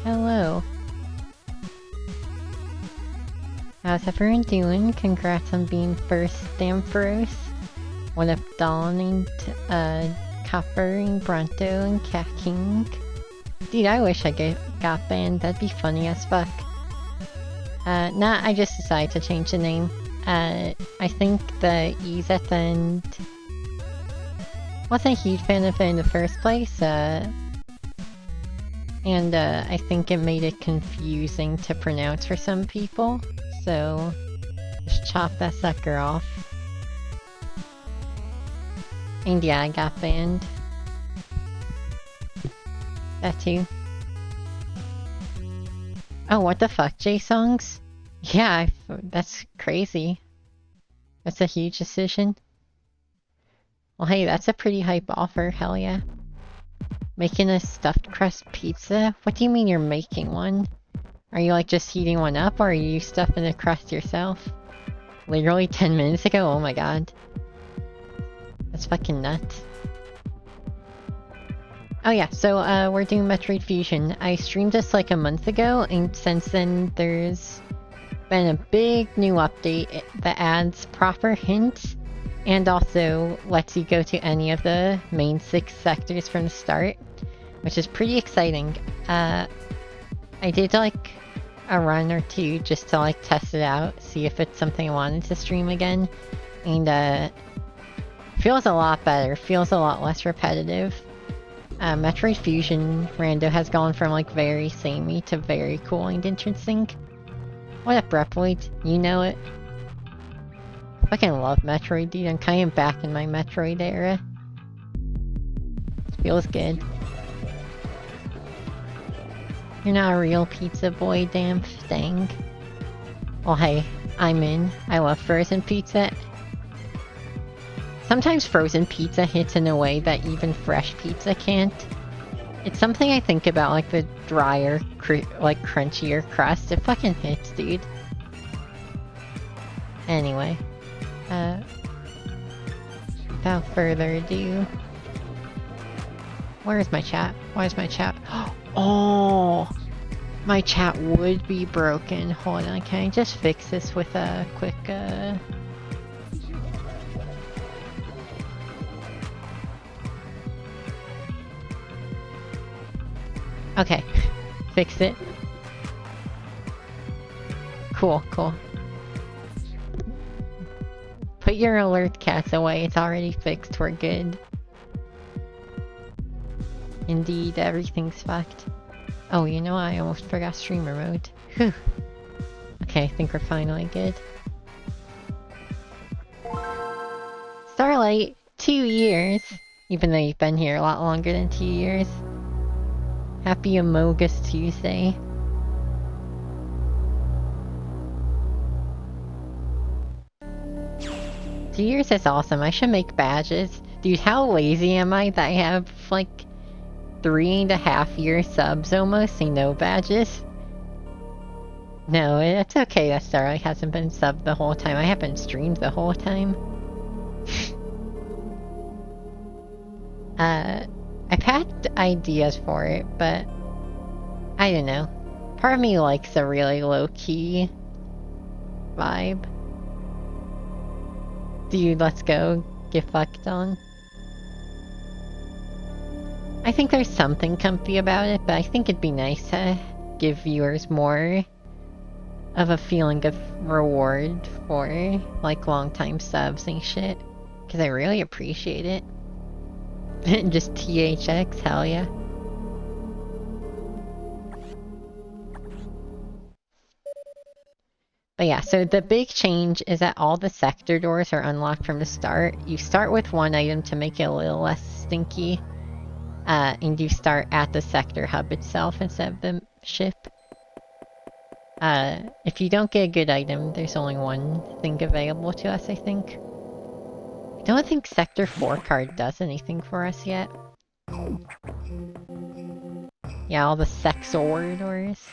Hello. How's everyone doing? Congrats on being first Stamperos. What up, Dawn and Copper and Rando and Cat King? Dude, I wish I got banned. That'd be funny as fuck. Nah, I just decided to change the name. I think the E's at the end wasn't a huge fan of it in the first place, and I think it made it confusing to pronounce for some people, so just chop that sucker off. And yeah, I got banned. That too. Oh, what the fuck, J-Songs? Yeah, that's crazy. That's a huge decision. Well, hey, that's a pretty hype offer, hell yeah. Making a stuffed crust pizza? What do you mean you're making one? Are you like just heating one up, or are you stuffing the crust yourself? Literally 10 minutes ago? Oh my god. That's fucking nuts. Oh yeah, so we're doing Metroid Fusion. I streamed this like a month ago, and since then there's been a big new update that adds proper hints and also lets you go to any of the main 6 sectors from the start, which is pretty exciting. I did like a run or two just to like test it out, see if it's something I wanted to stream again, and feels a lot better, feels a lot less repetitive. Metroid Fusion Rando has gone from like very samey to very cool and interesting. What up, Reploid? You know it. I fucking love Metroid, dude. I'm kind of back in my Metroid era. Feels good. You're not a real pizza boy, damn thing. Well, hey, I'm in. I love frozen pizza. Sometimes frozen pizza hits in a way that even fresh pizza can't. It's something I think about, like the drier, like crunchier crust. It fucking hits, dude. Anyway, without further ado, where's my chat? Why is my chat? Oh, my chat would be broken. Hold on, can I just fix this with a quick Okay, fixed it. Cool, cool. Put your alert cats away, it's already fixed, we're good. Indeed, everything's fucked. Oh, you know, I almost forgot streamer mode. Whew. Okay, I think we're finally good. Starlight, 2 years! Even though you've been here a lot longer than 2 years. Happy Amogus Tuesday. Two years is awesome. I should make badges. Dude, how lazy am I that I have like 3.5-year subs almost and no badges? No, it's okay that Starlight hasn't been subbed the whole time. I haven't streamed the whole time. I've had ideas for it, but I don't know. Part of me likes a really low-key vibe. Dude, let's go. Get fucked on. I think there's something comfy about it, but I think it'd be nice to give viewers more of a feeling of reward for, like, long-time subs and shit. Because I really appreciate it. Just THX, hell yeah. But yeah, so the big change is that all the sector doors are unlocked from the start. You start with one item to make it a little less stinky. And you start at the sector hub itself instead of the ship. If you don't get a good item, there's only one thing available to us, I think. I don't think Sector 4 card does anything for us yet. Yeah, all the Sexor doors.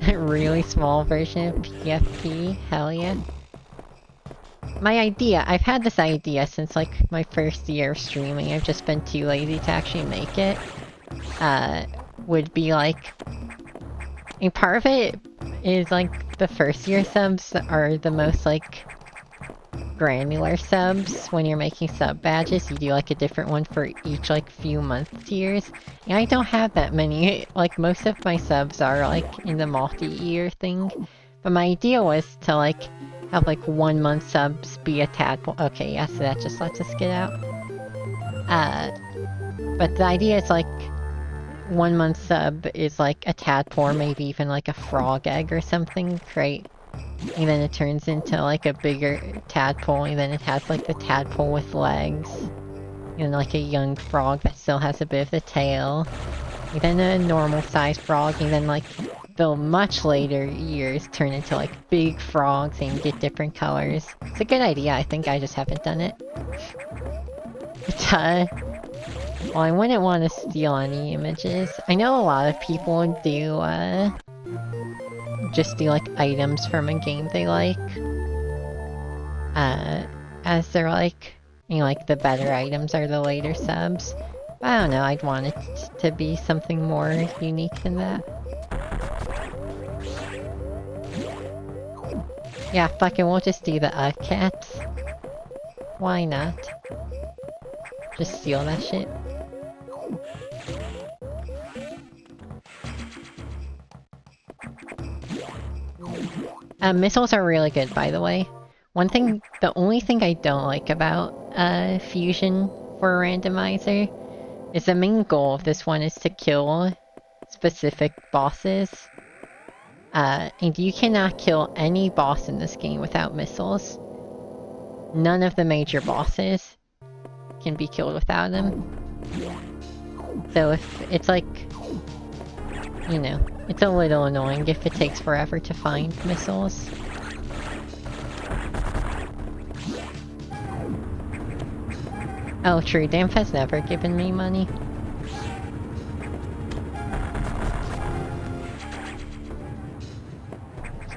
Really small version of PFP, hell yeah. My idea, I've had this idea since like my first year of streaming, I've just been too lazy to actually make it. would be like... And part of it is like the first year subs are the most like granular subs. When you're making sub badges, you do like a different one for each like few month tiers. And I don't have that many. Like most of my subs are like in the multi-year thing. But my idea was to like have like 1 month subs be a tadpole. Okay, yeah, so that just lets us get out. But the idea is like 1 month sub is like a tadpole, maybe even like a frog egg or something, right? And then it turns into like a bigger tadpole, and then it has like the tadpole with legs. And like a young frog that still has a bit of the tail. And then a normal sized frog, and then like the much later years turn into like big frogs and get different colors. It's a good idea, I think I just haven't done it. But, well, I wouldn't want to steal any images. I know a lot of people do, just do like items from a game they like. As they're like, you know, like the better items are the later subs. But I don't know, I'd want it to be something more unique than that. Yeah, fuck it, we'll just do the cats. Why not? Just steal that shit. Missiles are really good, by the way. The only thing I don't like about Fusion for a randomizer is the main goal of this one is to kill specific bosses. And you cannot kill any boss in this game without missiles. None of the major bosses can be killed without them. So if it's like, you know, it's a little annoying if it takes forever to find missiles. Oh, true. Damp has never given me money.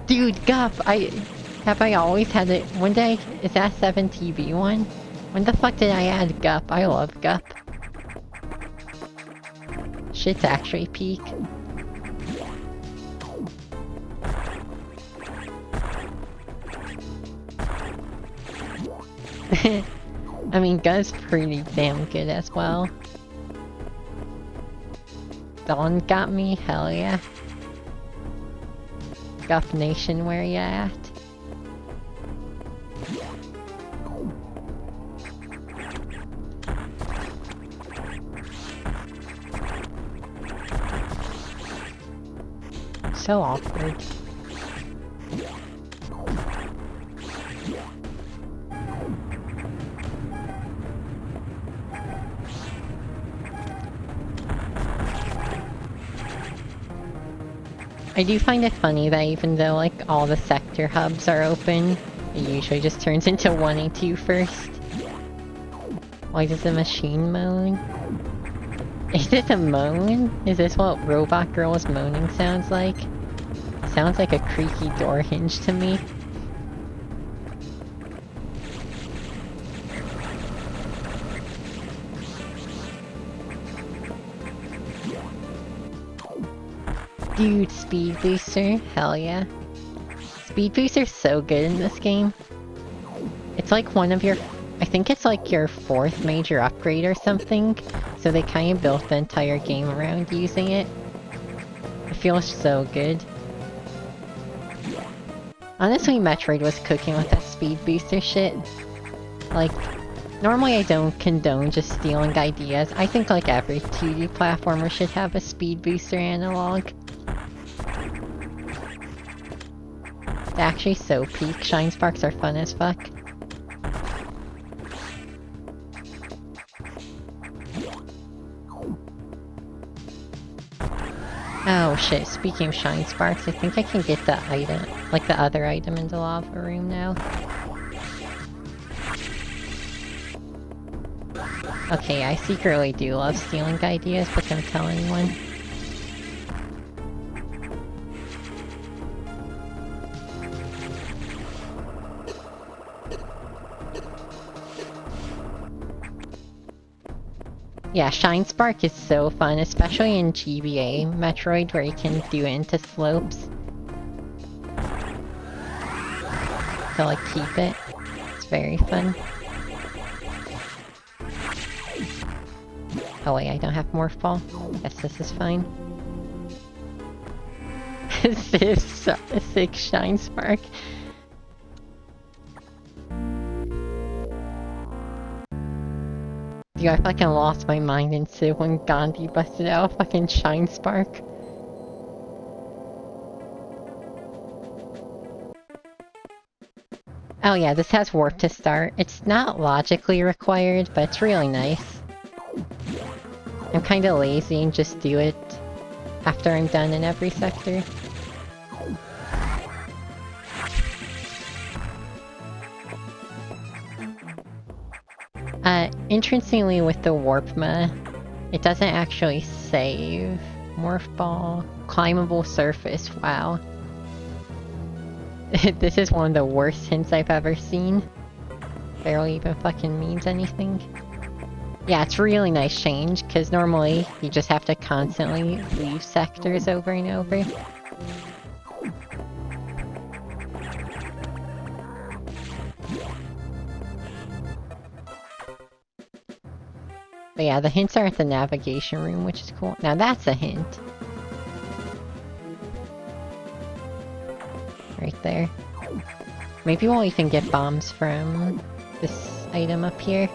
Dude, Gup! Have I always had it? When did is that 7TV one? When the fuck did I add Gup? I love Gup. Shit's actually peak. I mean, Gup's pretty damn good as well. Dawn got me? Hell yeah. Gup Nation, where ya at? So awkward. I do find it funny that even though like all the sector hubs are open, it usually just turns into 1A2 first. Why does the machine moan? Is this a moan? Is this what Robot Girl's moaning sounds like? Sounds like a creaky door hinge to me. Dude, Speed Booster, hell yeah. Speed Booster's so good in this game. It's like one of your... I think it's like your 4th major upgrade or something, so they kind of built the entire game around using it. It feels so good. Honestly, Metroid was cooking with that Speed Booster shit. Like, normally I don't condone just stealing ideas. I think like every 2D platformer should have a Speed Booster analog. It's actually so peak. Shine Sparks are fun as fuck. Oh shit, speaking of Shine Sparks, I think I can get the item, like the other item in the lava room now. Okay, I secretly do love stealing ideas, but don't tell anyone. Yeah, Shine Spark is so fun, especially in GBA Metroid where you can do it into slopes. To like keep it. It's very fun. Oh wait, I don't have more fall. Guess this is fine. This is a sick Shine Spark. Dude, I fucking lost my mind in Civ when Gandhi busted out a fucking Shine Spark. Oh yeah, this has warp to start. It's not logically required, but it's really nice. I'm kinda lazy and just do it after I'm done in every sector. Interestingly with the Warpma, it doesn't actually save. Morph Ball, climbable surface, wow. This is one of the worst hints I've ever seen. Barely even fucking means anything. Yeah, it's really nice change, because normally you just have to constantly leave sectors over and over. But yeah, the hints are at the navigation room, which is cool. Now that's a hint. Right there. Maybe we'll even get bombs from this item up here.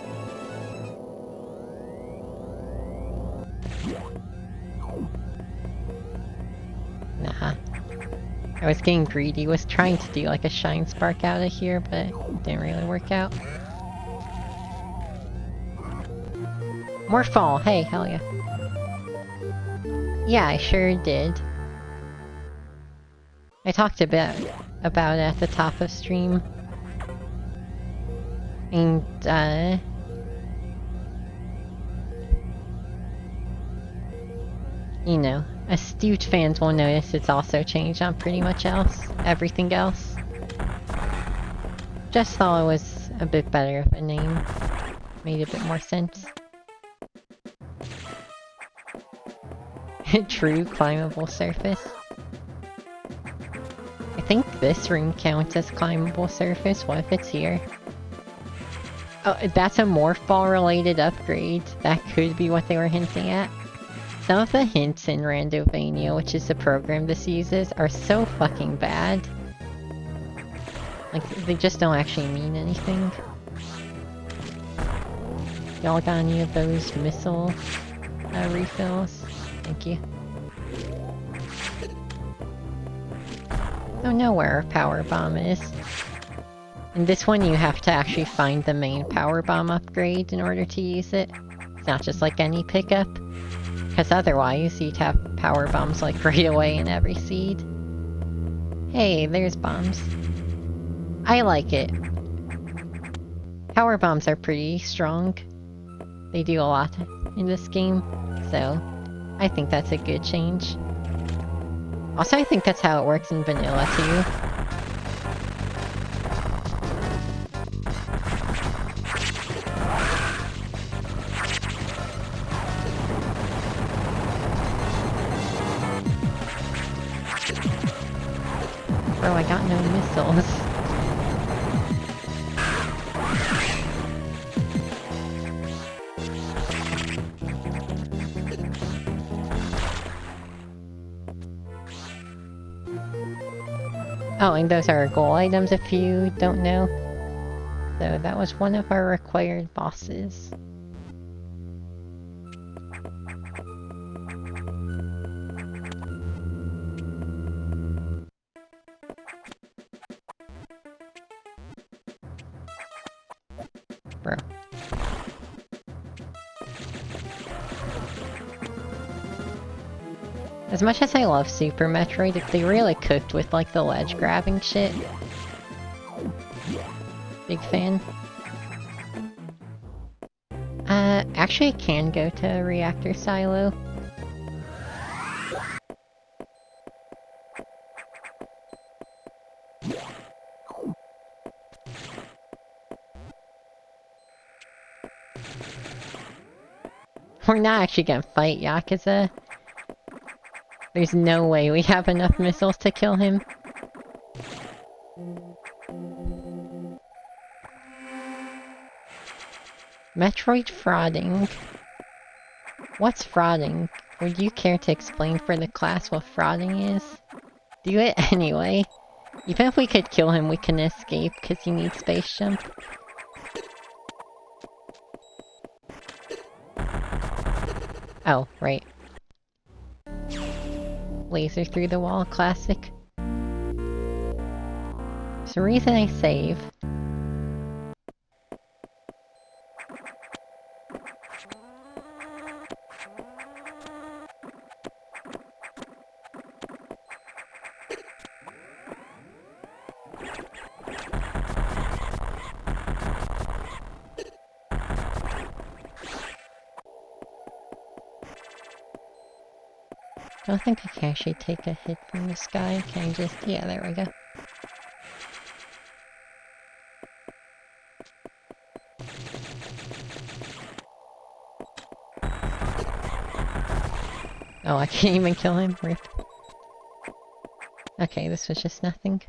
Nah. I was getting greedy, was trying to do like a Shine Spark out of here, but it didn't really work out. More fall, hey, hell yeah. Yeah, I sure did. I talked a bit about it at the top of stream. And, you know, astute fans will notice it's also changed on pretty much everything else. Just thought it was a bit better of a name. Made a bit more sense. True climbable surface. I think this room counts as climbable surface. What if it's here? Oh, that's a Morph Ball related upgrade. That could be what they were hinting at. Some of the hints in Randovania, which is the program this uses, are so fucking bad. Like, they just don't actually mean anything. Y'all got any of those missile refills? Thank you. Don't know where a power bomb is. In this one, you have to actually find the main power bomb upgrade in order to use it. It's not just like any pickup. Because otherwise, you'd have power bombs like right away in every seed. Hey, there's bombs. I like it. Power bombs are pretty strong. They do a lot in this game, so I think that's a good change. Also, I think that's how it works in vanilla too. Bro, I got no missiles. Oh, and those are goal items if you don't know. So that was one of our required bosses. Bro. As much as I love Super Metroid, if they really cooked with like the ledge grabbing shit. Big fan. Actually it can go to a reactor silo. We're not actually gonna fight Yakuza. There's no way we have enough missiles to kill him. Metroid frauding. What's frauding? Would you care to explain for the class what frauding is? Do it anyway. Even if we could kill him, we can escape because he needs space jump. Oh, right. Laser through the wall, classic. There's a reason I save. I don't think I can actually take a hit from this guy. Can I just... yeah, there we go. Oh, I can't even kill him. Rip. Okay, this was just nothing.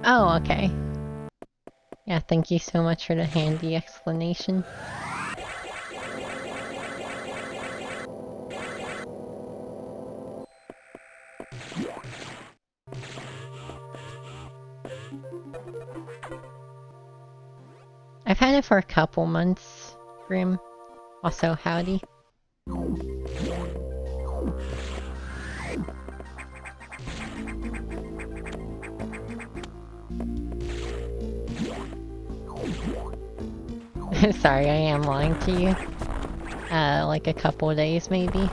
Oh, okay. Yeah, thank you so much for the handy explanation. I've had it for a couple months, Grim. Also, howdy. Sorry, I am lying to you. Like a couple of days, maybe.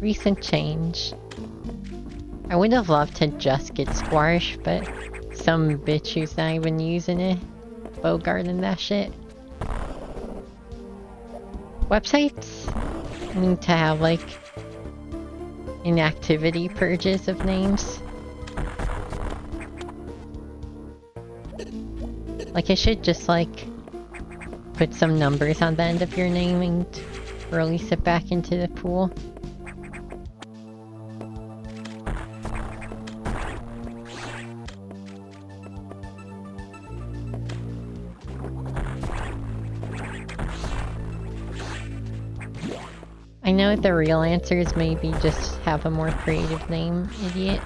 Recent change. I would have loved to just get Squash, but some bitch who's not even using it. Bogarting that shit. Websites need to have, like, inactivity purges of names. Like, it should just, like, put some numbers on the end of your name and release it back into the pool. I know the real answer is maybe just have a more creative name, idiot.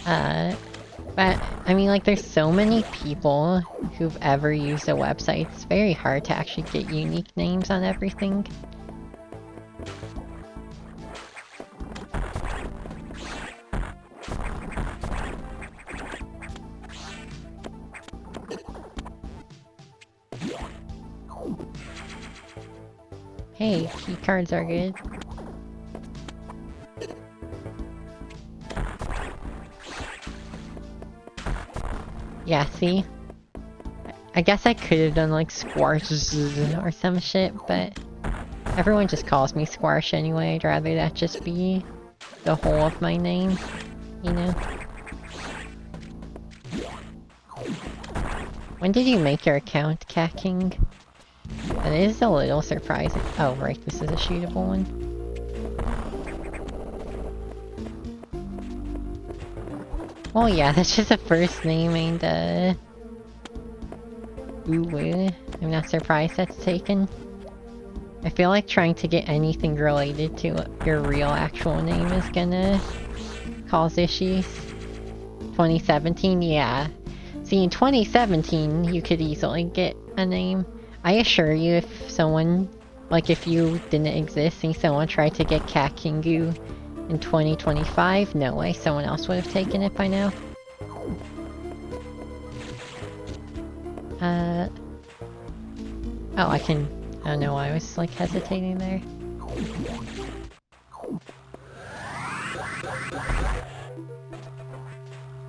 But, I mean, like, there's so many people who've ever used a website, it's very hard to actually get unique names on everything. Hey, key cards are good. Yeah, see? I guess I could have done like Squash or some shit, but everyone just calls me Squash anyway. I'd rather that just be the whole of my name, you know? When did you make your account, Cat King? That is a little surprising. Oh, right, this is a shootable one. Well, yeah, that's just a first name and, ooh, I'm not surprised that's taken. I feel like trying to get anything related to your real actual name is gonna cause issues. 2017, yeah. See, in 2017, you could easily get a name. I assure you, if someone, like if you didn't exist and someone tried to get Cat Kingu in 2025, no way, someone else would have taken it by now. Oh, I don't know why I was like hesitating there.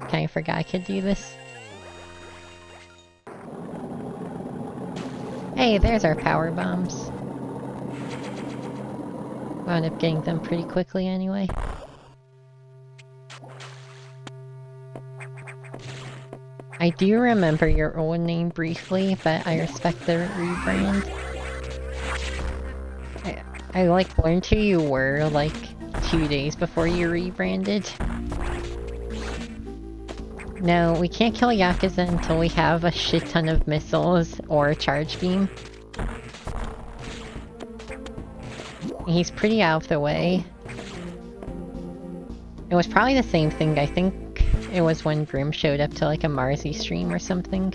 Kinda forgot I could do this. Hey, there's our power bombs. Wound up getting them pretty quickly anyway. I do remember your old name briefly, but I respect the rebrand. I like learned who you were like 2 days before you rebranded. No, we can't kill Yakuza until we have a shit ton of missiles or a charge beam. He's pretty out of the way. It was probably the same thing, I think it was when Grim showed up to like a Marzi stream or something.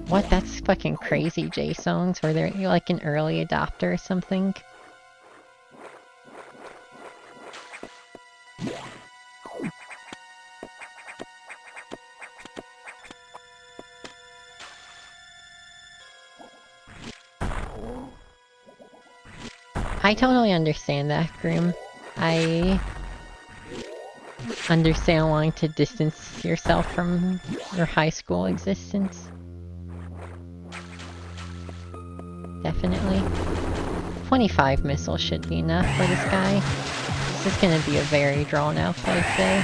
What? That's fucking crazy, J-Songs. Were there like an early adopter or something? I totally understand that, Grim. I understand wanting to distance yourself from your high school existence. Definitely. 25 missiles should be enough for this guy. This is gonna be a very drawn-out fight, though.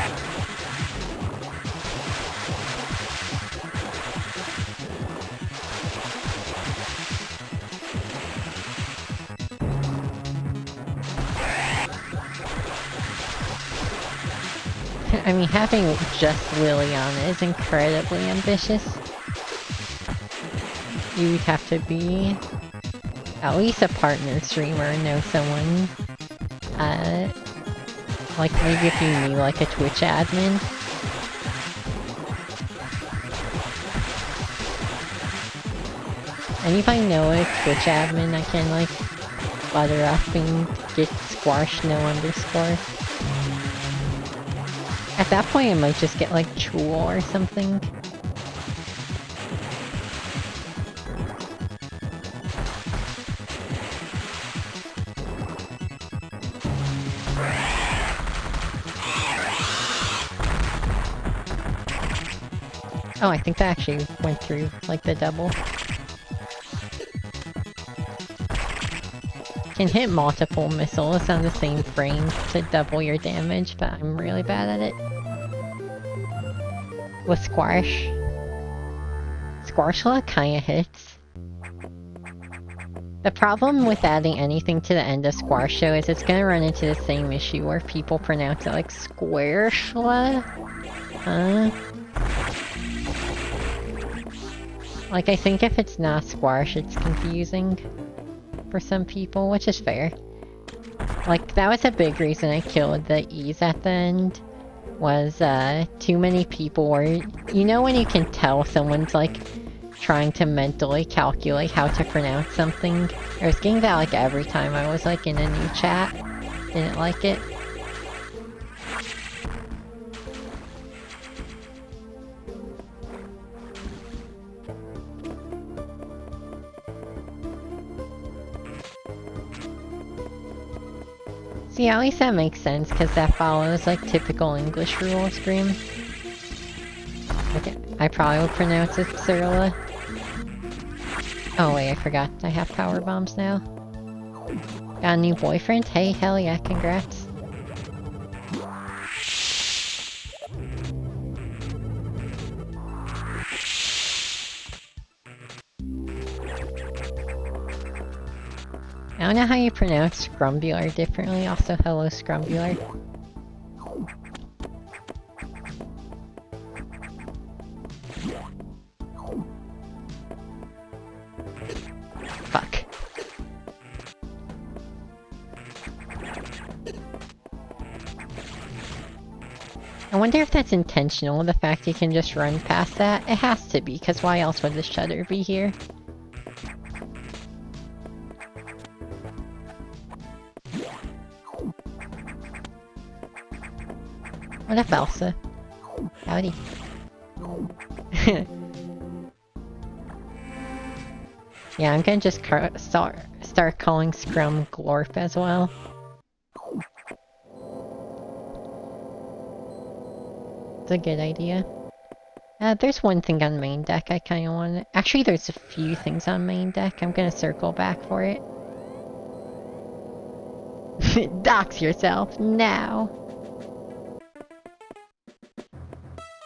I mean, having just Liliana is incredibly ambitious. You would have to be at least a partner streamer and know someone, like maybe if you knew like a Twitch admin. And if I know a Twitch admin, I can like butter up and get squash no underscore. At that point, I might just get like Chul or something. Oh, I think that actually went through, like, the double. Can hit multiple missiles on the same frame to double your damage, but I'm really bad at it. With Squash. Squashla kinda hits. The problem with adding anything to the end of Squarshow is it's gonna run into the same issue where people pronounce it like Squareshla? Huh? Like, I think if it's not squash, it's confusing for some people, which is fair. Like, that was a big reason I killed the E's at the end, was, too many people were... You know when you can tell someone's, like, trying to mentally calculate how to pronounce something? I was getting that, like, every time I was, like, in a new chat. Didn't like it. See, at least that makes sense, because that follows, like, typical English rules, Grim. Okay, I probably would pronounce it Cyrilla. Oh wait, I forgot. I have power bombs now. Got a new boyfriend? Hey, hell yeah, congrats. I don't know how you pronounce Scrumbular differently, also hello Scrumbular. Fuck. I wonder if that's intentional, the fact you can just run past that? It has to be, because why else would the shutter be here? What up, Elsa? Howdy. Yeah, I'm gonna just start calling Scrum Glorp as well. It's a good idea. There's one thing on main deck I kinda want to... Actually, there's a few things on main deck. I'm gonna circle back for it. Dox yourself now.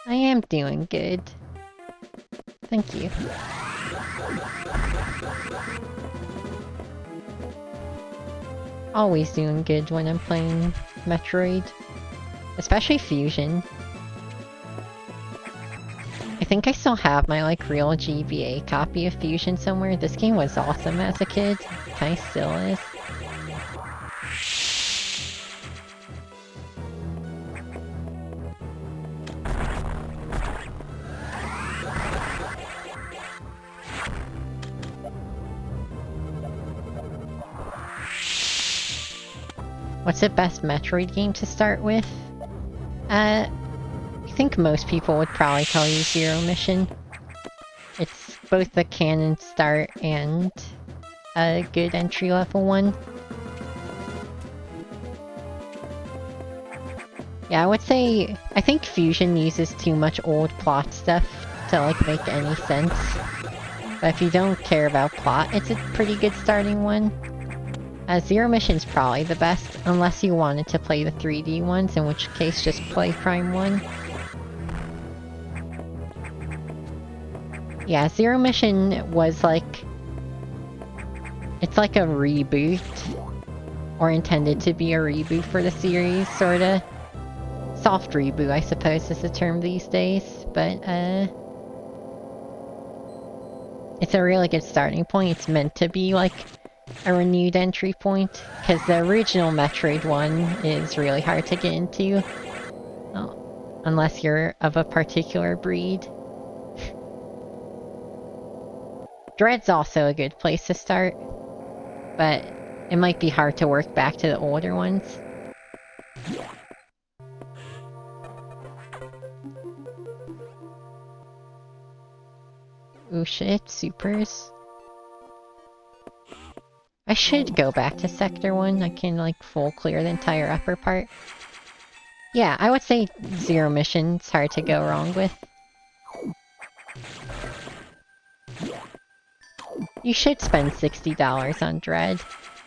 I am doing good. Thank you. Always doing good when I'm playing Metroid. Especially Fusion. I think I still have my real GBA copy of Fusion somewhere. This game was awesome as a kid. Kinda still is. What's the best Metroid game to start with? I think most people would probably tell you Zero Mission. It's both a canon start and a good entry-level one. Yeah, I would say... I think Fusion uses too much old plot stuff to make any sense. But if you don't care about plot, it's a pretty good starting one. Zero Mission's probably the best, unless you wanted to play the 3D ones, in which case just play Prime 1. Yeah, Zero Mission was it's like a reboot. Or intended to be a reboot for the series, sorta. Soft reboot, I suppose, is the term these days, but, it's a really good starting point. It's meant to be, a renewed entry point, because the original Metroid one is really hard to get into. Oh, unless you're of a particular breed. Dread's also a good place to start, but it might be hard to work back to the older ones. Oh shit, supers. I should go back to Sector 1. I can, full clear the entire upper part. Yeah, I would say Zero Mission's hard to go wrong with. You should spend $60 on Dread.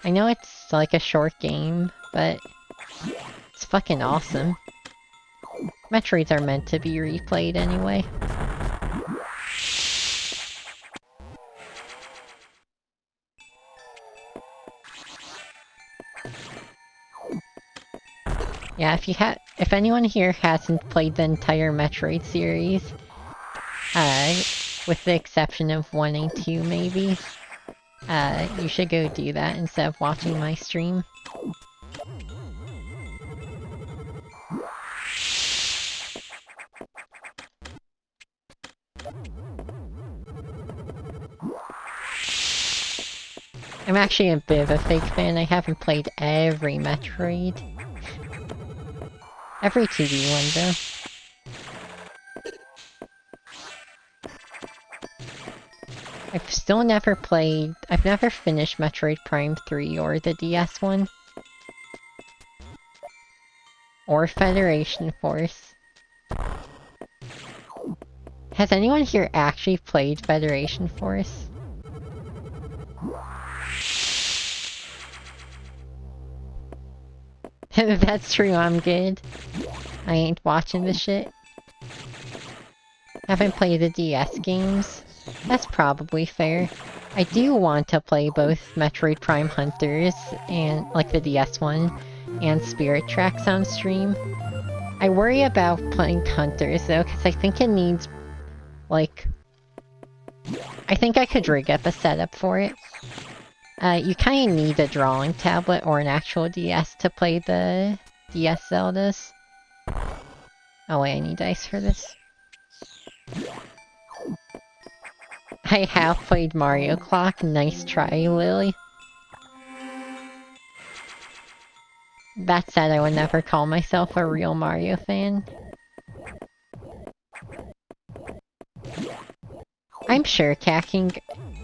I know it's, a short game, but it's fucking awesome. Metroids are meant to be replayed anyway. Yeah, if anyone here hasn't played the entire Metroid series, with the exception of 1 and 2 maybe, you should go do that instead of watching my stream. I'm actually a bit of a fake fan. I haven't played every Metroid. Every 2D one, though. I've never finished Metroid Prime 3 or the DS one. Or Federation Force. Has anyone here actually played Federation Force? That's true, I'm good. I ain't watching this shit. Haven't played the DS games. That's probably fair. I do want to play both Metroid Prime Hunters and, the DS one, and Spirit Tracks on stream. I worry about playing Hunters though, because I think it needs, I think I could rig up a setup for it. You kinda need a drawing tablet or an actual DS to play the DS Zeldas. Oh wait, I need dice for this. I have played Mario Clock. Nice try, Lily. That said, I would never call myself a real Mario fan. I'm sure Cacking,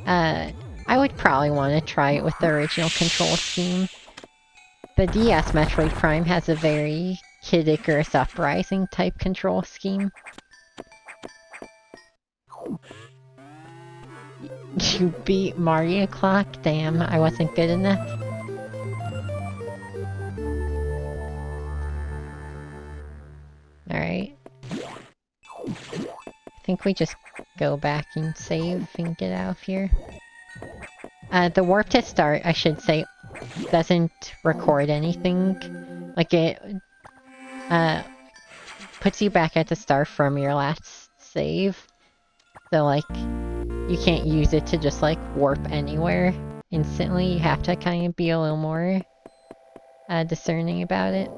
I would probably want to try it with the original control scheme. The DS Metroid Prime has a very Kid Icarus Uprising type control scheme. You beat Mario Clock? Damn, I wasn't good enough. Alright. I think we just go back and save and get out of here. The warp to start, I should say, doesn't record anything. Like it puts you back at the start from your last save. So like you can't use it to just like warp anywhere instantly. You have to kind of be a little more discerning about it.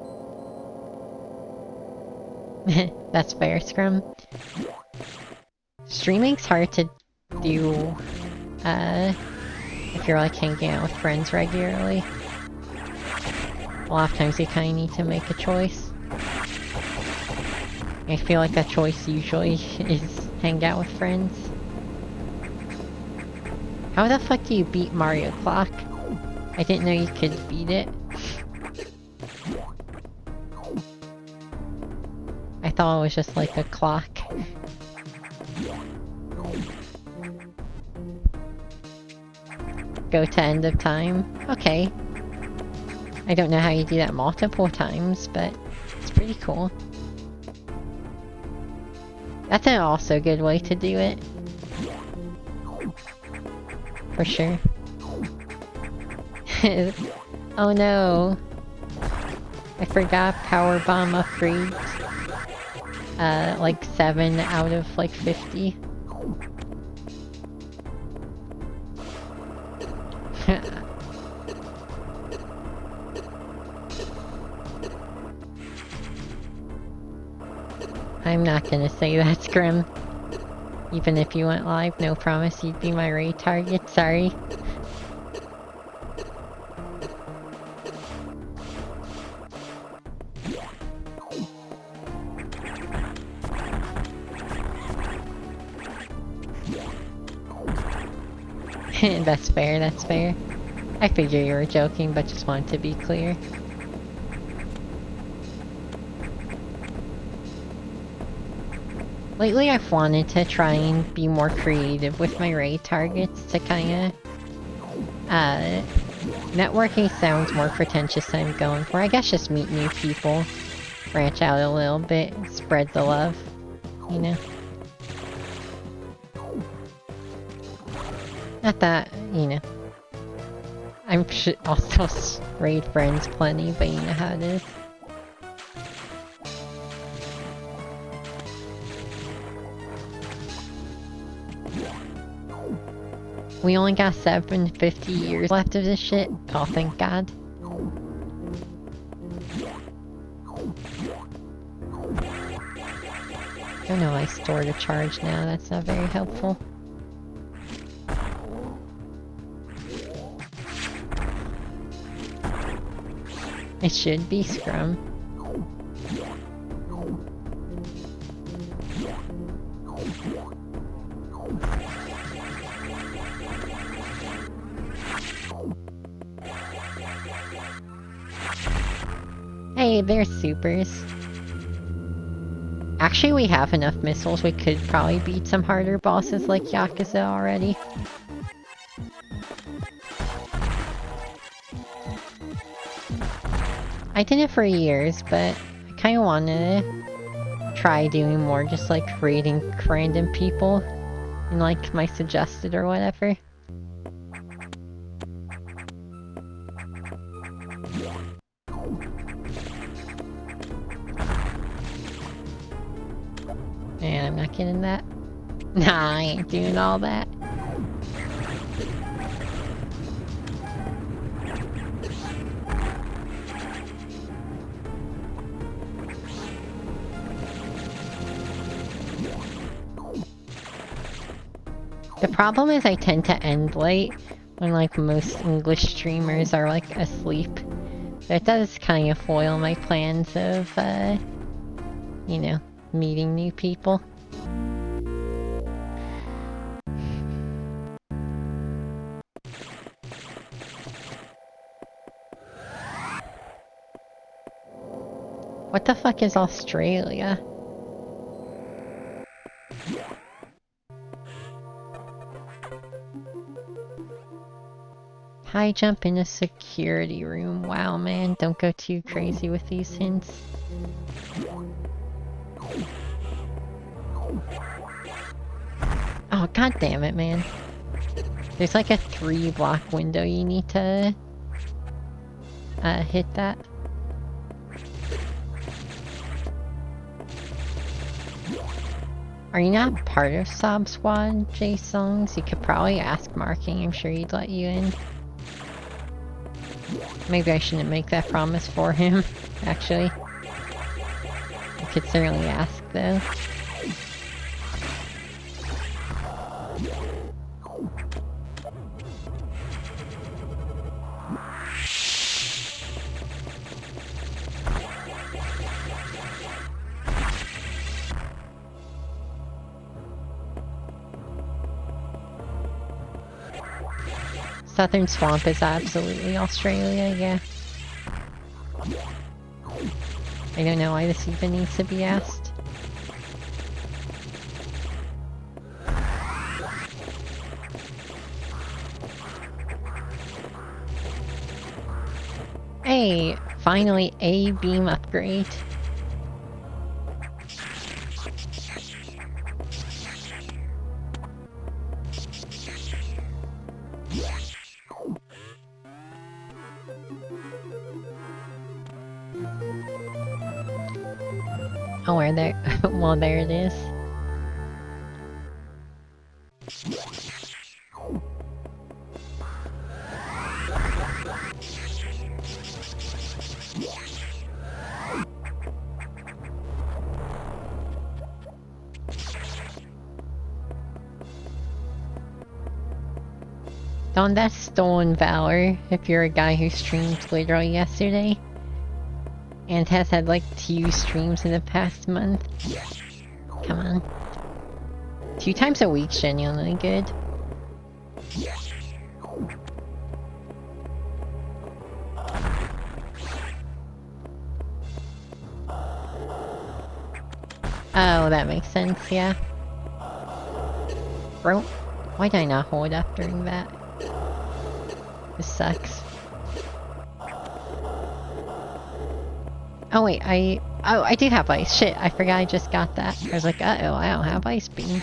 That's fair, Scrum. Streaming's hard to do if you're like hanging out with friends regularly. A lot of times you kind of need to make a choice. I feel like that choice usually is hang out with friends. How the fuck do you beat Mario Clock? I didn't know you could beat it. I thought it was just like a clock. Go to end of time. Okay. I don't know how you do that multiple times, but it's pretty cool. That's an also good way to do it. For sure. Oh no. I forgot power bomb upgrades. Like 7 out of like 50. I'm not gonna say that, Scrim. Even if you went live, no promise you'd be my raid target, sorry. That's fair, that's fair. I figure you were joking, but just wanted to be clear. Lately I've wanted to try and be more creative with my raid targets to kinda... networking sounds more pretentious than I'm going for. I guess just meet new people, branch out a little bit, spread the love, you know? Not that, you know. I'm also raid friends plenty, but you know how it is. We only got 750 years left of this shit. Oh, thank God. Don't know, I stored a charge now. That's not very helpful. It should be Scrum. Hey, there's supers. Actually, we have enough missiles. We could probably beat some harder bosses like Yakuza already. I did it for years, but I kind of wanted to try doing more, just like raiding random people in like my suggested or whatever. Man, I'm not getting that. Nah, I ain't doing all that. The problem is I tend to end late when like most English streamers are like asleep. So it does kind of foil my plans of, you know, meeting new people. What the fuck is Australia? High jump in a security room. Wow, man, don't go too crazy with these hints. Oh, god damn it, man. There's like a 3-block window you need to hit that. Are you not part of Sob Squad, J-Songs? You could probably ask Marking, I'm sure he'd let you in. Maybe I shouldn't make that promise for him, actually. I could certainly ask, though. Southern Swamp is absolutely Australia, yeah. I don't know why this even needs to be asked. Hey, finally a beam upgrade. Oh, where there? Well, there it is. Don, that's stolen valor if you're a guy who streamed literally yesterday. And has had like 2 streams in the past month. Come on. 2 times a week's genuinely good. Oh, that makes sense, yeah. Bro, why did I not hold up during that? This sucks. Oh wait, I do have ice. Shit, I forgot I just got that. I was like, uh-oh, I don't have ice beam.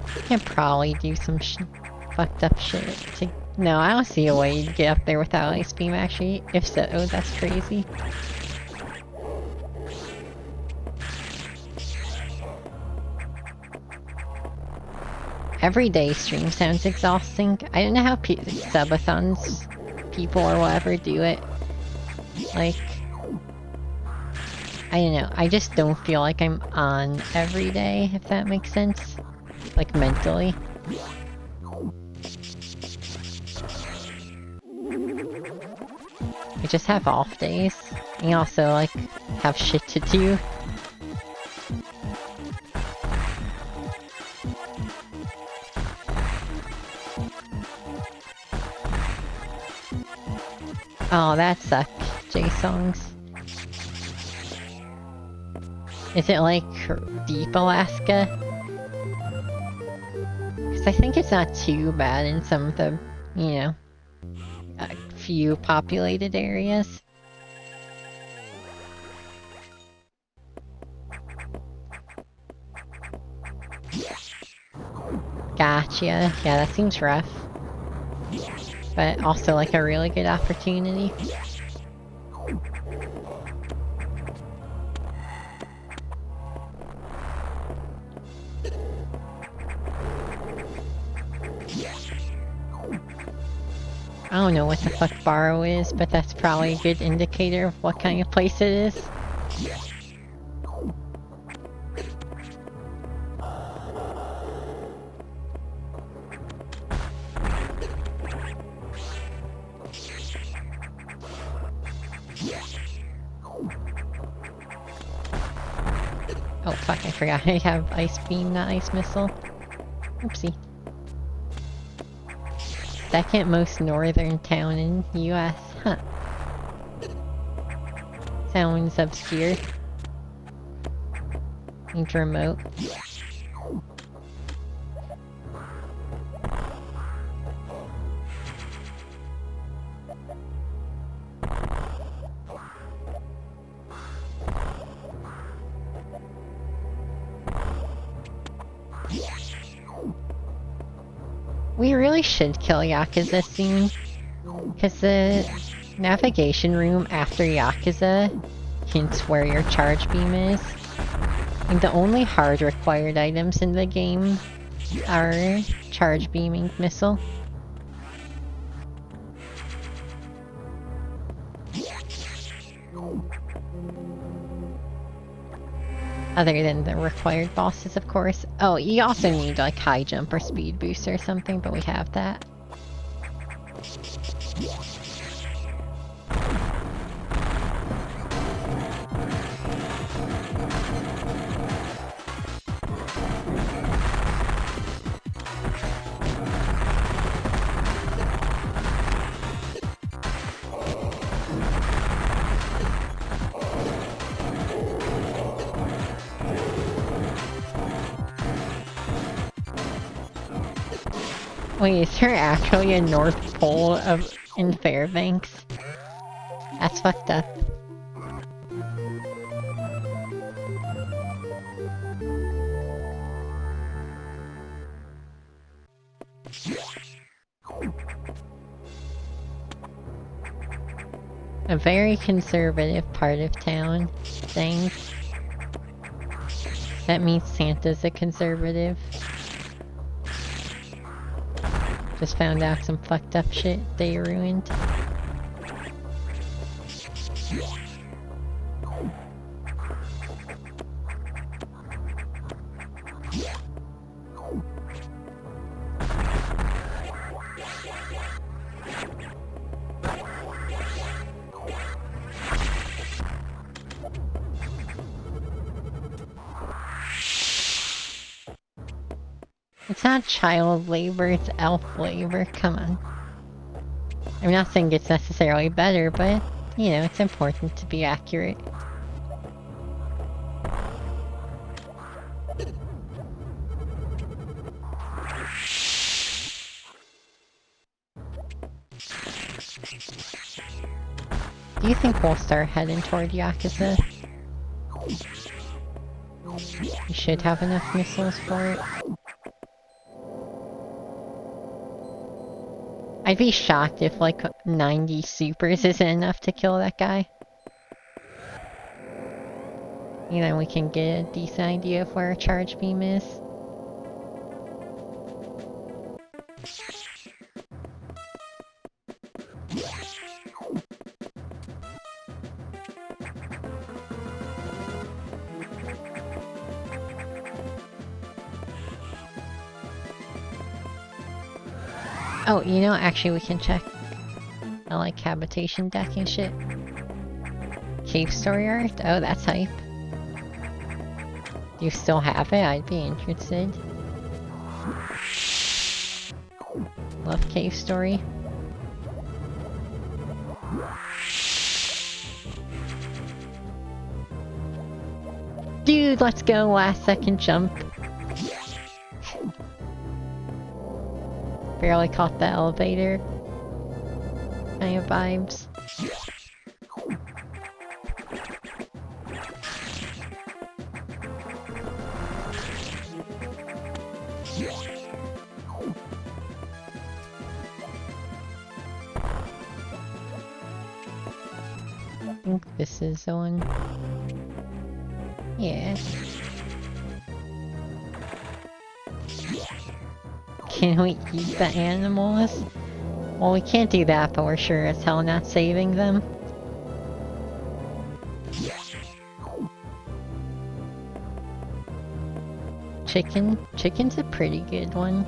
I can probably do some fucked up shit to... No, I don't see a way to get up there without ice beam, actually. If so, oh, that's crazy. Everyday stream sounds exhausting. I don't know how subathons people or whatever do it. Like, I don't know. I just don't feel like I'm on every day, if that makes sense. Like, mentally. I just have off days. And also, like, have shit to do. Oh, that sucked, J-Songs. Is it like deep Alaska? Because I think it's not too bad in some of the, you know, few populated areas. Gotcha. Yeah, that seems rough. But also like a really good opportunity. I don't know what the fuck Barrow is, but that's probably a good indicator of what kind of place it is. Oh fuck, I forgot I have Ice Beam, not Ice Missile. Oopsie. Second most northern town in US, huh. Sounds obscure. And remote. We really should kill Yakuza soon. Because the navigation room after Yakuza hints where your charge beam is. And the only hard required items in the game are charge beaming missile. Other than the required bosses, of course. Oh, you also need like high jump or speed boost or something, but we have that. Wait, is there actually a North Pole in Fairbanks? That's fucked up. A very conservative part of town. Thanks. That means Santa's a conservative. Just found out some fucked up shit they ruined. It's not child labor, it's elf labor, come on. I'm not saying it's necessarily better, but, you know, it's important to be accurate. Do you think we'll start heading toward Yakuza? You should have enough missiles for it. I'd be shocked if like 90 supers isn't enough to kill that guy. You know, we can get a decent idea of where a charge beam is. Oh, you know, actually we can check the, like, habitation deck and shit. Cave story art? Oh, that's hype. Do you still have it? I'd be interested. Love cave story. Dude, let's go! Last second jump. Barely caught the elevator kind of vibes. I think this is the one. Yeah. Can we eat the animals? Well, we can't do that, but we're sure as hell not saving them. Chicken? Chicken's a pretty good one.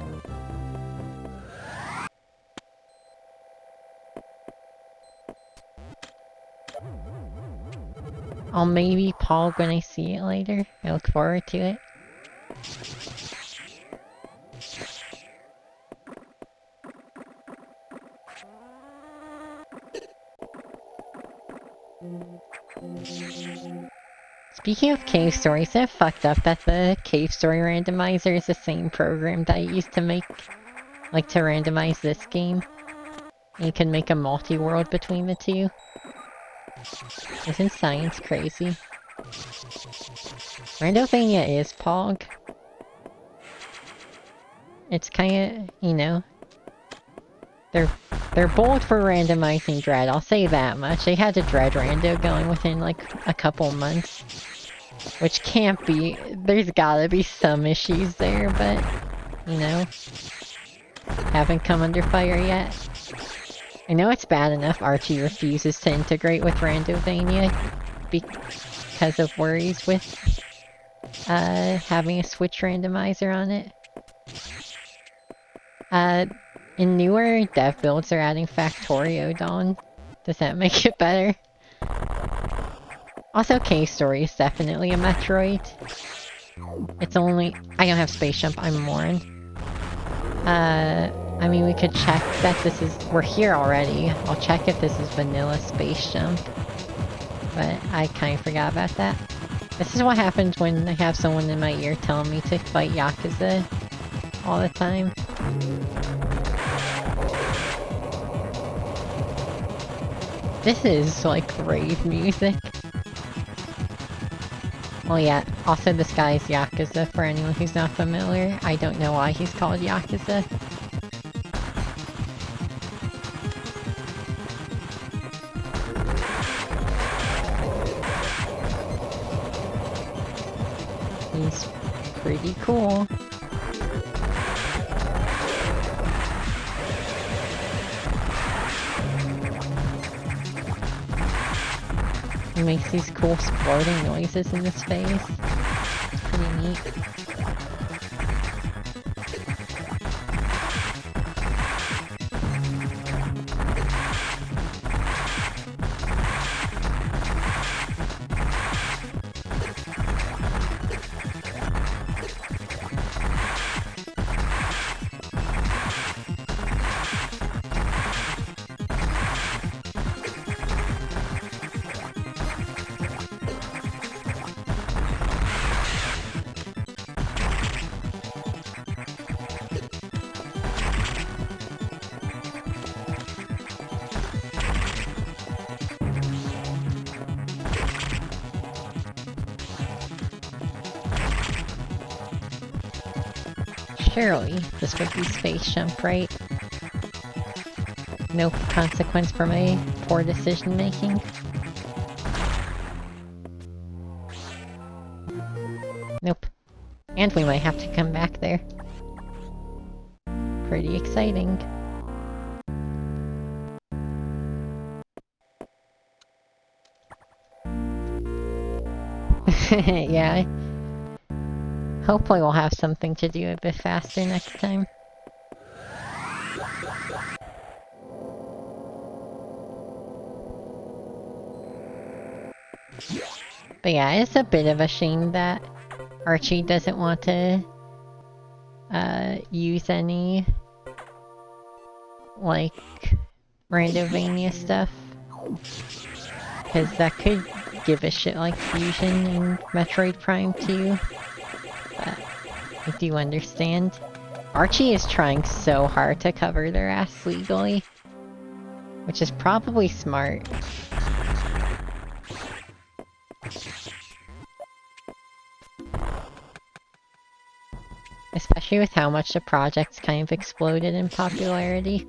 I'll maybe pog when I see it later. I look forward to it. Speaking of cave stories, it's fucked up that the cave story randomizer is the same program that I used to make, like, to randomize this game. You can make a multi-world between the two. Isn't science crazy? Randovania is Pog. It's kinda, you know, They're bold for randomizing Dread, I'll say that much. They had a Dread rando going within like a couple months. Which can't be, there's gotta be some issues there, but, you know, haven't come under fire yet. I know it's bad enough Archie refuses to integrate with Randovania because of worries with having a Switch randomizer on it. In newer dev builds, they're adding Factorio Dawn. Does that make it better? Also, K-Story is definitely a Metroid. It's only... I don't have Space Jump, I'm Morin. I mean, we could check that this is... We're here already. I'll check if this is vanilla Space Jump. But I kind of forgot about that. This is what happens when I have someone in my ear telling me to fight Yakuza all the time. This is like rave music. Oh yeah, also this guy is Yakuza for anyone who's not familiar. I don't know why he's called Yakuza. He's pretty cool. He makes these cool exploding noises in his face. It's pretty neat. Surely, this would be Space Jump, right? No consequence for my poor decision making. Nope. And we might have to come back there. Pretty exciting. Yeah. Hopefully we'll have something to do a bit faster next time. But yeah, it's a bit of a shame that Archie doesn't want to use any like Randovania stuff. Because that could give a shit like Fusion and Metroid Prime 2. But I do understand. Archie is trying so hard to cover their ass legally. Which is probably smart. Especially with how much the project's kind of exploded in popularity.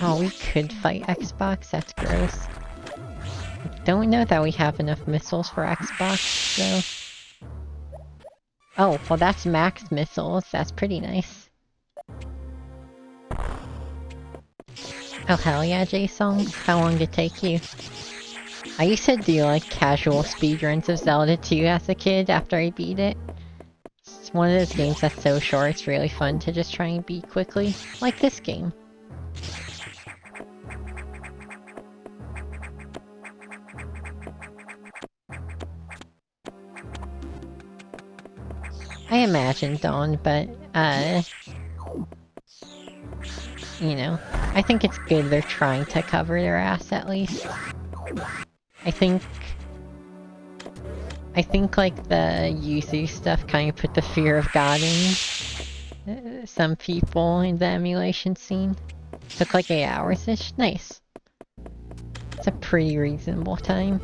Oh, we could fight Xbox? That's gross. Don't know that we have enough missiles for Xbox, so... Oh, well that's max missiles. That's pretty nice. Oh hell yeah, J-Songs. How long did it take you? I used to do like casual speedruns of Zelda 2 as a kid after I beat it. It's one of those games that's so short, it's really fun to just try and beat quickly. Like this game. I imagine Dawn, but, you know, I think it's good they're trying to cover their ass at least. I think like the Yuzu stuff kind of put the fear of God in some people in the emulation scene. Took like 8 hours-ish. Nice. It's a pretty reasonable time.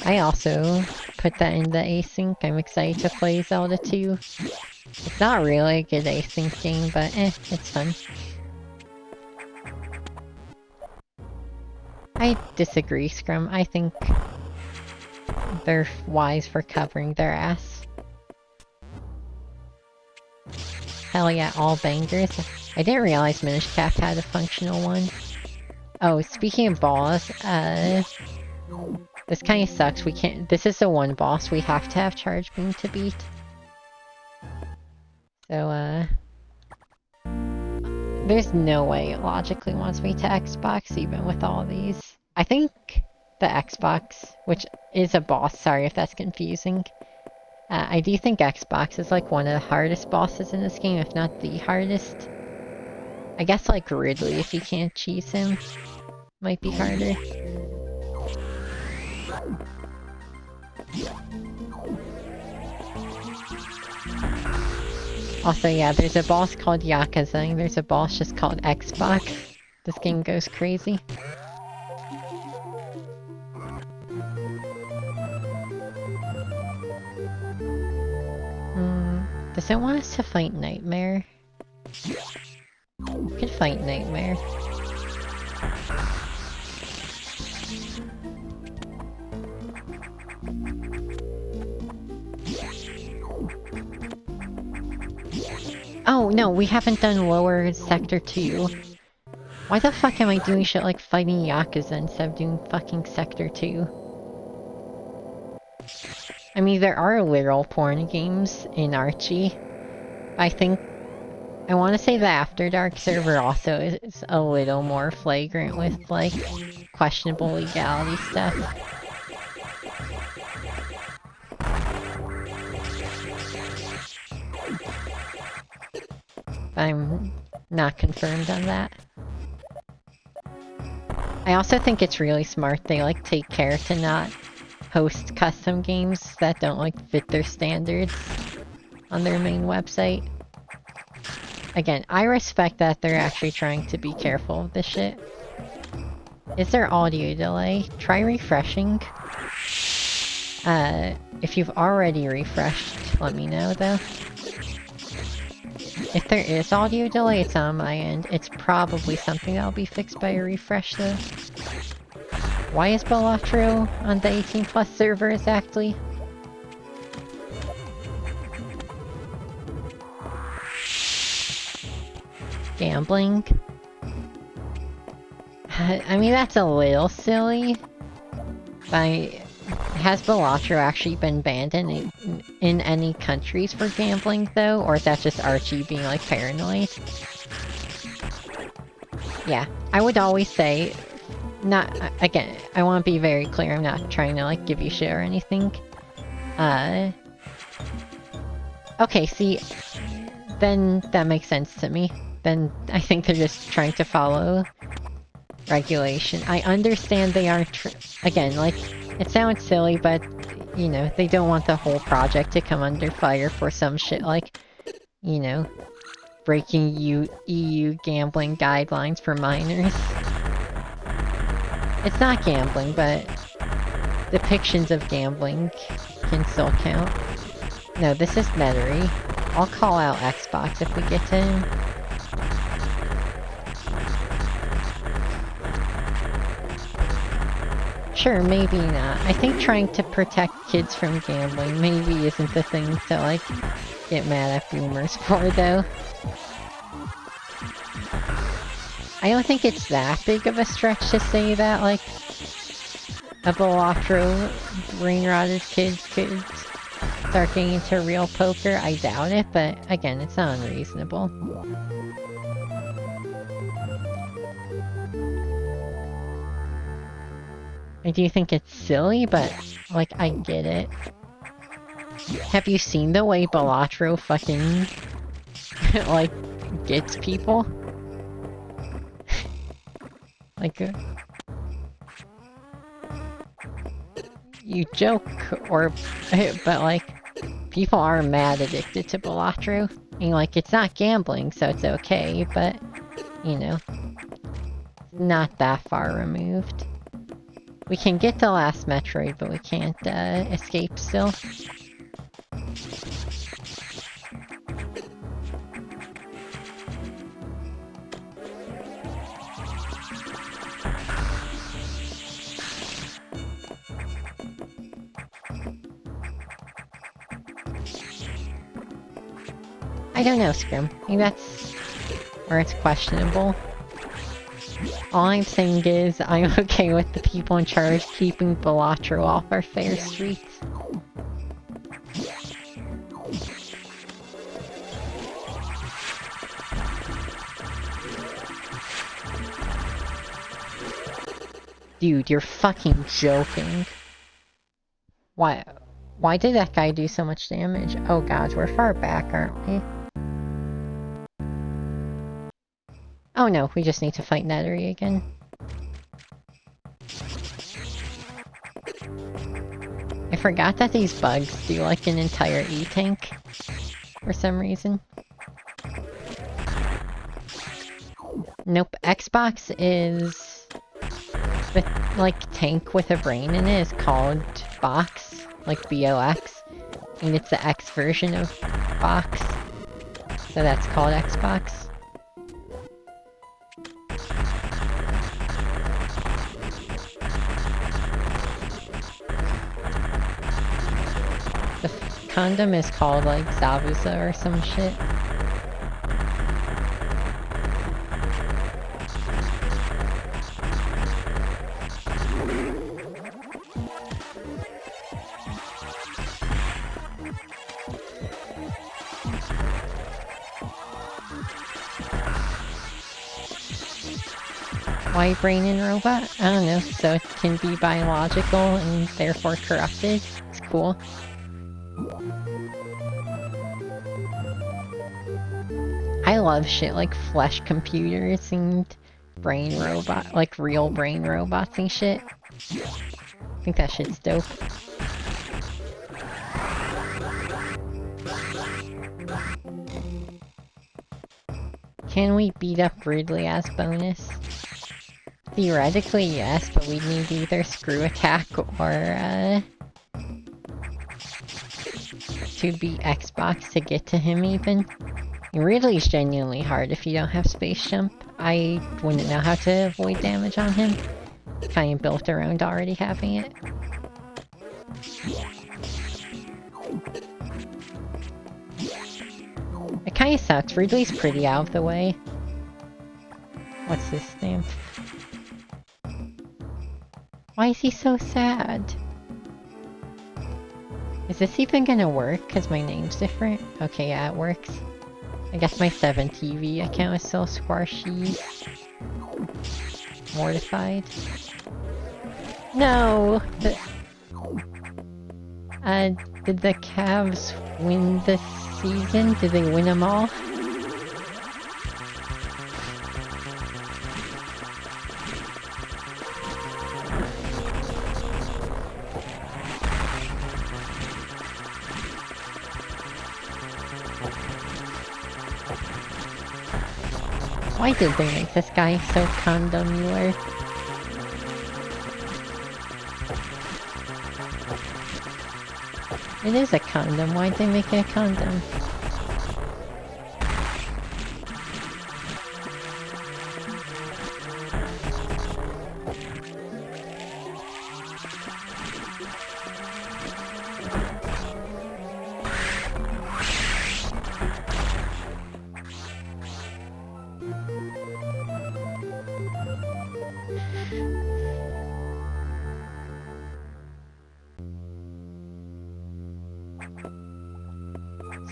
I also put that in the async. I'm excited to play Zelda 2. It's not really a good async game, but it's fun. I disagree, Scrum. I think they're wise for covering their ass. Hell yeah, all bangers. I didn't realize Minish Cap had a functional one. Oh, speaking of boss, this kind of sucks. We can't. This is the one boss we have to have Charge Beam to beat. So, there's no way it logically wants me to Xbox, even with all these. I think the Xbox, which is a boss, sorry if that's confusing. I do think Xbox is like one of the hardest bosses in this game, if not the hardest. I guess like Ridley, if you can't cheese him, might be harder. Also, yeah, there's a boss called Yakuza, and there's a boss just called Xbox. This game goes crazy. Does it want us to fight Nightmare? We could fight Nightmare. Oh no, we haven't done lower sector 2. Why the fuck am I doing shit like fighting Yakuza instead of doing fucking sector 2? I mean, there are literal porn games in Archie. I think... I want to say the After Dark server also is a little more flagrant with, like, questionable legality stuff. I'm not confirmed on that. I also think it's really smart they, like, take care to not host custom games that don't, like, fit their standards on their main website. Again, I respect that they're actually trying to be careful of this shit. Is there audio delay? Try refreshing. If you've already refreshed, let me know though. If there is audio delay, it's on my end. It's probably something that'll be fixed by a refresh though. Why is Balatro on the 18+ server exactly? Gambling? I mean, that's a little silly. Has Balatro actually been banned in any countries for gambling, though? Or is that just Archie being, like, paranoid? Yeah, I would always say... Again, I want to be very clear, I'm not trying to, like, give you shit or anything. Okay, see... Then that makes sense to me. Then I think they're just trying to follow regulation. I understand they aren't... Again, like, it sounds silly, but, you know, they don't want the whole project to come under fire for some shit like, you know, breaking EU gambling guidelines for minors. It's not gambling, but depictions of gambling can still count. No, this is Metairie. I'll call out Xbox if we get to him. Sure, maybe not. I think trying to protect kids from gambling maybe isn't the thing to, like, get mad at boomers for, though. I don't think it's that big of a stretch to say that, like, a Balatro brain-rotted kid could start getting into real poker. I doubt it, but again, it's not unreasonable. I do think it's silly, but, like, I get it. Have you seen the way Balatro fucking, like, gets people? Like, you joke, or, but, like, people are mad addicted to Balatro. And, like, it's not gambling, so it's okay, but you know, not that far removed. We can get the last Metroid, but we can't escape still. I don't know, Scrim. I think that's where it's questionable. All I'm saying is, I'm okay with the people in charge keeping Balatro off our fair streets. Dude, you're fucking joking. Why did that guy do so much damage? Oh god, we're far back, aren't we? Oh no, we just need to fight Nettery again. I forgot that these bugs do like an entire E-tank for some reason. Nope, Xbox is the like tank with a brain in it is called Box, like BOX, and it's the X version of Box, so that's called Xbox. The condom is called like Zabuza or some shit. Why brain in robot? I don't know, so it can be biological and therefore corrupted. It's cool. I love shit like flesh computers and brain robot, like real brain robots and shit. I think that shit's dope. Can we beat up Ridley as bonus? Theoretically, yes, but we'd need either screw attack or, to beat Xbox to get to him even. Ridley's genuinely hard if you don't have space jump. I wouldn't know how to avoid damage on him. Kind of built around already having it. It kinda sucks. Ridley's pretty out of the way. What's this stamp? Why is he so sad? Is this even gonna work? Cause my name's different? Okay, yeah, it works. I guess my 7 TV account is still squashy. Mortified. No! Did the Cavs win this season? Did they win them all? Why did they make this guy so condomular? It is a condom, why'd they make it a condom?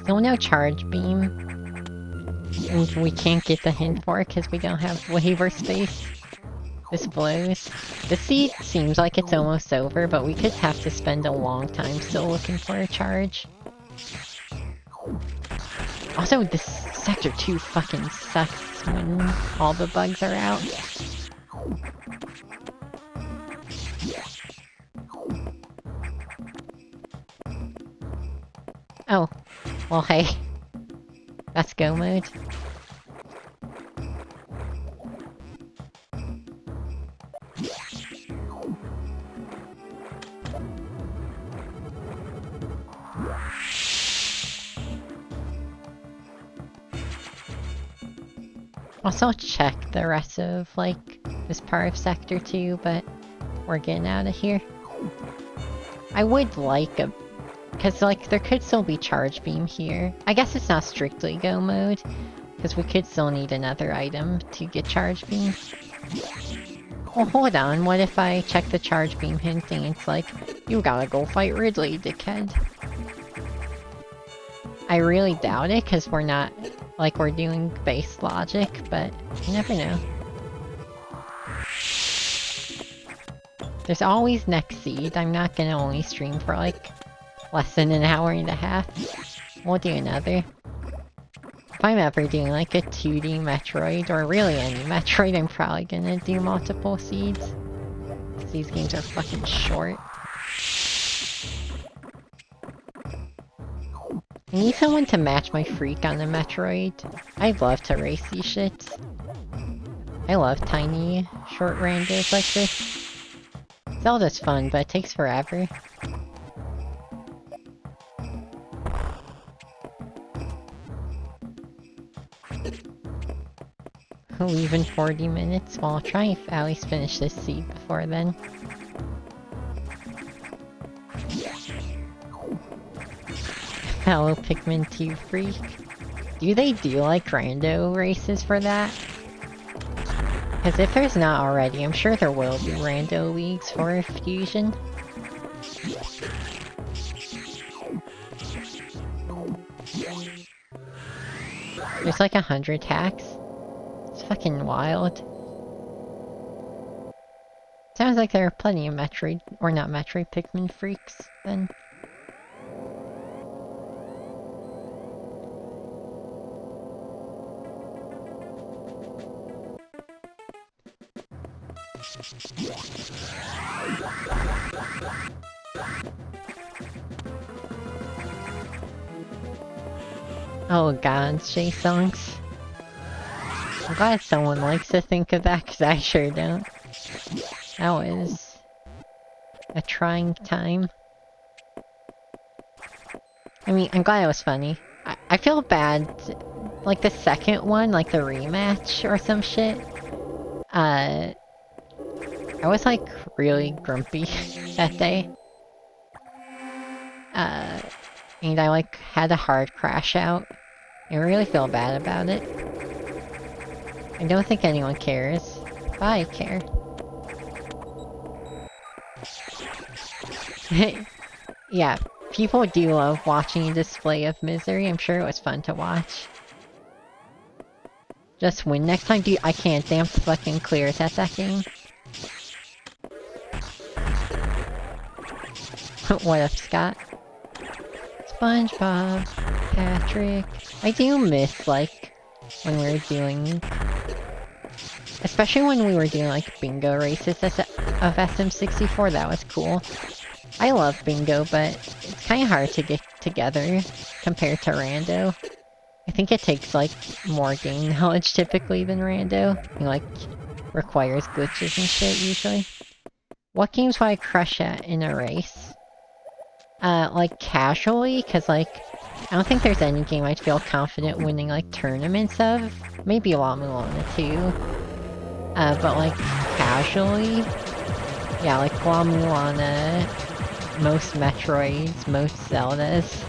Still no charge beam. And we can't get the hint for it because we don't have waiver space. This blows. The seed seems like it's almost over, but we could have to spend a long time still looking for a charge. Also, this Sector 2 fucking sucks when all the bugs are out. Oh, well hey. That's go mode. Also check the rest of, like, this part of Sector 2, but we're getting out of here. I would like a... because, like, there could still be Charge Beam here. I guess it's not strictly Go mode, because we could still need another item to get Charge Beam. Well, hold on, what if I check the Charge Beam hint and it's like, you gotta go fight Ridley, dickhead. I really doubt it, because we're not... like, we're doing base logic, but you never know. There's always next seed. I'm not gonna only stream for, like, less than an hour and a half. We'll do another. If I'm ever doing, like, a 2D Metroid, or really any Metroid, I'm probably gonna do multiple seeds. These games are fucking short. I need someone to match my freak on the Metroid. I'd love to race these shits. I love tiny, short randos like this. Zelda's fun, but it takes forever. I'll leave in 40 minutes. Well, I'll try to at least finish this seed before then. Hello, Pikmin 2 freak. Do they do, like, rando races for that? Because if there's not already, I'm sure there will be rando leagues for Fusion. There's like 100 hacks. It's fucking wild. Sounds like there are plenty of Metroid, or not Metroid, Pikmin freaks, then. Oh god, Shay songs. I'm glad someone likes to think of that, because I sure don't. That was a trying time. I mean, I'm glad it was funny. I feel bad, like the second one, like the rematch or some shit. I was like really grumpy that day. And I like had a hard crash out. I really feel bad about it. I don't think anyone cares, but I care. Yeah, people do love watching a display of misery. I'm sure it was fun to watch. Just win next time, dude. I can't. Damn fucking clears at that game. What up, Scott? SpongeBob, Patrick. I do miss, like, when we were doing... especially when we were doing, like, bingo races of SM64, that was cool. I love bingo, but it's kind of hard to get together compared to rando. I think it takes, like, more game knowledge typically than rando. It, like, requires glitches and shit, usually. What games would I crush at in a race? Like, casually, cause, like, I don't think there's any game I'd feel confident winning, like, tournaments of. Maybe La Mulana too. But, like, casually, yeah, like, La Mulana, most Metroids, most Zeldas.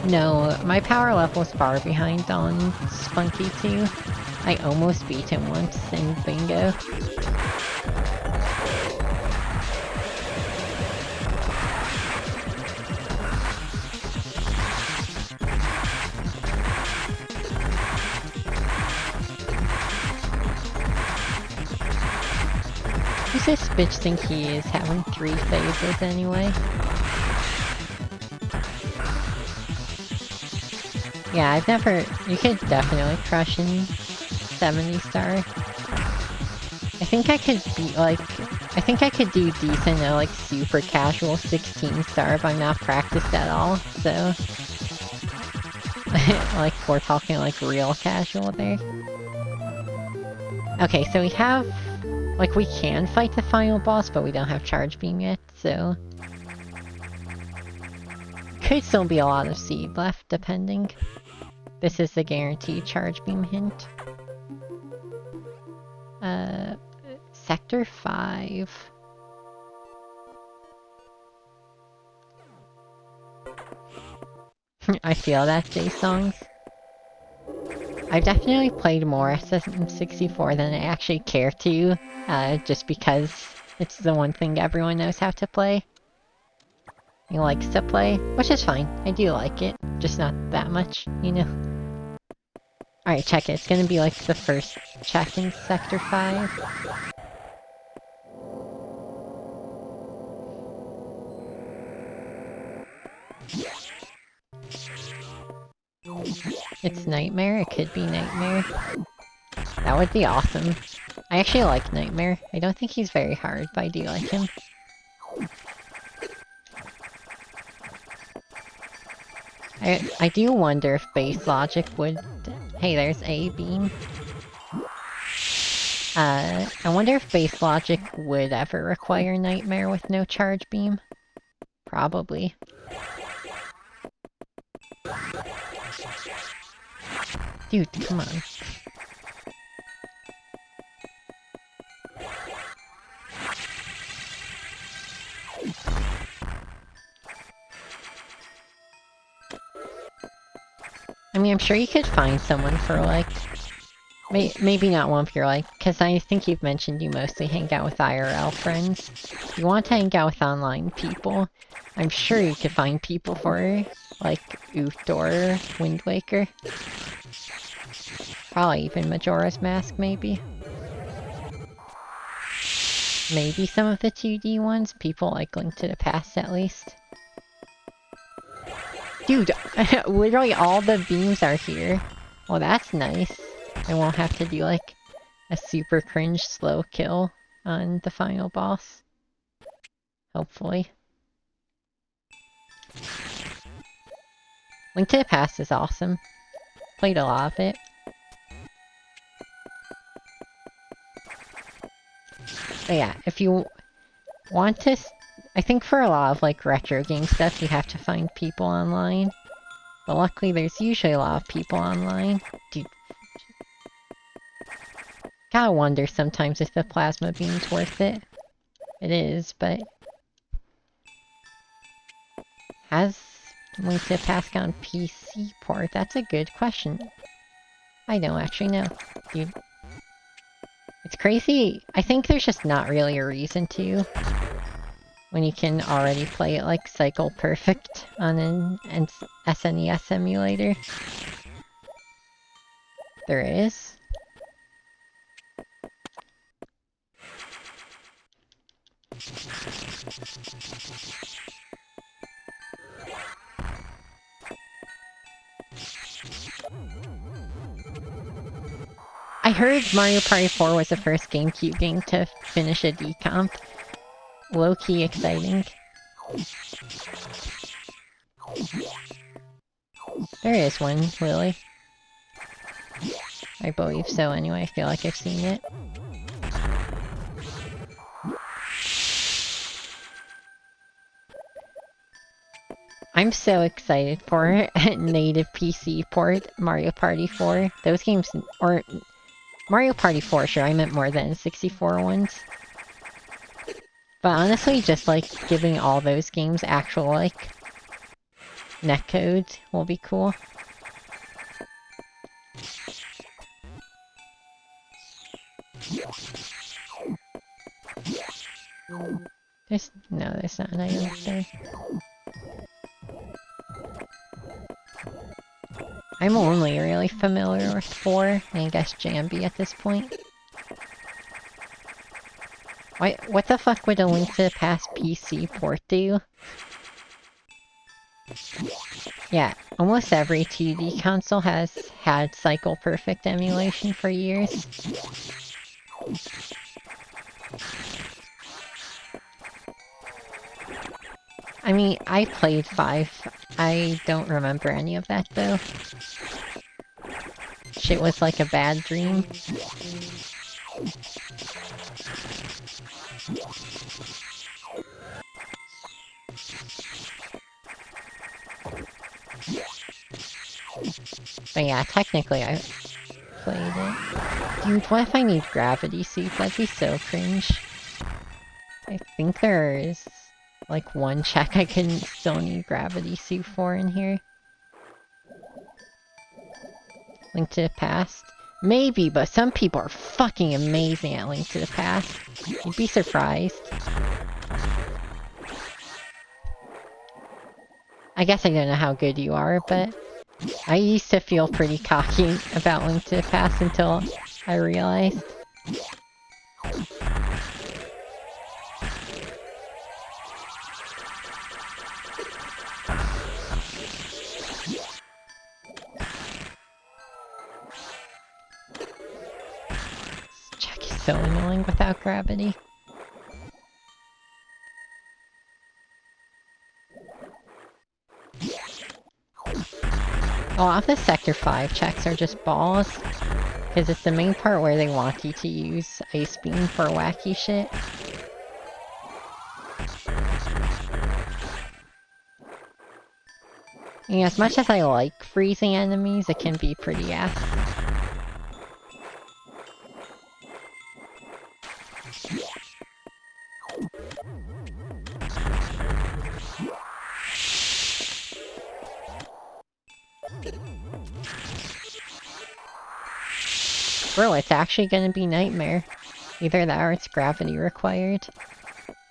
No, my power level is far behind on Spunky 2. I almost beat him once in bingo. Who's this bitch think he is, having 3 phases anyway? Yeah, I've never... you could definitely crush in 70 star. I think I could be like... I think I could do decent at like super casual 16 star, but I'm not practiced at all, so... like if we're talking like real casual there. Okay, so we have... Like, we can fight the final boss, but we don't have Charge Beam yet, so... Could still be a lot of seed left, depending. This is the guaranteed Charge Beam hint. Sector 5. I feel that, J-Songs. I've definitely played more SM64 than I actually care to, just because it's the one thing everyone knows how to play. He likes to play, which is fine. I do like it, just not that much, you know? Alright, check it. It's gonna be like the first check in Sector 5. It's Nightmare? It could be Nightmare. That would be awesome. I actually like Nightmare. I don't think he's very hard, but I do like him. I do wonder if base logic would... Hey, there's a beam. I wonder if base logic would ever require Nightmare with no charge beam. Probably. Dude, come on. I mean, I'm sure you could find someone for, like... Maybe not one for, like... Because I think you've mentioned you mostly hang out with IRL friends. If you want to hang out with online people, I'm sure you could find people for, like, Oot or Wind Waker. Probably even Majora's Mask, maybe. Maybe some of the 2D ones. People like Link to the Past, at least. Dude, literally all the beams are here. Well, that's nice. I won't have to do, like, a super cringe slow kill on the final boss. Hopefully. Link to the Past is awesome. Played a lot of it. But yeah, if you want to... I think for a lot of, like, retro game stuff, you have to find people online. But luckily, there's usually a lot of people online. Dude. Gotta wonder sometimes if the plasma beam's worth it. It is, but... Has Link to the Past on PC port? That's a good question. I don't actually know. Dude. It's crazy. I think there's just not really a reason to. When you can already play it like cycle perfect on an SNES emulator. There is. I heard Mario Party 4 was the first GameCube game to finish a decomp. Low-key exciting. There is one, Lily. I believe so anyway, I feel like I've seen it. I'm so excited for native PC port Mario Party 4. Those games, or Mario Party 4, sure, I meant more than 64 ones. But honestly, just like giving all those games actual, like, netcode will be cool. There's not an item there. I'm only really familiar with 4, and I guess Jambi at this point. What the fuck would a Link to the Past PC port do? Yeah, almost every 2D console has had cycle perfect emulation for years. I mean, I played 5. I don't remember any of that, though. shit was like a bad dream. But yeah, technically I played it. Dude, what if I need gravity suit? That'd be so cringe. I think there's like one check I can still need gravity suit for in here. Link to the Past? Maybe, but some people are fucking amazing at Link to the Past. You'd be surprised. I guess I don't know how good you are, but I used to feel pretty cocky about Link to the Past until I realized. This check is so annoying without gravity. A lot of the Sector 5 checks are just balls, because it's the main part where they want you to use Ice Beam for wacky shit. And as much as I like freezing enemies, it can be pretty ass. Bro, it's actually gonna be Nightmare. Either that or it's gravity required.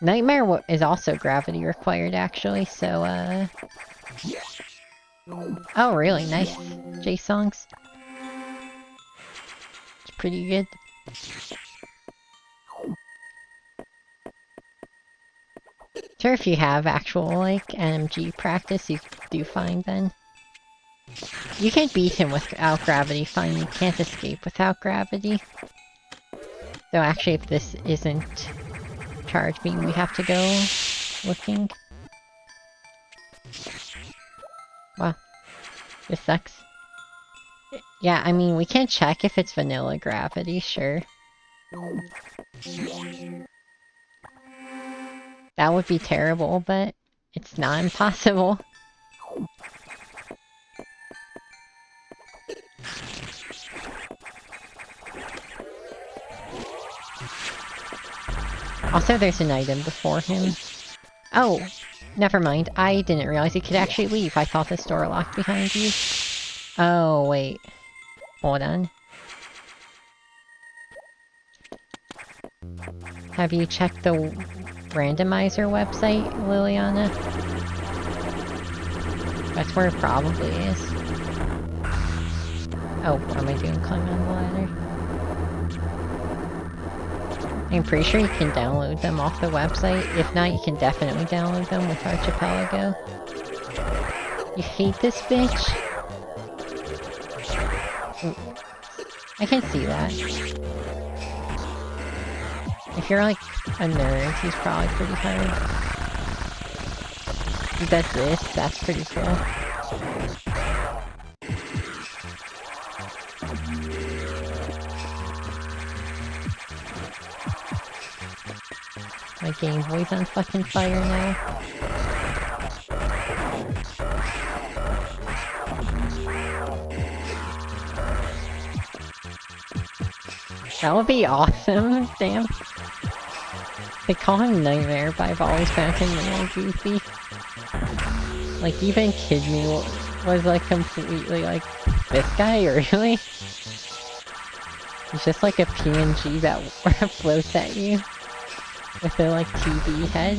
Nightmare is also gravity required, actually, so, Oh, really? Nice. J-Songs. It's pretty good. Sure, if you have actual, like, NMG practice, you do fine then. You can beat him without gravity fine, you can't escape without gravity. Though actually, if this isn't charge beam, we have to go looking. Wow. This sucks. Yeah, I mean, we can check if it's vanilla gravity, sure. That would be terrible, but it's not impossible. Also, there's an item before him. Oh, never mind. I didn't realize you could actually leave. I thought this door locked behind you. Oh, wait. Hold on. Have you checked the randomizer website, Liliana? That's where it probably is. Oh, what am I doing? Climbing on the ladder? I'm pretty sure you can download them off the website. If not, you can definitely download them with Archipelago. You hate this bitch? I can see that. If you're like a nerd, he's probably pretty hard. He does this, that's pretty cool. My Game Boy's on fucking fire now. That would be awesome, damn. They call him Nightmare, but I've always found him really goofy. Like, even Kid Me was like completely like, this guy, really? He's just like a PNG that floats at you. With a, like, TV head.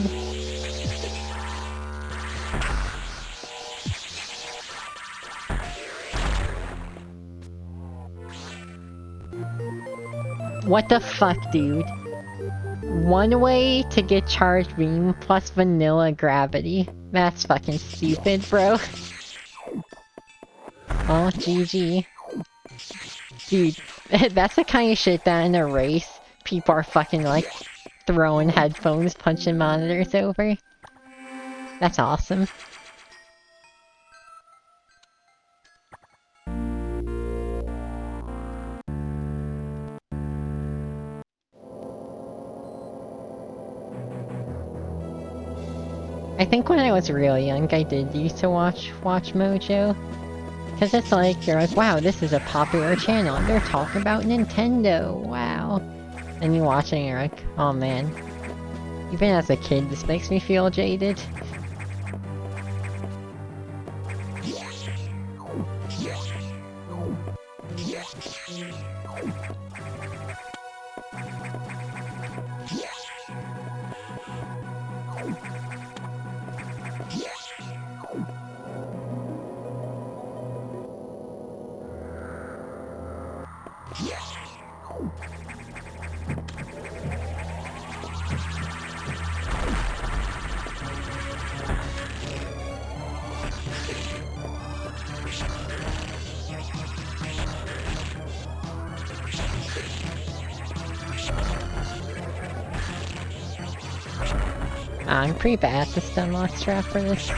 What the fuck, dude? One way to get charged beam plus vanilla gravity. That's fucking stupid, bro. Oh, GG. Dude, that's the kind of shit that in a race, people are fucking, like, throwing headphones, punching monitors over. That's awesome. think when I was really young, I did used to watch Mojo. Because it's like, you're like, wow, this is a popular channel. And they're talking about Nintendo. Wow. And you watch it and you're like, oh man. Even as a kid, this makes me feel jaded. I'm pretty bad at the stun lock trap for this.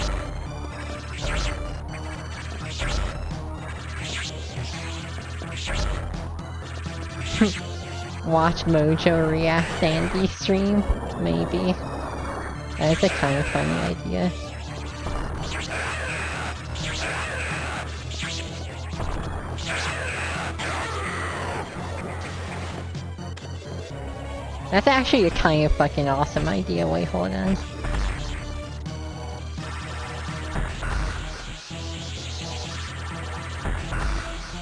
Watch Mojo react Sandy stream? Maybe. That's a kind of funny idea. That's actually a kind of fucking awesome idea. Wait, hold on.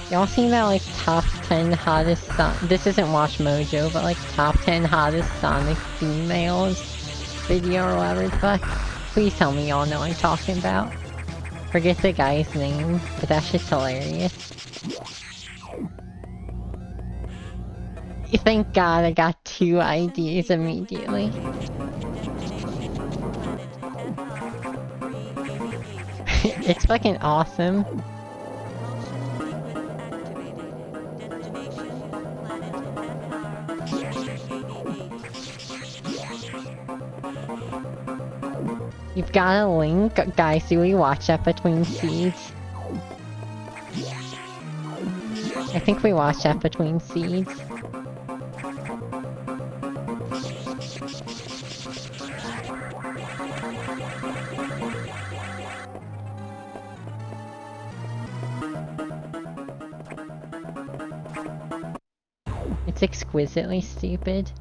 Y'all seen that, like, top 10 hottest this isn't Watch Mojo, but, like, top 10 hottest Sonic females video or whatever the fuck? Please tell me y'all know what I'm talking about. Forget the guy's name, but that shit's hilarious. Thank God I got 2 ideas immediately. It's fucking awesome. You've got a link? Guys, do we watch that between seeds? I think we watched that between seeds. It's exquisitely stupid.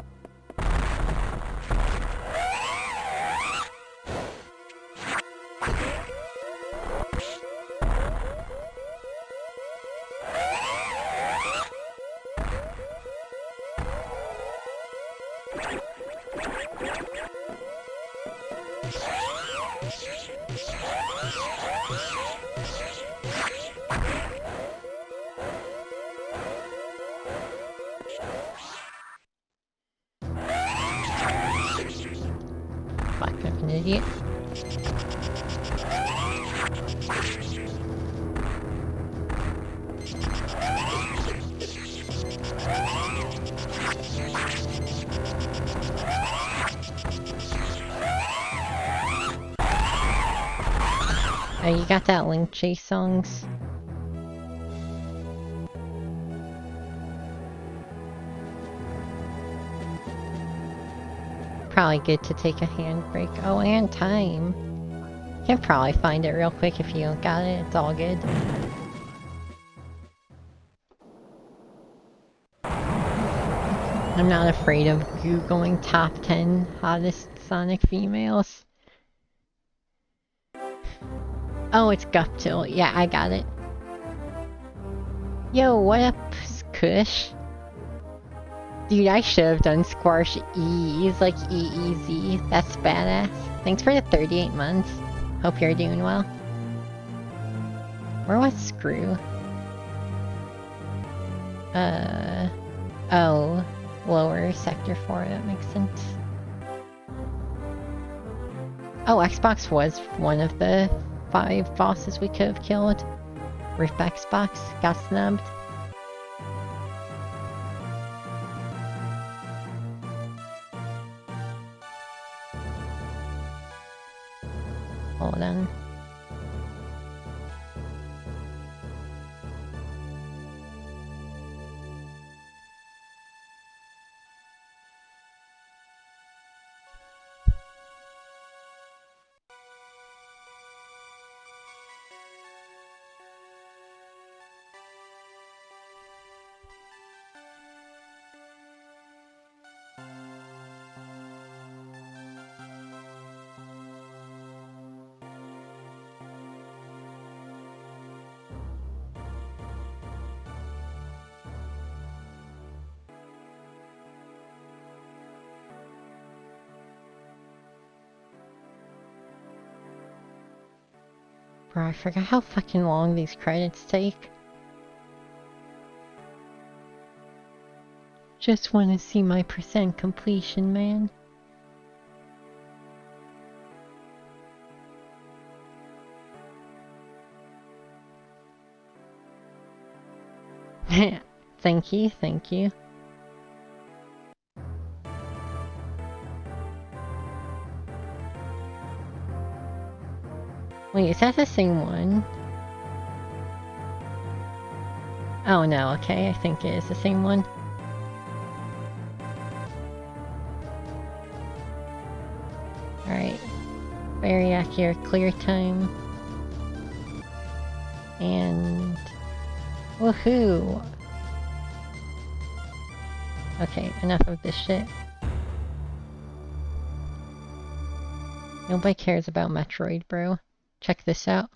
Fuck, I'm an idiot. Oh, you got that Link Chase songs? Probably good to take a handbrake. Oh, and time. You can probably find it real quick if you got it. It's all good. I'm not afraid of Googling top 10 hottest Sonic females. Oh, it's Guptil. Yeah, I got it. Yo, what up, Kush? Dude, I should have done Squash E's, like EEZ. That's badass. Thanks for the 38 months. Hope you're doing well. Where was Screw? Oh, lower Sector 4, that makes sense. Oh, Xbox was one of the 5 bosses we could have killed. Rip Xbox got snubbed. Hold on. Bro, I forgot how fucking long these credits take. Just want to see my percent completion, man. Thank you, thank you. Wait, is that the same one? Oh no, okay, I think it is the same one. Alright. Very accurate clear time. And... woohoo! Okay, enough of this shit. Nobody cares about Metroid, bro. Check this out.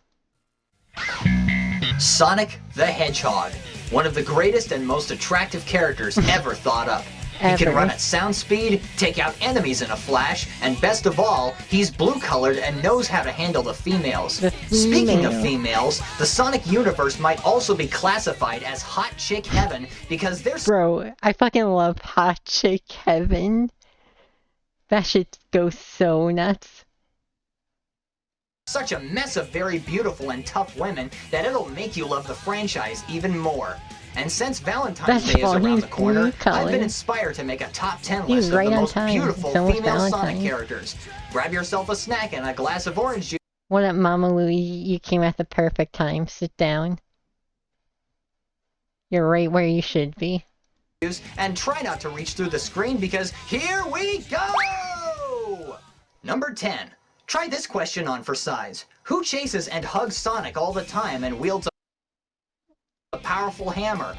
Sonic the Hedgehog. One of the greatest and most attractive characters ever thought up. He can run at sound speed, take out enemies in a flash, and best of all, he's blue-colored and knows how to handle the females. Speaking of females, the Sonic universe might also be classified as Hot Chick Heaven because there's— Bro, I fucking love Hot Chick Heaven. That shit goes so nuts. Such a mess of very beautiful and tough women that it'll make you love the franchise even more. And since Valentine's Day is around the corner, I've been inspired to make a top 10 list of the most beautiful female Sonic characters. Grab yourself a snack and a glass of orange juice. What up, Mama Louie? You came at the perfect time. Sit down. You're right where you should be. And try not to reach through the screen because here we go! Number 10. Try this question on for size. Who chases and hugs Sonic all the time and wields a powerful hammer?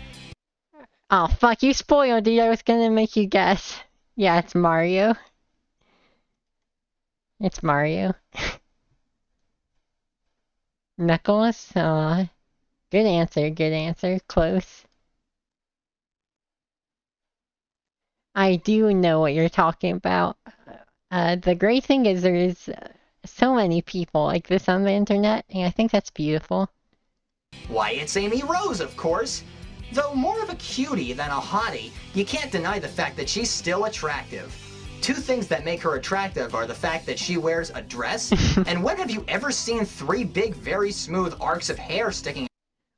Oh, fuck, you spoiled, dude. I was gonna make you guess. Yeah, it's Mario. It's Mario. Knuckles? Aw. Good answer, good answer. Close. I do know what you're talking about. The great thing is there's so many people like this on the internet, and I think that's beautiful. Why, it's Amy Rose, of course. Though more of a cutie than a hottie, you can't deny the fact that she's still attractive. Two things that make her attractive are the fact that she wears a dress, and when have you ever seen 3 big, very smooth arcs of hair sticking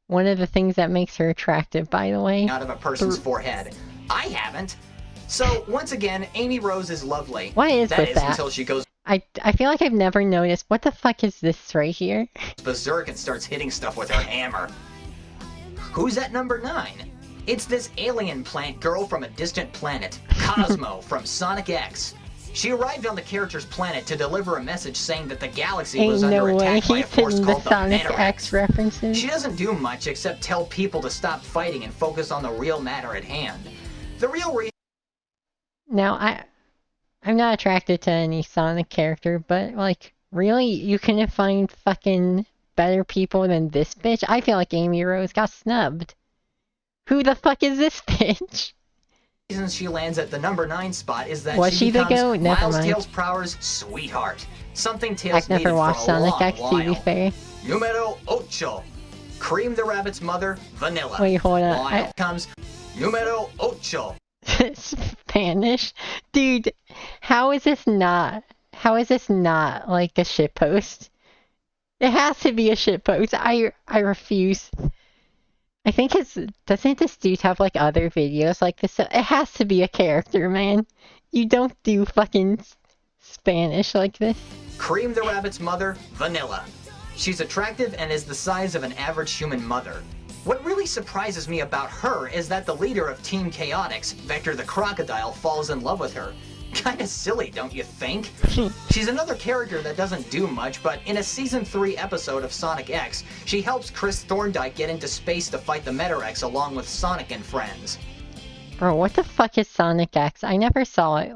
One of the things that makes her attractive, by the way. Out of a person's forehead? I haven't. So, once again, Amy Rose is lovely. What is that? With that? Until she goes I feel like I've never noticed. What the fuck is this right here? berserk and starts hitting stuff with her hammer. Who's at number 9? It's this alien plant girl from a distant planet, Cosmo from Sonic X. She arrived on the character's planet to deliver a message saying that the galaxy was under attack by a force called the Sonic X references. She doesn't do much except tell people to stop fighting and focus on the real matter at hand. The real reason. Now, I'm not attracted to any Sonic character, but, like, really? You couldn't find fucking better people than this bitch? I feel like Amy Rose got snubbed. Who the fuck is this bitch? The reason she lands at the number 9 spot is that Was she the becomes goat? Never Miles mind. Tails Prower's sweetheart. Something Tails I've never needed watched for a Sonic long X, to be while. fair. Numero 8. Cream the Rabbit's mother, Vanilla. Wait, hold on. While comes Numero 8. Spanish? Dude, how is this not like a shitpost? It has to be a shitpost. I refuse. I think doesn't this dude have like other videos like this? It has to be a character, man. You don't do fucking Spanish like this. Cream the Rabbit's mother, Vanilla. She's attractive and is the size of an average human mother. What really surprises me about her is that the leader of Team Chaotix, Vector the Crocodile, falls in love with her. Kinda silly, don't you think? She's another character that doesn't do much, but in a Season 3 episode of Sonic X, she helps Chris Thorndike get into space to fight the Metarex along with Sonic and friends. Bro, what the fuck is Sonic X? I never saw it.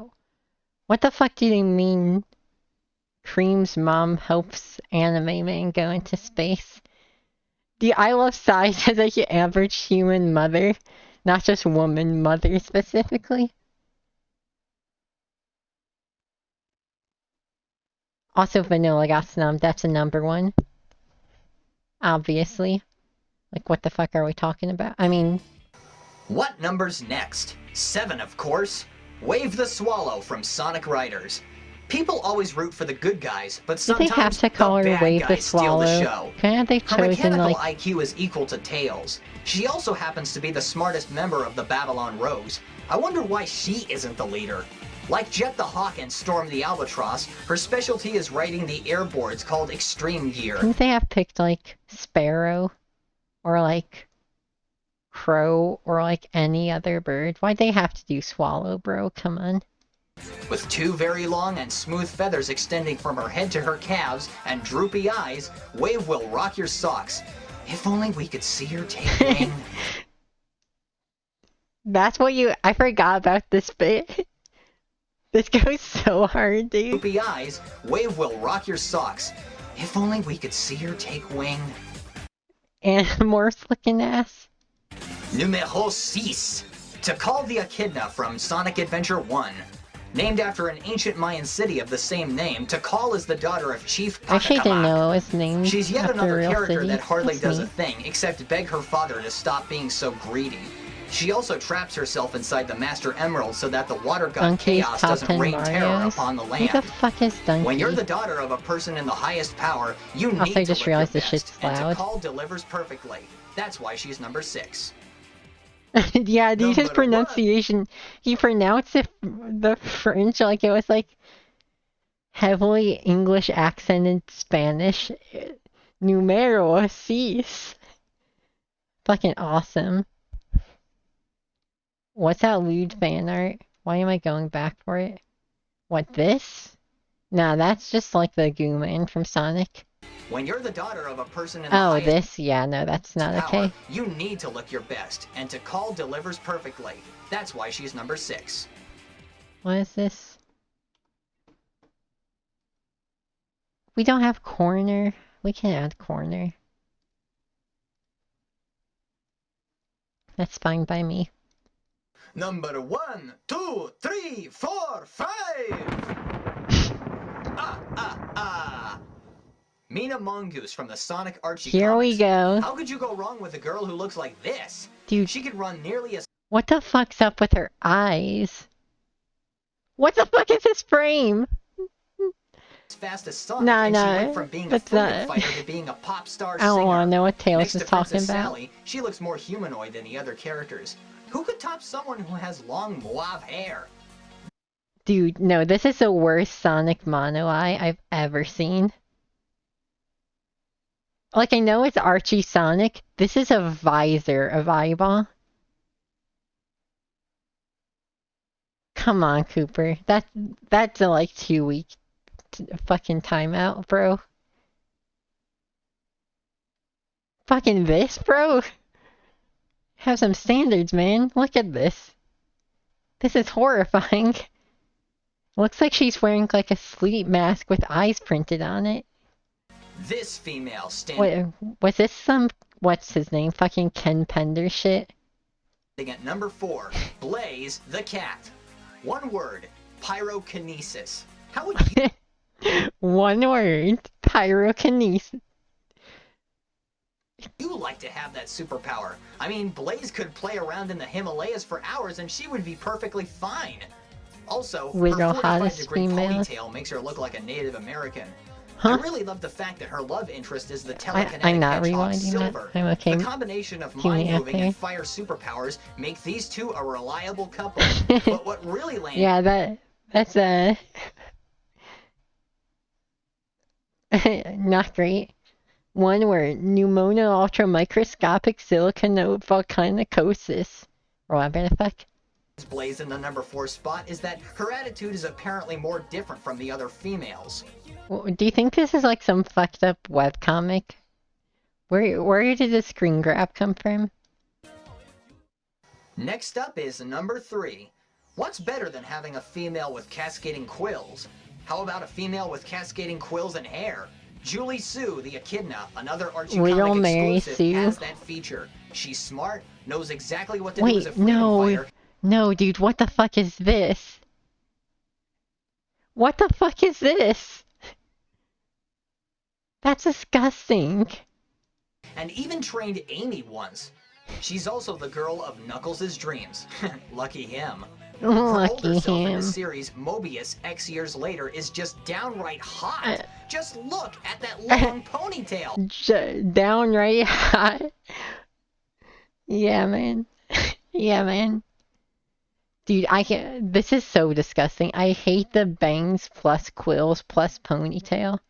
What the fuck do you mean Cream's mom helps Anime Man go into space? The I Love Sai says like your average human mother, not just woman mother specifically. Also, Vanilla got snubbed. That's a number 1. Obviously. Like, what the fuck are we talking about? I mean... What number's next? 7, of course. Wave the Swallow from Sonic Riders. People always root for the good guys, but Did they have sometimes to call the her bad Wave the guys steal the Swallow? show. Couldn't they Her chosen, mechanical like... IQ is equal to Tails. She also happens to be the smartest member of the Babylon Rogues. I wonder why she isn't the leader. Like Jet the Hawk and Storm the Albatross, her specialty is riding the airboards called Extreme Gear. Couldn't they have picked, like, Sparrow? Or, like, Crow? Or, like, any other bird? Why'd they have to do Swallow, bro? Come on. With 2 very long and smooth feathers extending from her head to her calves and droopy eyes, Wave will rock your socks. If only we could see her take wing. That's what you... I forgot about this bit. This goes so hard, dude. Droopy eyes, Wave will rock your socks. If only we could see her take wing. And Morse looking ass. Numero 6. Tikal the Echidna from Sonic Adventure 1. Named after an ancient Mayan city of the same name, Tikal is the daughter of Chief I actually didn't Pakakamak. know it was named She's yet after another a real character city. that hardly That's does a neat. thing except beg her father to stop being so greedy. She also traps herself inside the Master Emerald so that the water god Donkey's Chaos top doesn't 10 rain terror Marios? upon the Who land. the fuck is Donkey? When you're the daughter of a person in the highest power, you need Also, to I just look realized your this best, shit's and loud. Tikal delivers perfectly. That's why she's number 6. Yeah, dude, his Number 1. pronunciation, he pronounced it, the French like it was like heavily English accented Spanish. Numero 6. Fucking awesome. What's that lewd fan art? Why am I going back for it? What, this? Nah, that's just like the Goo Man from Sonic. When you're the daughter of a person in the Oh, highest this? Yeah, no, that's not power, okay. you need to look your best, and Tikal delivers perfectly. That's why she's number 6. What is this? We don't have corner. We can add corner. That's fine by me. Number 1, 2, 3, 4, 5. Mina Mongoose from the Sonic Archie Here comics. we go. How could you go wrong with a girl who looks like this? Dude, She could run nearly as what the fuck's up with her eyes? What the fuck is this frame? fast as Sonic, Nah, and she nah, went from being a that's freedom not- fighter to being a pop star I don't singer. want to know what Tails Next is to talking Princess about. Sally, she looks more humanoid than the other characters. Who could top someone who has long mauve hair? Dude, no, this is the worst Sonic mono eye I've ever seen. Like, I know it's Archie Sonic. This is a visor of eyeball. Come on, Cooper. That's a, like, 2-week fucking timeout, bro. Fucking this, bro? Have some standards, man. Look at this. This is horrifying. Looks like she's wearing, like, a sleep mask with eyes printed on it. This female standing Wait, was this some, what's his name, fucking Ken Pender shit? at number 4, Blaze the Cat. One word, pyrokinesis. How would One word, pyrokinesis. you like to have that superpower? I mean, Blaze could play around in the Himalayas for hours and she would be perfectly fine. Also, Literal her hottest 45-degree female. ponytail makes her look like a Native American. Huh? I really love the fact that her love interest is the I'm telekinetic not hedgehog rewinding Silver. that. I'm okay. The combination of Keep me mind-moving up and here. fire superpowers make these two a reliable couple. But what really lands Yeah, that's not great. One word, pneumonia ultramicroscopic silicone volcanicosis. What the fuck? Blaze in the number 4 spot is that her attitude is apparently more different from the other females. Do you think this is like some fucked up webcomic? Where did the screen grab come from? Next up is number 3. What's better than having a female with cascading quills? How about a female with cascading quills and hair? Julie Sue, the Echidna, another Archie Real comic Mary exclusive, Sue? has that feature. She's smart, knows exactly what to do as a Wait, freedom no. fighter. No, dude, what the fuck is this? What the fuck is this? That's disgusting. and even trained Amy once. She's also the girl of Knuckles' dreams. Lucky him. Her older Lucky self in the him. series, Mobius, X years later, is just downright hot. Just look at that long ponytail. Downright hot. Yeah, man. Yeah, man. Dude, I can. This is so disgusting. I hate the bangs plus quills plus ponytail.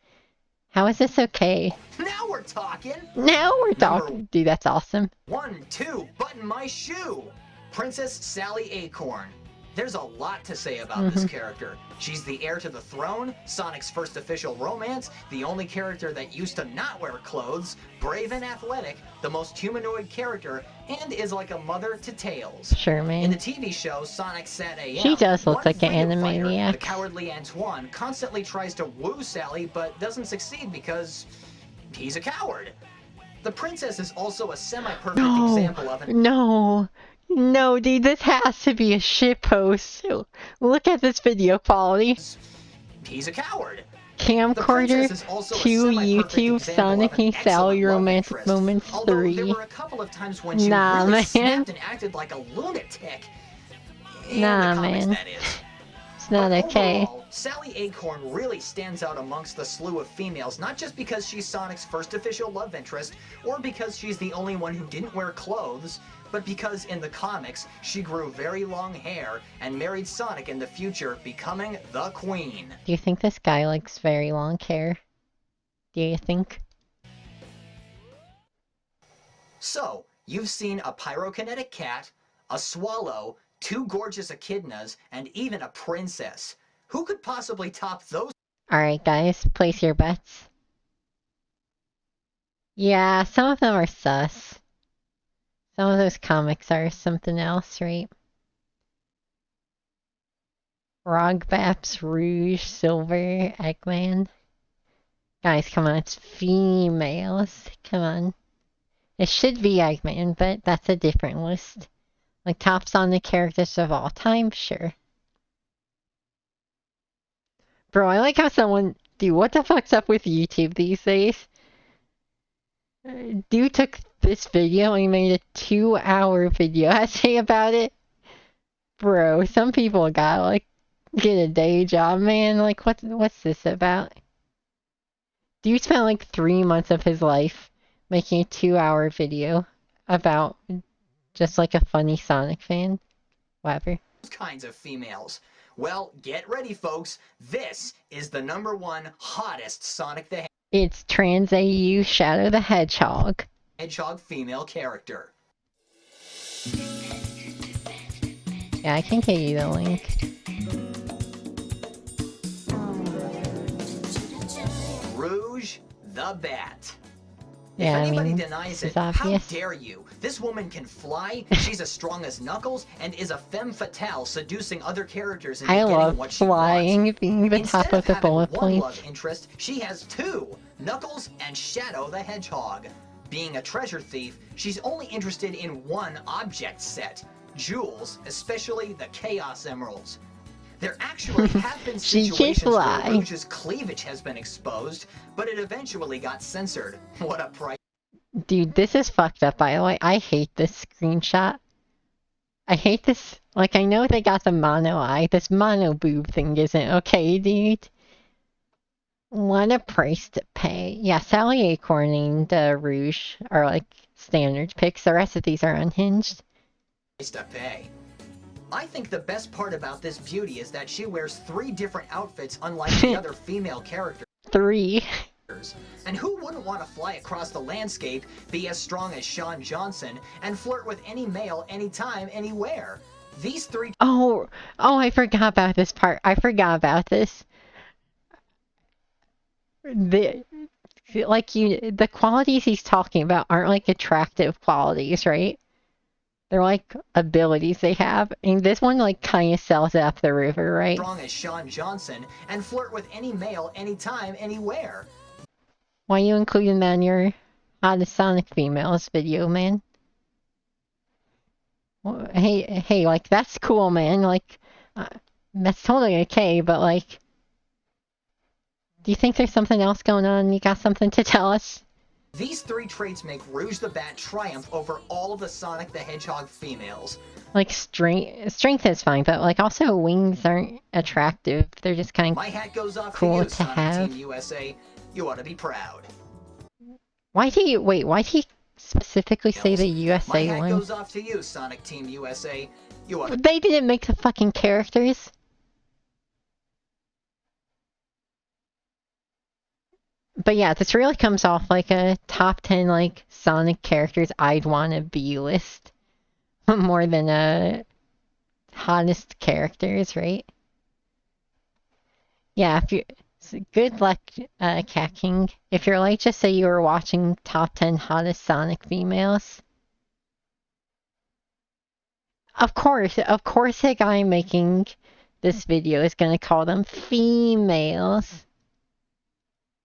How is this okay? Now we're talking. Now we're talking. Dude, that's awesome. 1, 2, button my shoe. Princess Sally Acorn. There's a lot to say about this character. She's the heir to the throne, Sonic's first official romance, the only character that used to not wear clothes, brave and athletic, the most humanoid character, and is like a mother to Tails. Sure, man. In the TV show Sonic Sat AM, she does look one like an freedom fighter, animaniac. the cowardly Antoine constantly tries to woo Sally but doesn't succeed because he's a coward. The princess is also a semi-perfect example of an... No, dude, this has to be a shitpost. Look at this video quality. He's a coward. Camcorder to YouTube Sonic and Sally Romantic Moments 3. There were a couple of times when she Nah, really man. snapped and acted like a lunatic. Nah, comics, man. That is. It's not But okay. overall, Sally Acorn really stands out amongst the slew of females, not just because she's Sonic's first official love interest, or because she's the only one who didn't wear clothes, but because in the comics, she grew very long hair and married Sonic in the future, becoming the Queen. Do you think this guy likes very long hair? Do you think? So, you've seen a pyrokinetic cat, a swallow, 2 gorgeous echidnas, and even a princess. Who could possibly top those? Alright, guys, place your bets. Yeah, some of them are sus. Some of those comics are something else, right? Rogbaps, Rouge, Silver, Eggman. Guys, come on, it's females. Come on. It should be Eggman, but that's a different list. Like, tops on the characters of all time? Sure. Bro, I like how someone... Dude, what the fuck's up with YouTube these days? Dude took this video and he made a 2-hour video essay about it. Bro, some people gotta, like, get a day job, man. Like, what's this about? Dude spent, like, 3 months of his life making a 2-hour video about just, like, a funny Sonic fan. Whatever. Kinds of females. Well, get ready, folks. This is the #1 hottest Sonic the It's Trans AU Shadow the Hedgehog. Hedgehog female character. Yeah, I can get you the link. Rouge the Bat. Yeah, if I anybody mean, denies this it, is how obvious. dare you? This woman can fly, she's as strong as Knuckles, and is a femme fatale, seducing other characters into I getting love what she flying, wants. being the Instead top of the having bullet one points. love interest, she has 2, Knuckles and Shadow the Hedgehog. Being a treasure thief, she's only interested in one object set, jewels, especially the Chaos Emeralds. There actually have been She can situations where fly. Rouge's cleavage has been exposed, but it eventually got censored. What a price. Dude, this is fucked up, by the way. I hate this screenshot. I hate this. Like, I know they got the mono eye. This mono boob thing isn't okay, dude. What a price to pay. Yeah, Sally Acorn and Rouge are, like, standard picks. The rest of these are unhinged. To pay. I think the best part about this beauty is that she wears 3 different outfits unlike the other female characters. 3. And who wouldn't want to fly across the landscape, be as strong as Sean Johnson, and flirt with any male anytime, anywhere? These 3 Oh, I forgot about this part. I forgot about this. The qualities he's talking about aren't, like, attractive qualities, right? They're, like, abilities they have. And this one, like, kind of sells it up the river, right? strong as Sean Johnson, and flirt with any male anytime, anywhere. Why you including that in your hottest Sonic females video, man? Well, hey, like, that's cool, man. Like, that's totally okay, but, like, do you think there's something else going on? You got something to tell us? These three traits make Rouge the Bat triumph over all of the Sonic the Hedgehog females. Like, strength is fine, but, like, also wings aren't attractive. They're just kind My of hat goes off cool to you, to Sonic have. Team USA. You ought to be proud. Why'd he specifically say the My USA hat one? goes off to you, Sonic Team USA. You ought to... They didn't make the fucking characters. But yeah, this really comes off like a top 10, like, Sonic characters I'd want to be list. More than a hottest characters, right? Yeah, if you... Good luck, Cat King. If you're like, just say you were watching top 10 hottest Sonic females. Of course, a guy making this video is gonna call them females.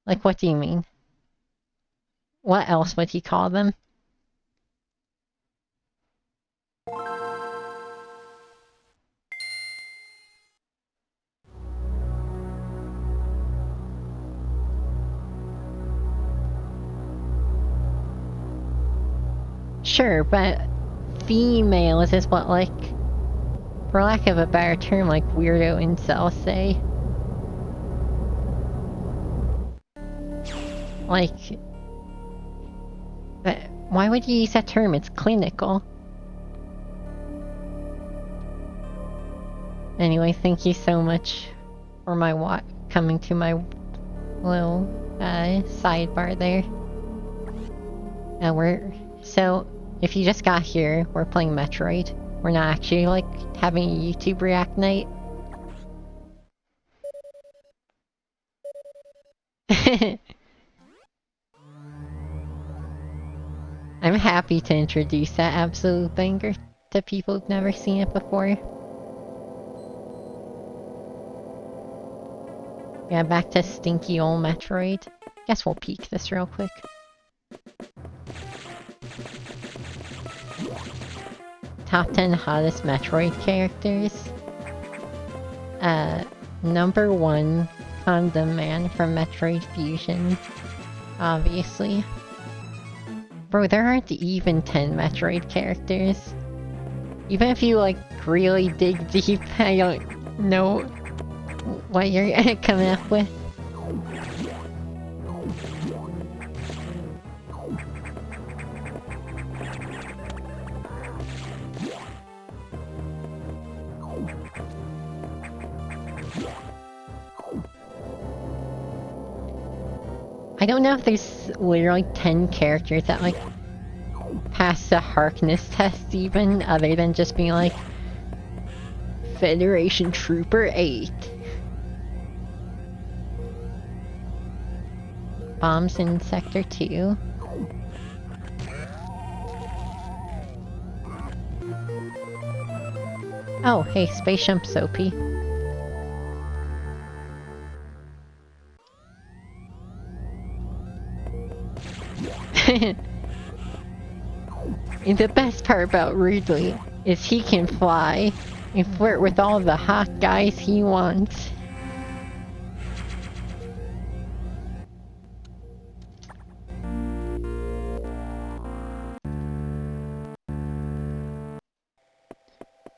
Like, what do you mean? What else would he call them? Sure, but females is what, like, for lack of a better term, like, weirdo incels say. Like, but why would you use that term? It's clinical. Anyway, thank you so much for my coming to my little sidebar there. So if you just got here, we're playing Metroid. We're not actually like having a YouTube react night. I'm happy to introduce that absolute banger to people who've never seen it before. Yeah, back to stinky old Metroid. Guess we'll peek this real quick. Top 10 hottest Metroid characters. Number 1, Condom Man from Metroid Fusion. Obviously. Bro, there aren't even 10 Metroid characters. Even if you, like, really dig deep, I don't know what you're coming up with. I don't know if there's literally 10 characters that, like, pass the Harkness test even, other than just being like, Federation Trooper 8. Bombs in Sector 2. Oh, hey, Space Jump Soapy. And the best part about Ridley is he can fly and flirt with all the hot guys he wants.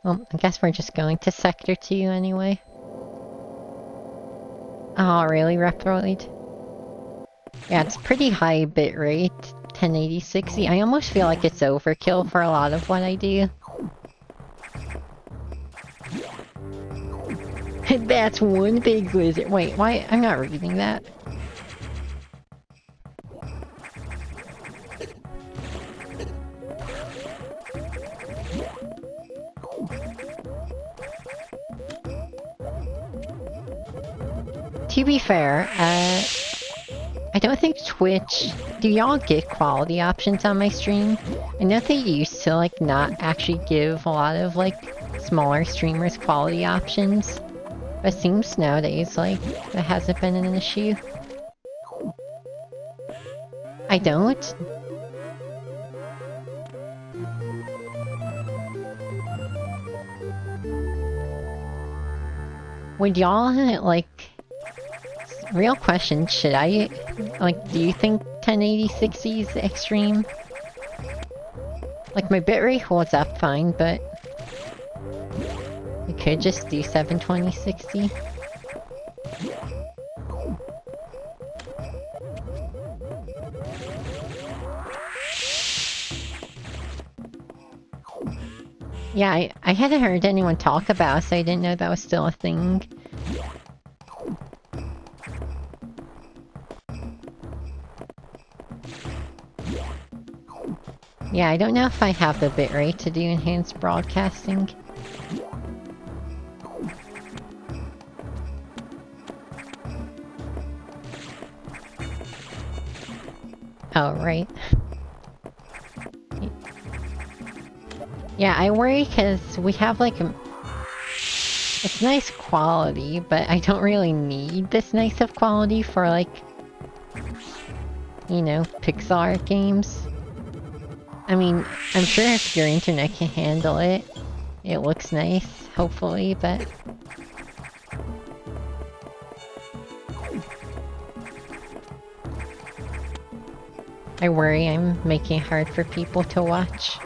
Well, I guess we're just going to Sector 2 anyway. Oh, really, Reproid? Yeah, it's pretty high bitrate, 1080-60. I almost feel like it's overkill for a lot of what I do. That's one big lizard. Wait, why? I'm not reading that. To be fair, I don't think Twitch... Do y'all get quality options on my stream? I know they used to, like, not actually give a lot of, like, smaller streamers quality options. But it seems nowadays, like, that hasn't been an issue. I don't? Would y'all, like... Real question, should I... Like, do you think 1080 60s extreme. Like, my bitrate holds up fine, but we could just do 720 60. Yeah, I hadn't heard anyone talk about it, so I didn't know that was still a thing. Yeah, I don't know if I have the bitrate to do enhanced broadcasting. Oh, right. Yeah, I worry because we have like it's nice quality, but I don't really need this nice of quality for like, you know, Pixar games. I mean, I'm sure if your internet can handle it, it looks nice, hopefully, but... I worry I'm making it hard for people to watch.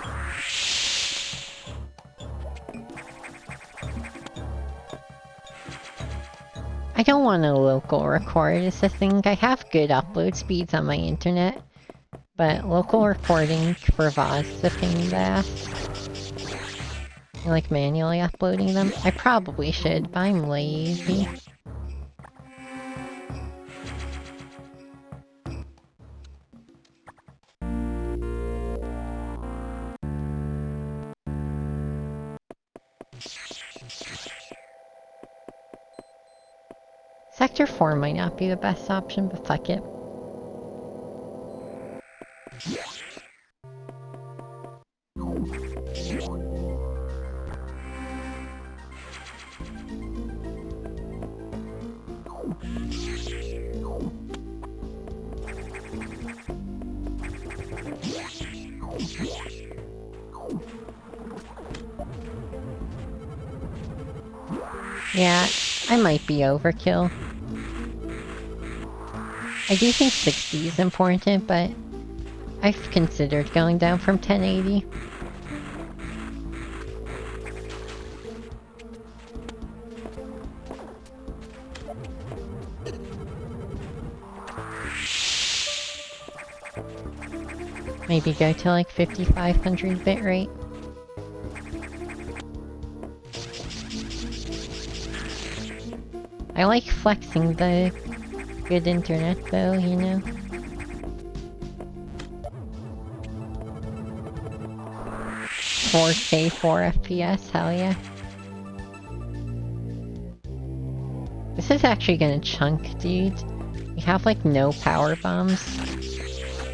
I don't want to local record is the thing. I have good upload speeds on my internet, but local recording for VODs is a pain in the ass. I like manually uploading them. I probably should, but I'm lazy. Sector 4 might not be the best option, but fuck it. Yeah, I might be overkill. I do think 60 is important, but I've considered going down from 1080. Maybe go to like 5500 bitrate. I like flexing the good internet though, you know? "4K 4 FPS, hell yeah." This is actually gonna chunk, dude. We have like no power bombs.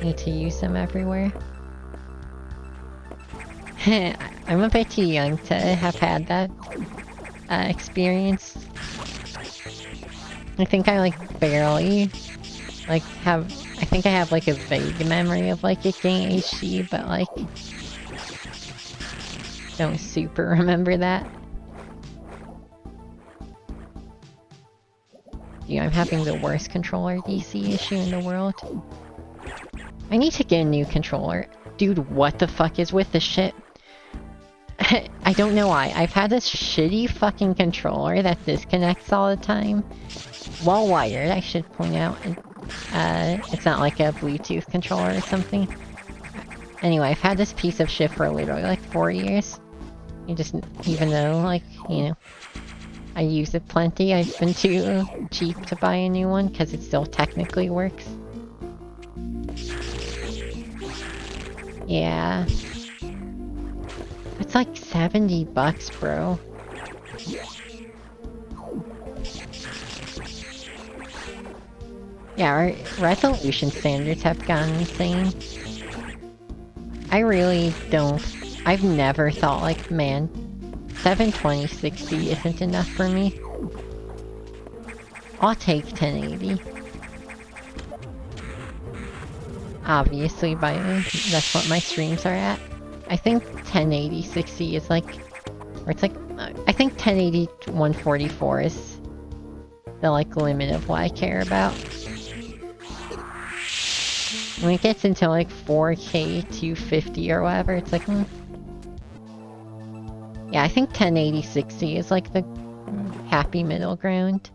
Need to use them everywhere. I'm a bit too young to have had that experience. I think I like barely like have, I think I have like a vague memory of like it getting HD, but like don't super remember that. Yeah, I'm having the worst controller DC issue in the world. I need to get a new controller. Dude, what the fuck is with this shit? I don't know why. I've had this shitty fucking controller that disconnects all the time. Well wired, I should point out. It's not like a Bluetooth controller or something. Anyway, I've had this piece of shit for literally like 4 years. Even though, like, you know, I use it plenty, I've been too cheap to buy a new one because it still technically works. Yeah. It's like $70, bro. Yeah, our resolution standards have gone insane. I really don't... I've never thought like, man, 720 60 isn't enough for me. I'll take 1080. Obviously, that's what my streams are at. I think 1080 60 is like... Or it's like... I think 1080 144 is the like limit of what I care about. When it gets into like 4K 250 or whatever, it's like, Yeah, I think 1080-60 is like the happy middle ground.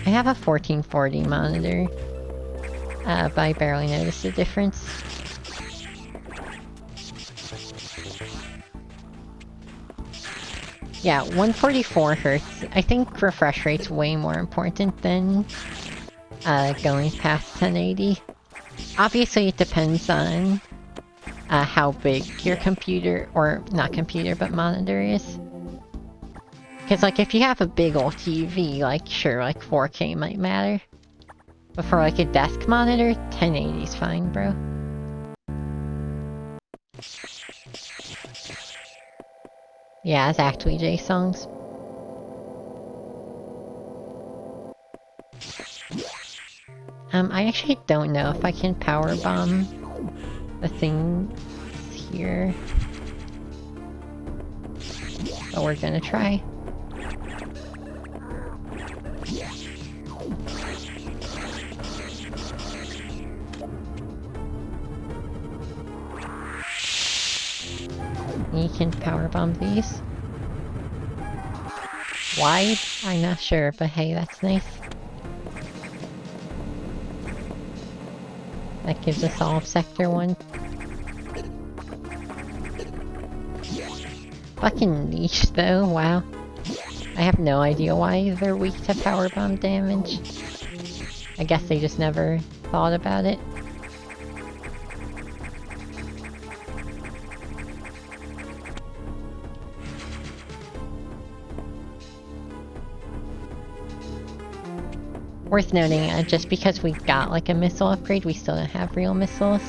I have a 1440 monitor, but I barely noticed the difference. Yeah, 144 Hz. I think refresh rate's way more important than going past 1080. Obviously, it depends on how big your computer, or not computer, but monitor is. Because, like, if you have a big old TV, like, sure, like, 4K might matter. But for, like, a desk monitor, 1080 is fine, bro. Yeah, it's actually J songs. I actually don't know if I can powerbomb the thing here. But we're gonna try. You can powerbomb these. Wide? I'm not sure, but hey, that's nice. That gives us all of Sector 1. Fucking niche though, wow. I have no idea why they're weak to powerbomb damage. I guess they just never thought about it. Worth noting, just because we got like a missile upgrade, we still don't have real missiles.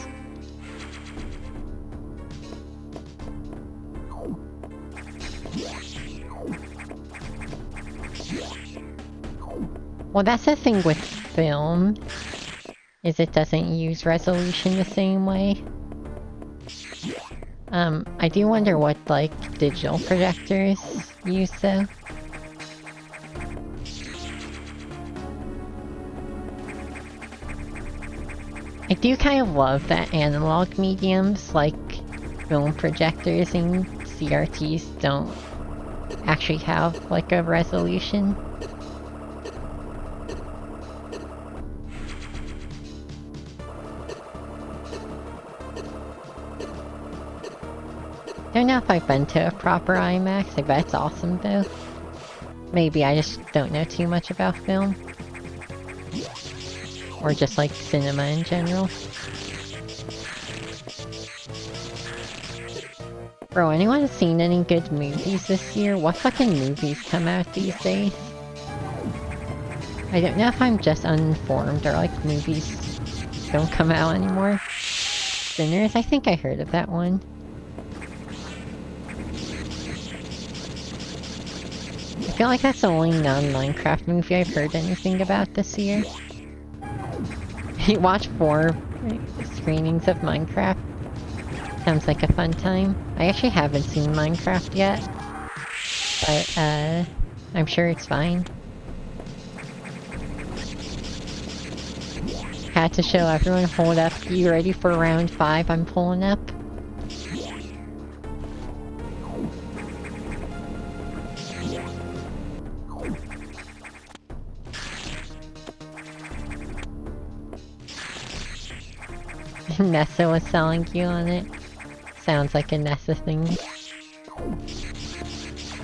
Well, that's the thing with film, is it doesn't use resolution the same way. I do wonder what, like, digital projectors use though. I do kind of love that analog mediums, like film projectors and CRTs, don't actually have, like, a resolution. I don't know if I've been to a proper IMAX, I bet it's awesome though. Maybe I just don't know too much about film. Or just like cinema in general. Bro, anyone seen any good movies this year? What fucking movies come out these days? I don't know if I'm just uninformed or like movies don't come out anymore. Sinners? I think I heard of that one. I feel like that's the only non-Minecraft movie I've heard anything about this year. You watch 4 screenings of Minecraft. Sounds like a fun time. I actually haven't seen Minecraft yet. But, I'm sure it's fine. Had to show everyone, hold up, you ready for round 5? I'm pulling up. Nessa was selling you on it. Sounds like a Nessa thing.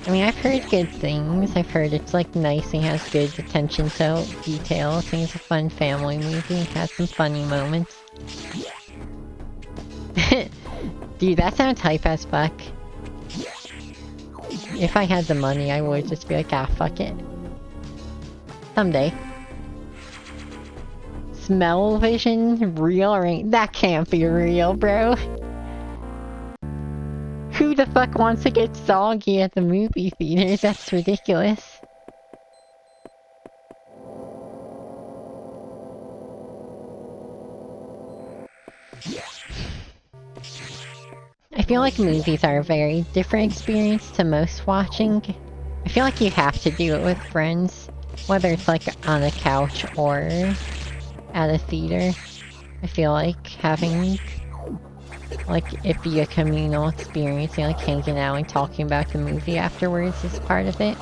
I mean, I've heard good things. I've heard it's like nice and has good attention to detail. I think it's a fun family movie. It has some funny moments. Dude, that sounds hype as fuck. If I had the money, I would just be like, ah, fuck it. Someday. Smell vision? Real or ain't? That can't be real, bro. Who the fuck wants to get soggy at the movie theaters? That's ridiculous. I feel like movies are a very different experience to most watching. I feel like you have to do it with friends. Whether it's like on a couch or at a theater, I feel like having like it be a communal experience, like hanging out and talking about the movie afterwards is part of it.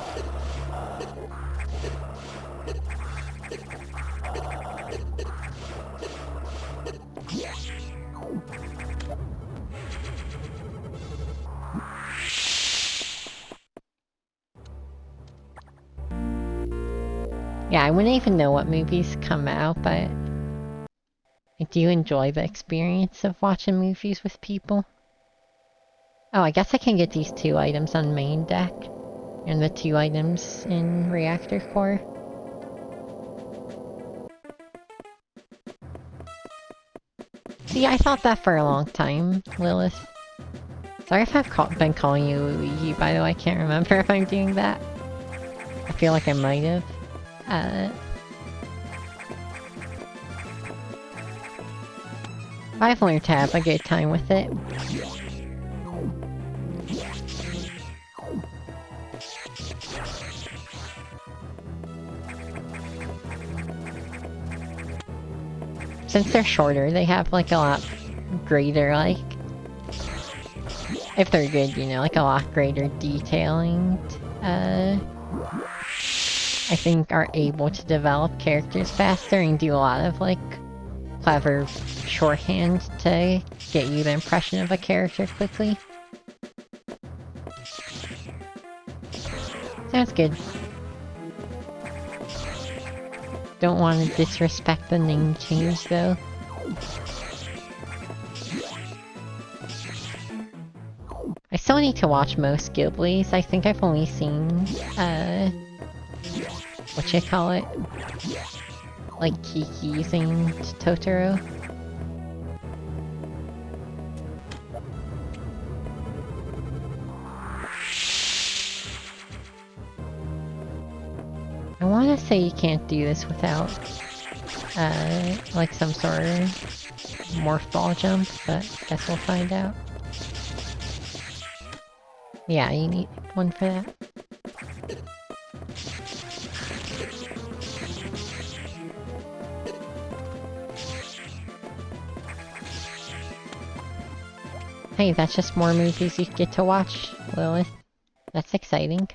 Yeah, I wouldn't even know what movies come out, but I do enjoy the experience of watching movies with people. Oh, I guess I can get these 2 items on main deck, and the 2 items in reactor core. See, I thought that for a long time, Lilith. Sorry if I've been calling you Luigi, by the way, I can't remember if I'm doing that. I feel like I might have. 5 learned to have a good time with it. Since they're shorter, they have like a lot greater, like, if they're good, you know, like a lot greater detailing. I think are able to develop characters faster and do a lot of like clever shorthand to get you the impression of a character quickly. Sounds good. Don't want to disrespect the name change though. I still need to watch most Ghibli's. I think I've only seen, whatchamacallit? Like Kiki's and Totoro. I want to say you can't do this without, like some sort of morph ball jump, but I guess we'll find out. Yeah, you need one for that. Hey, that's just more movies you get to watch, Lilith. That's exciting.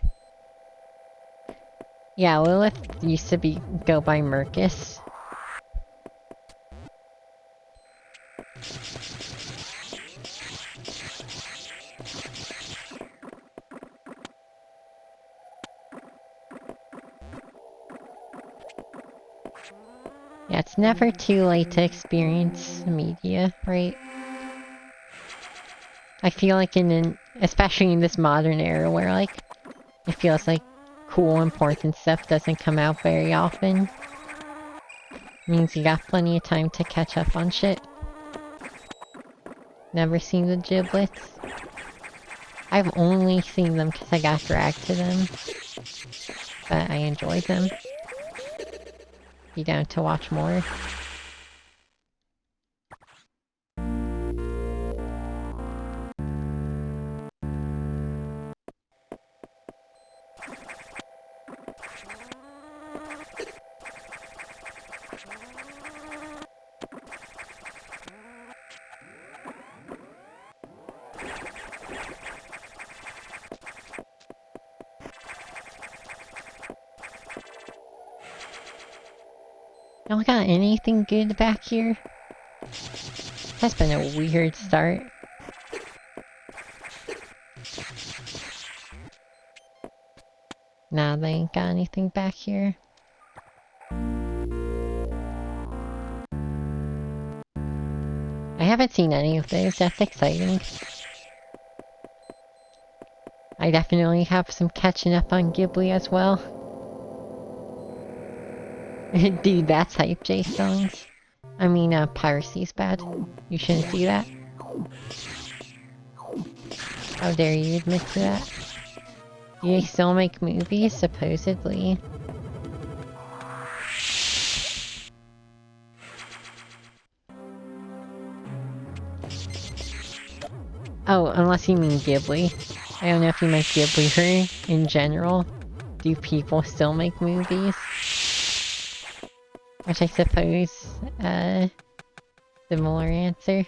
Yeah, Lilith used to go by Mercus. Yeah, it's never too late to experience media, right? I feel like especially in this modern era where like, it feels like cool, important stuff doesn't come out very often. Means you got plenty of time to catch up on shit. Never seen the Giblets? I've only seen them because I got dragged to them. But I enjoyed them. Be down to watch more. Y'all got anything good back here? That's been a weird start. Nah, they ain't got anything back here. I haven't seen any of those, that's exciting. I definitely have some catching up on Ghibli as well. Dude, that's hype J songs. I mean, piracy's bad. You shouldn't do that. How dare you admit to that? Do they still make movies, supposedly? Oh, unless you mean Ghibli. I don't know if you meant Ghibli in general. do people still make movies? Which I suppose, similar answer.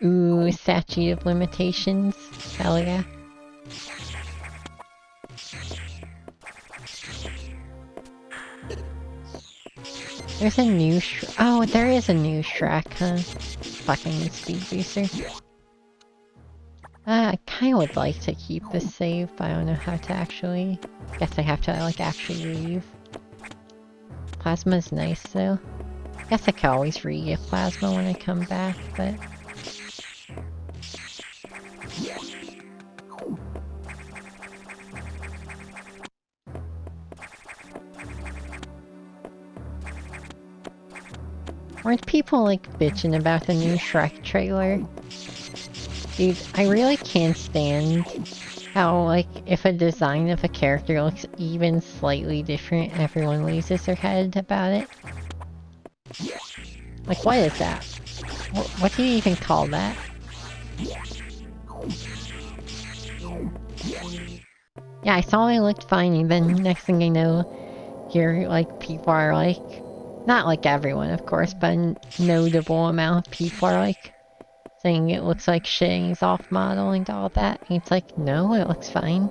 Ooh, statute of limitations. Hell yeah. There's a new oh, there is a new Shrek, huh? Fucking speed booster. I kinda would like to keep this save, but I don't know how to actually... Guess I have to, like, actually leave. Plasma's nice, though. Guess I can always re-get Plasma when I come back, but... Weren't people, like, bitching about the new Shrek trailer? Dude, I really can't stand how, like, if a design of a character looks even slightly different, everyone loses their head about it. Like, what is that? What do you even call that? Yeah, I saw it looked fine, and then next thing I know, here, like, people are like... Not like everyone, of course, but a notable amount of people are like... saying it looks like shit and he's off-model and all that. And it's like, no, it looks fine.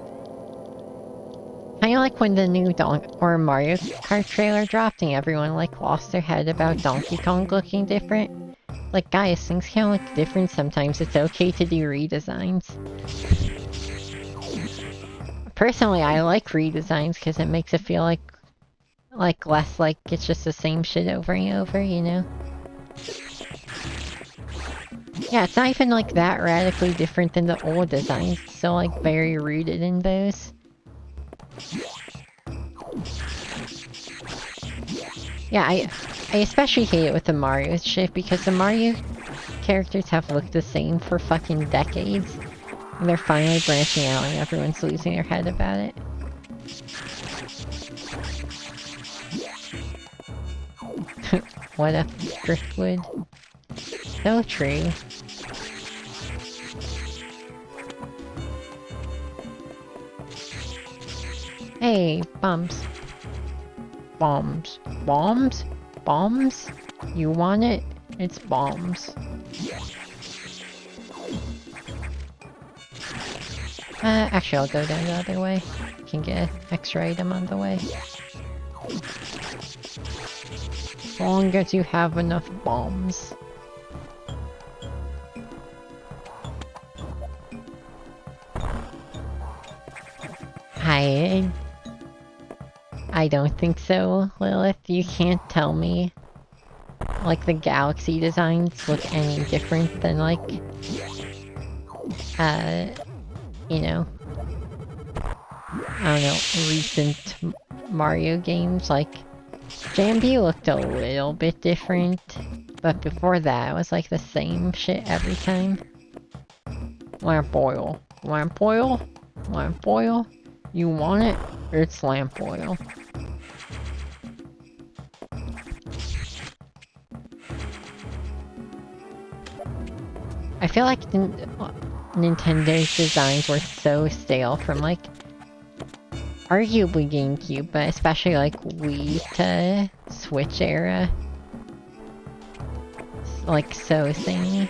Kinda like when the new Mario Kart trailer dropped and everyone like lost their head about Donkey Kong looking different. Like, guys, things can look different sometimes. It's okay to do redesigns. Personally, I like redesigns because it makes it feel like less like it's just the same shit over and over, you know? Yeah, it's not even like that radically different than the old designs. It's still like very rooted in those. Yeah, I especially hate it with the Mario shit because the Mario characters have looked the same for fucking decades. And they're finally branching out and everyone's losing their head about it. What a driftwood. So true. Hey, bombs. Bombs. Bombs? Bombs? You want it? It's bombs. Actually I'll go down the other way. Can get an extra item on the way. As long as you have enough bombs. I don't think so, Lilith. You can't tell me, like, the galaxy designs look any different than, like, you know, I don't know, recent Mario games. Like, Jambi looked a little bit different, but before that, it was, like, the same shit every time. Lamp oil. Lamp oil? Lamp oil? You want it? It's lamp oil. I feel like Nintendo's designs were so stale from, like, arguably GameCube, but especially, like, Wii to Switch era. It's, like, so samey.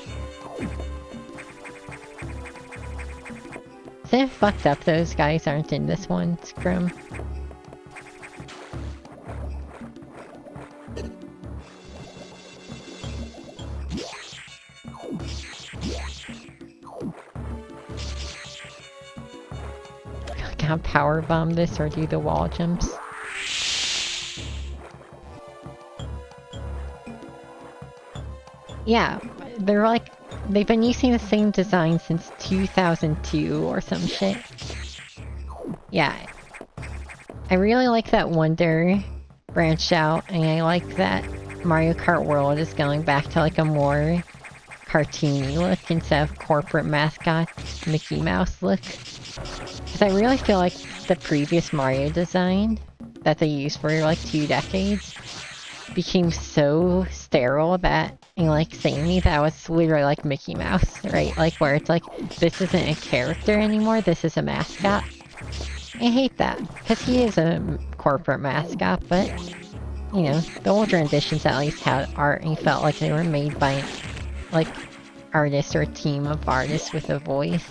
Is it fucked up those guys aren't in this one, Scrum? Can I power bomb this or do the wall jumps? Yeah, they're like, they've been using the same design since 2002 or some shit. Yeah. I really like that Wonder branch out, and I like that Mario Kart World is going back to like a more cartoony look instead of corporate mascot Mickey Mouse look. Because I really feel like the previous Mario design, that they used for like 2 decades became so sterile that in like Sammy that was literally like Mickey Mouse, right? Like where it's like this isn't a character anymore, this is a mascot. I hate that because he is a corporate mascot, but you know, the older editions at least had art and felt like they were made by like artist or a team of artists with a voice.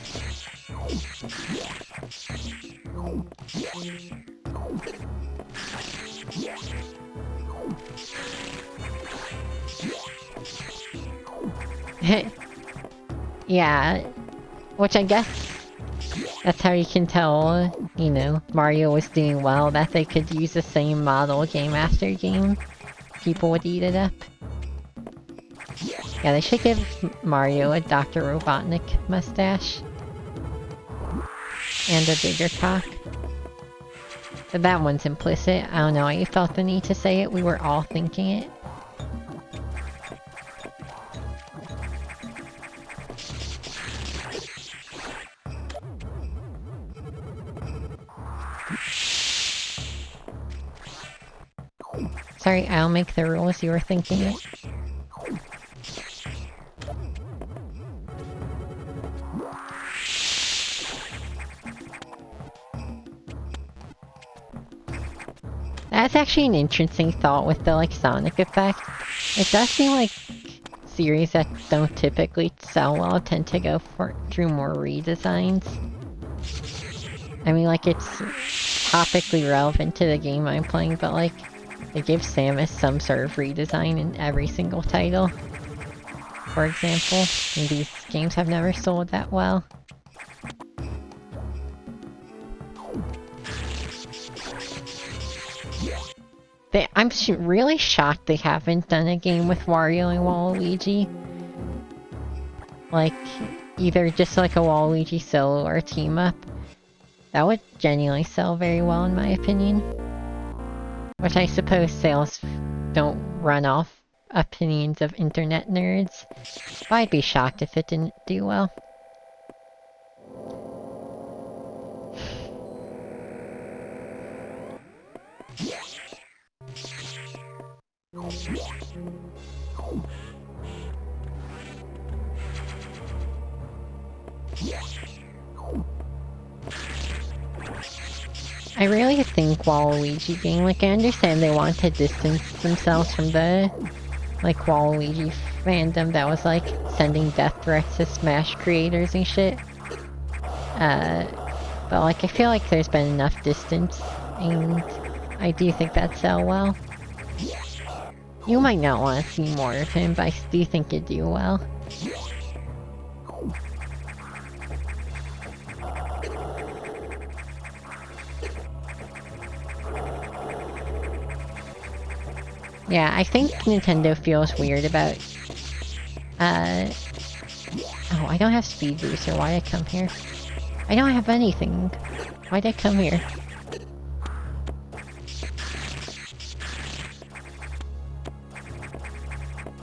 Yeah, which I guess that's how you can tell, you know, Mario was doing well, that they could use the same model game after game. People would eat it up. Yeah, they should give Mario a Dr. Robotnik mustache. And a bigger cock. But that one's implicit. I don't know why you felt the need to say it. We were all thinking it. Sorry, I'll make the rules. You were thinking it. That's actually an interesting thought with the like Sonic effect. It does seem like series that don't typically sell well tend to go through more redesigns. I mean, like it's topically relevant to the game I'm playing, but like they give Samus some sort of redesign in every single title. For example, and these games have never sold that well. I'm really shocked they haven't done a game with Wario and Waluigi. Like, either just like a Waluigi solo or a team up. That would genuinely sell very well in my opinion. Which I suppose sales don't run off opinions of internet nerds. But I'd be shocked if it didn't do well. I really think Waluigi game, like I understand they want to distance themselves from the like Waluigi fandom that was like sending death threats to Smash creators and shit. But like I feel like there's been enough distance and I do think that'd sell well. You might not want to see more of him, but I do think it'd do well. Yeah, I think Nintendo feels weird about... Oh, I don't have Speed Booster. Why'd I come here? I don't have anything. Why'd I come here?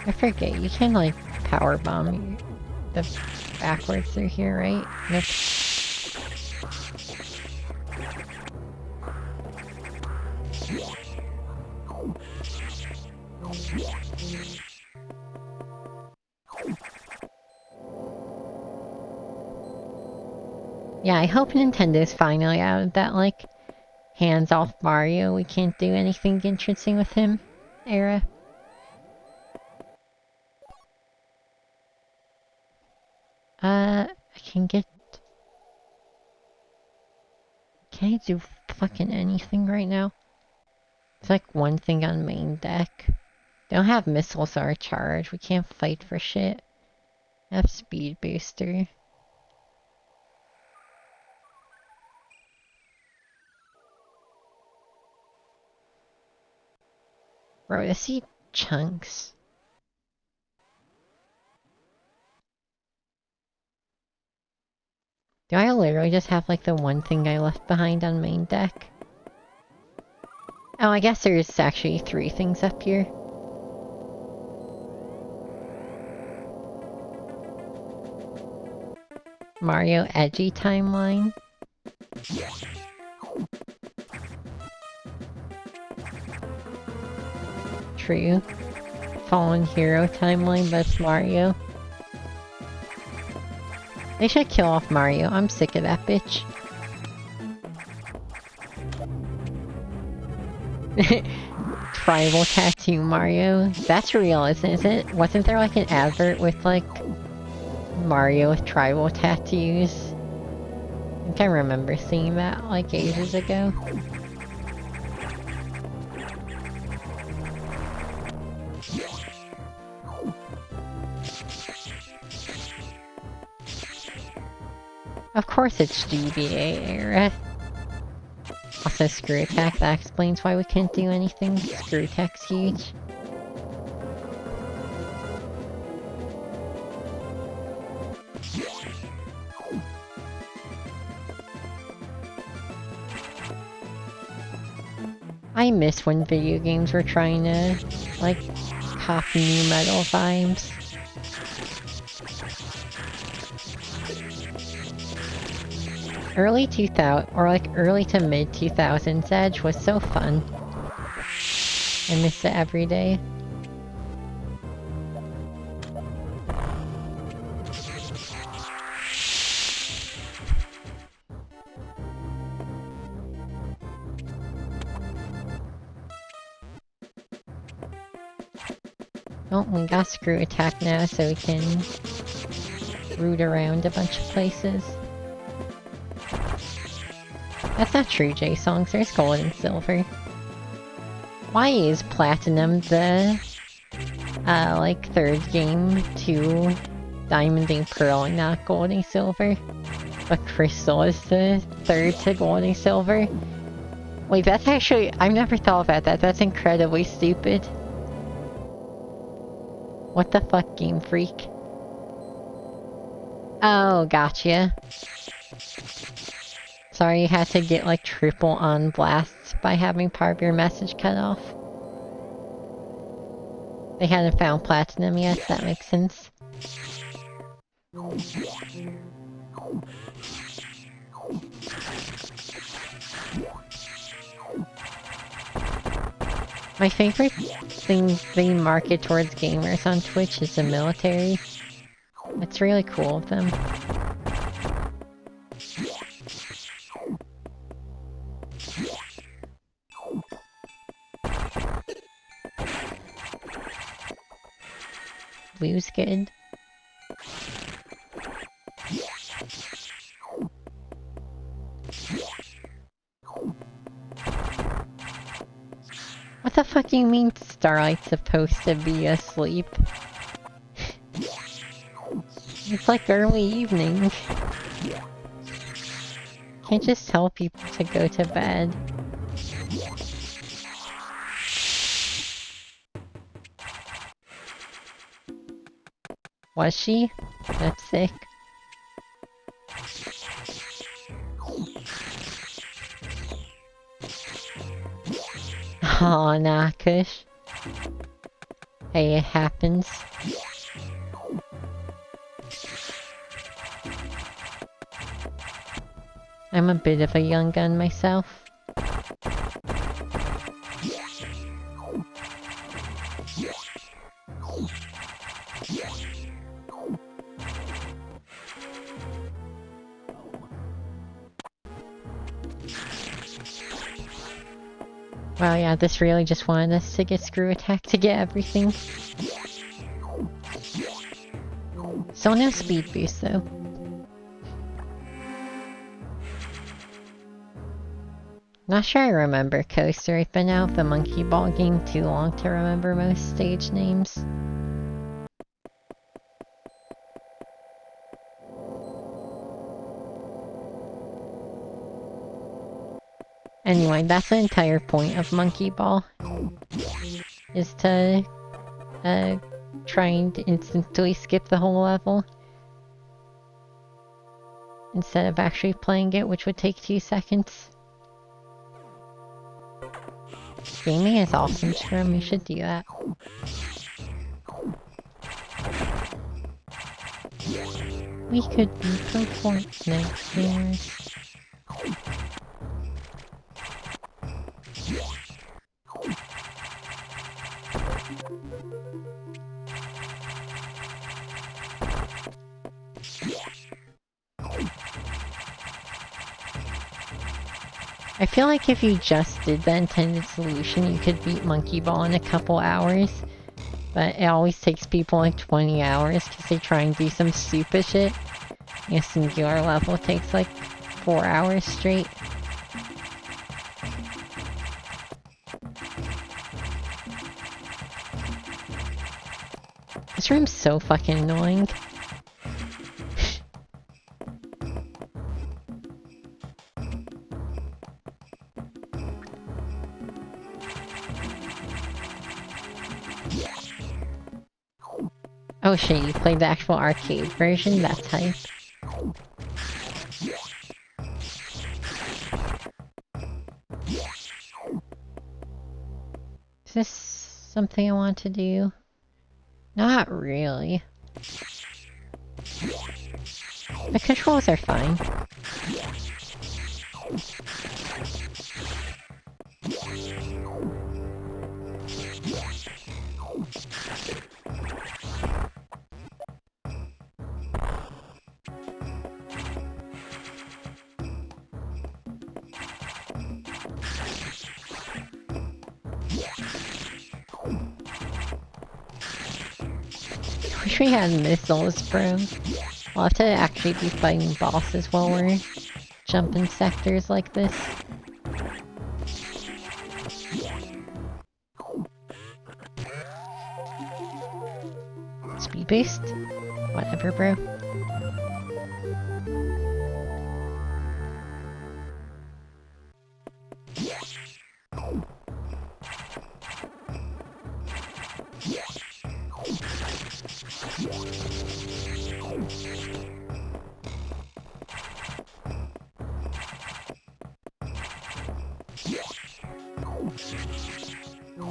I forget, you can like power bomb the backwards through here, right? Nope. Yeah, I hope Nintendo's finally out of that like hands off Mario, we can't do anything interesting with him era. I can get... Can I do fucking anything right now? It's like one thing on main deck. Don't have missiles or a charge. We can't fight for shit. I have speed booster. Bro, I see chunks. Do I literally just have like the one thing I left behind on main deck? Oh, I guess there's actually 3 things up here. Mario edgy timeline. true. Fallen hero timeline, but it's Mario. They should kill off Mario. I'm sick of that bitch. Tribal tattoo Mario. That's real, isn't it? Wasn't there like an advert with like Mario with tribal tattoos? I think I remember seeing that like ages ago. Of course it's GBA era. Also Screw Attack, that explains why we couldn't do anything. Screw Attack's huge. I miss when video games were trying to, like, copy new metal vibes. Early 2000, or like early to mid 2000s Edge was so fun. I miss it every day. Oh, we got Screw Attack now, so we can root around a bunch of places. That's not true, J-Songs. There's gold and silver. Why is Platinum the, like, third game to Diamond and Pearl and not gold and silver? But Crystal is the third to gold and silver? Wait, that's actually... I've never thought about that. That's incredibly stupid. What the fuck, Game Freak? Oh, gotcha. Sorry you had to get like triple on blasts by having part of your message cut off. They hadn't found Platinum yet, that makes sense. My favorite thing they market towards gamers on Twitch is the military. It's really cool of them. Blue's good. What the fuck do you mean Starlight's supposed to be asleep? It's like early evening. Can't just tell people to go to bed. Was she? That's sick. Aw, nah, Kush. Hey, it happens. I'm a bit of a young gun myself. Wow, yeah, this really just wanted us to get Screw Attack to get everything. So no speed boost, though. Not sure I remember Coaster. I've been out of the Monkey Ball game too long to remember most stage names. Anyway, that's the entire point of Monkey Ball. Is to, try and instantly skip the whole level. Instead of actually playing it, which would take 2 seconds. Gaming is awesome, Scrum. You should do that. We could be performance next year. I feel like if you just did the intended solution, you could beat Monkey Ball in a couple hours. But it always takes people like 20 hours because they try and do some stupid shit. A singular level takes like 4 hours straight. This room's so fucking annoying. Oh shit, you played the actual arcade version? That's hype. Is this something I want to do? Not really. The controls are fine. Wish we had missiles, bro. We'll have to actually be fighting bosses while we're jumping sectors like this. Speed boost? Whatever, bro.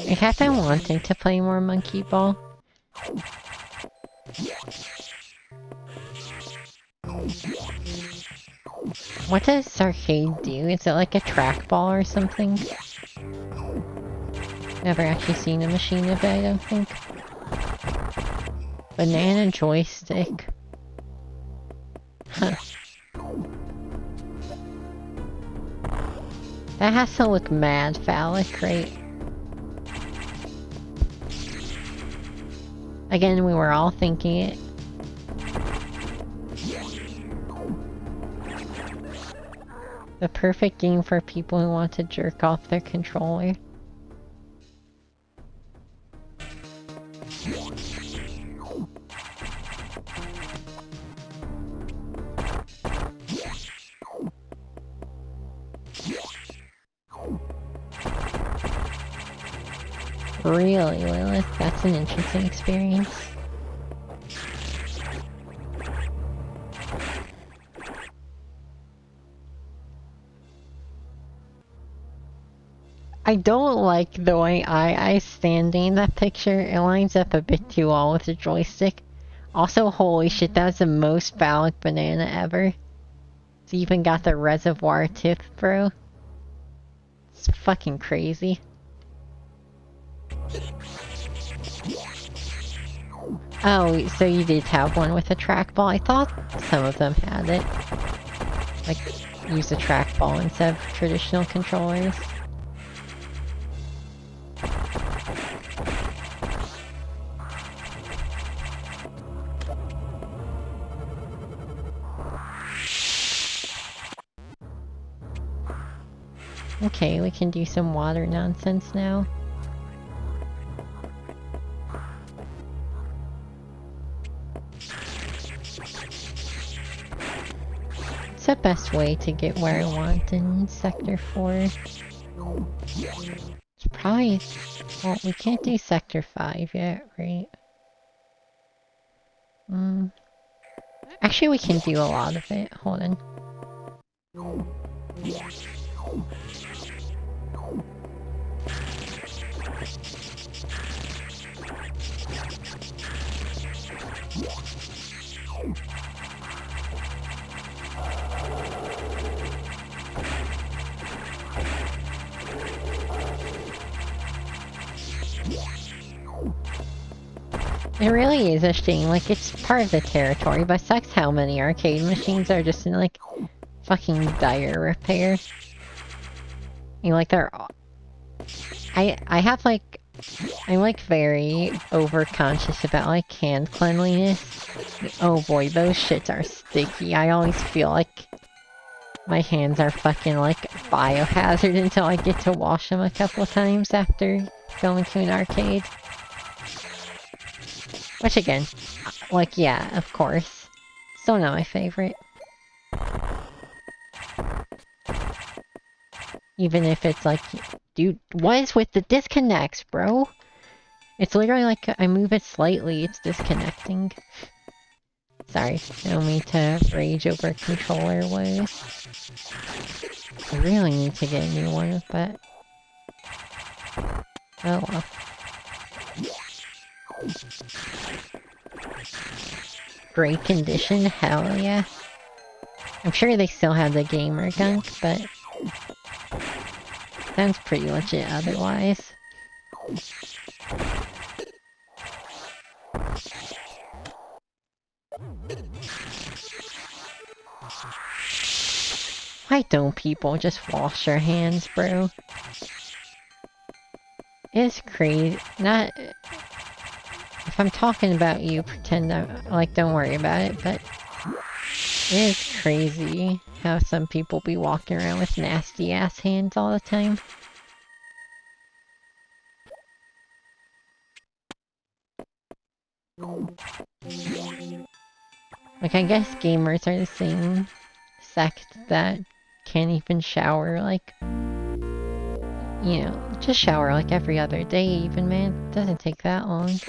I have been wanting to play more Monkey Ball. What does arcade do? Is it like a trackball or something? Never actually seen a machine of it, I don't think. Banana joystick. Huh. That has to look mad phallic, right? Again, we were all thinking it. The perfect game for people who want to jerk off their controller. Really, Lilith? That's an interesting experience. I don't like the way I's standing in that picture. It lines up a bit too well with the joystick. Also, holy shit, that's the most phallic banana ever. It's even got the reservoir tip, bro. It's fucking crazy. Oh, so you did have one with a trackball? I thought some of them had it. Like, use a trackball instead of traditional controllers. Okay, we can do some water nonsense now. It's the best way to get where I want in Sector 4. It's probably... Well, we can't do Sector 5 yet, right? Actually, we can do a lot of it. Hold on. It really is a shame, like, it's part of the territory, but sucks how many arcade machines are just in, like, fucking dire repair. You like they're... I have like... I'm like very over-conscious about like hand cleanliness. Oh boy, those shits are sticky. I always feel like my hands are fucking like biohazard until I get to wash them a couple times after going to an arcade. Which again, like yeah, of course. Still not my favorite. Even if it's like, dude, what is with the disconnects, bro? It's literally like I move it slightly, it's disconnecting. Sorry, I don't mean to rage over controller woes. I really need to get a new one, but... oh well. Great condition? Hell yeah. I'm sure they still have the gamer gunk, but... sounds pretty legit otherwise. Why don't people just wash their hands, bro? It's crazy. Not... if I'm talking about you, pretend I'm... like, don't worry about it, but... it is crazy how some people be walking around with nasty-ass hands all the time. Like, I guess gamers are the same sect that can't even shower, like... you know, just shower like every other day even, man. It doesn't take that long.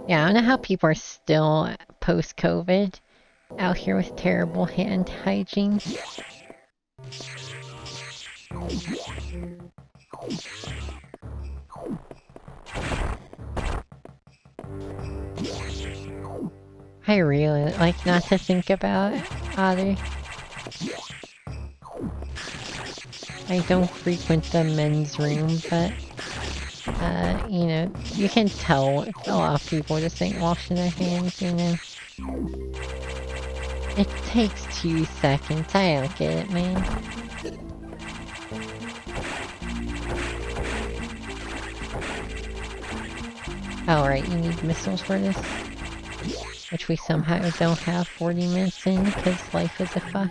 Yeah, I don't know how people are still, post-COVID, out here with terrible hand hygiene. I really like not to think about either. I don't frequent the men's room, but, you know, you can tell a lot of people just ain't washing their hands, you know. It takes 2 seconds, I don't get it, man. Oh, right, you need missiles for this? Which we somehow don't have 40 minutes in, because life is a fuck.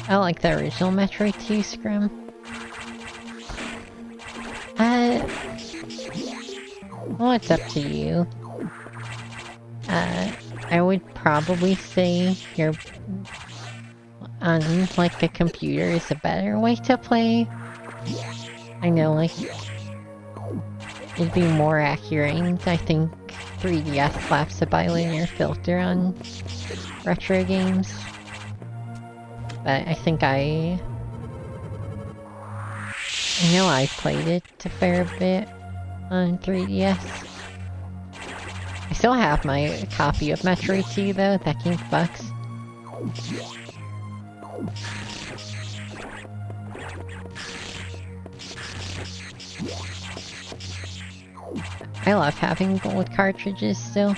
I like the original Metroid 2 Scrum. Well, it's up to you. I would probably say you're on, like, a computer is a better way to play. I know, like, it'd be more accurate. I think 3DS slaps a bilinear filter on retro games. But I think I know I played it a fair bit on 3DS. I still have my copy of Metroid 2 though, that game fucks. I love having gold cartridges still.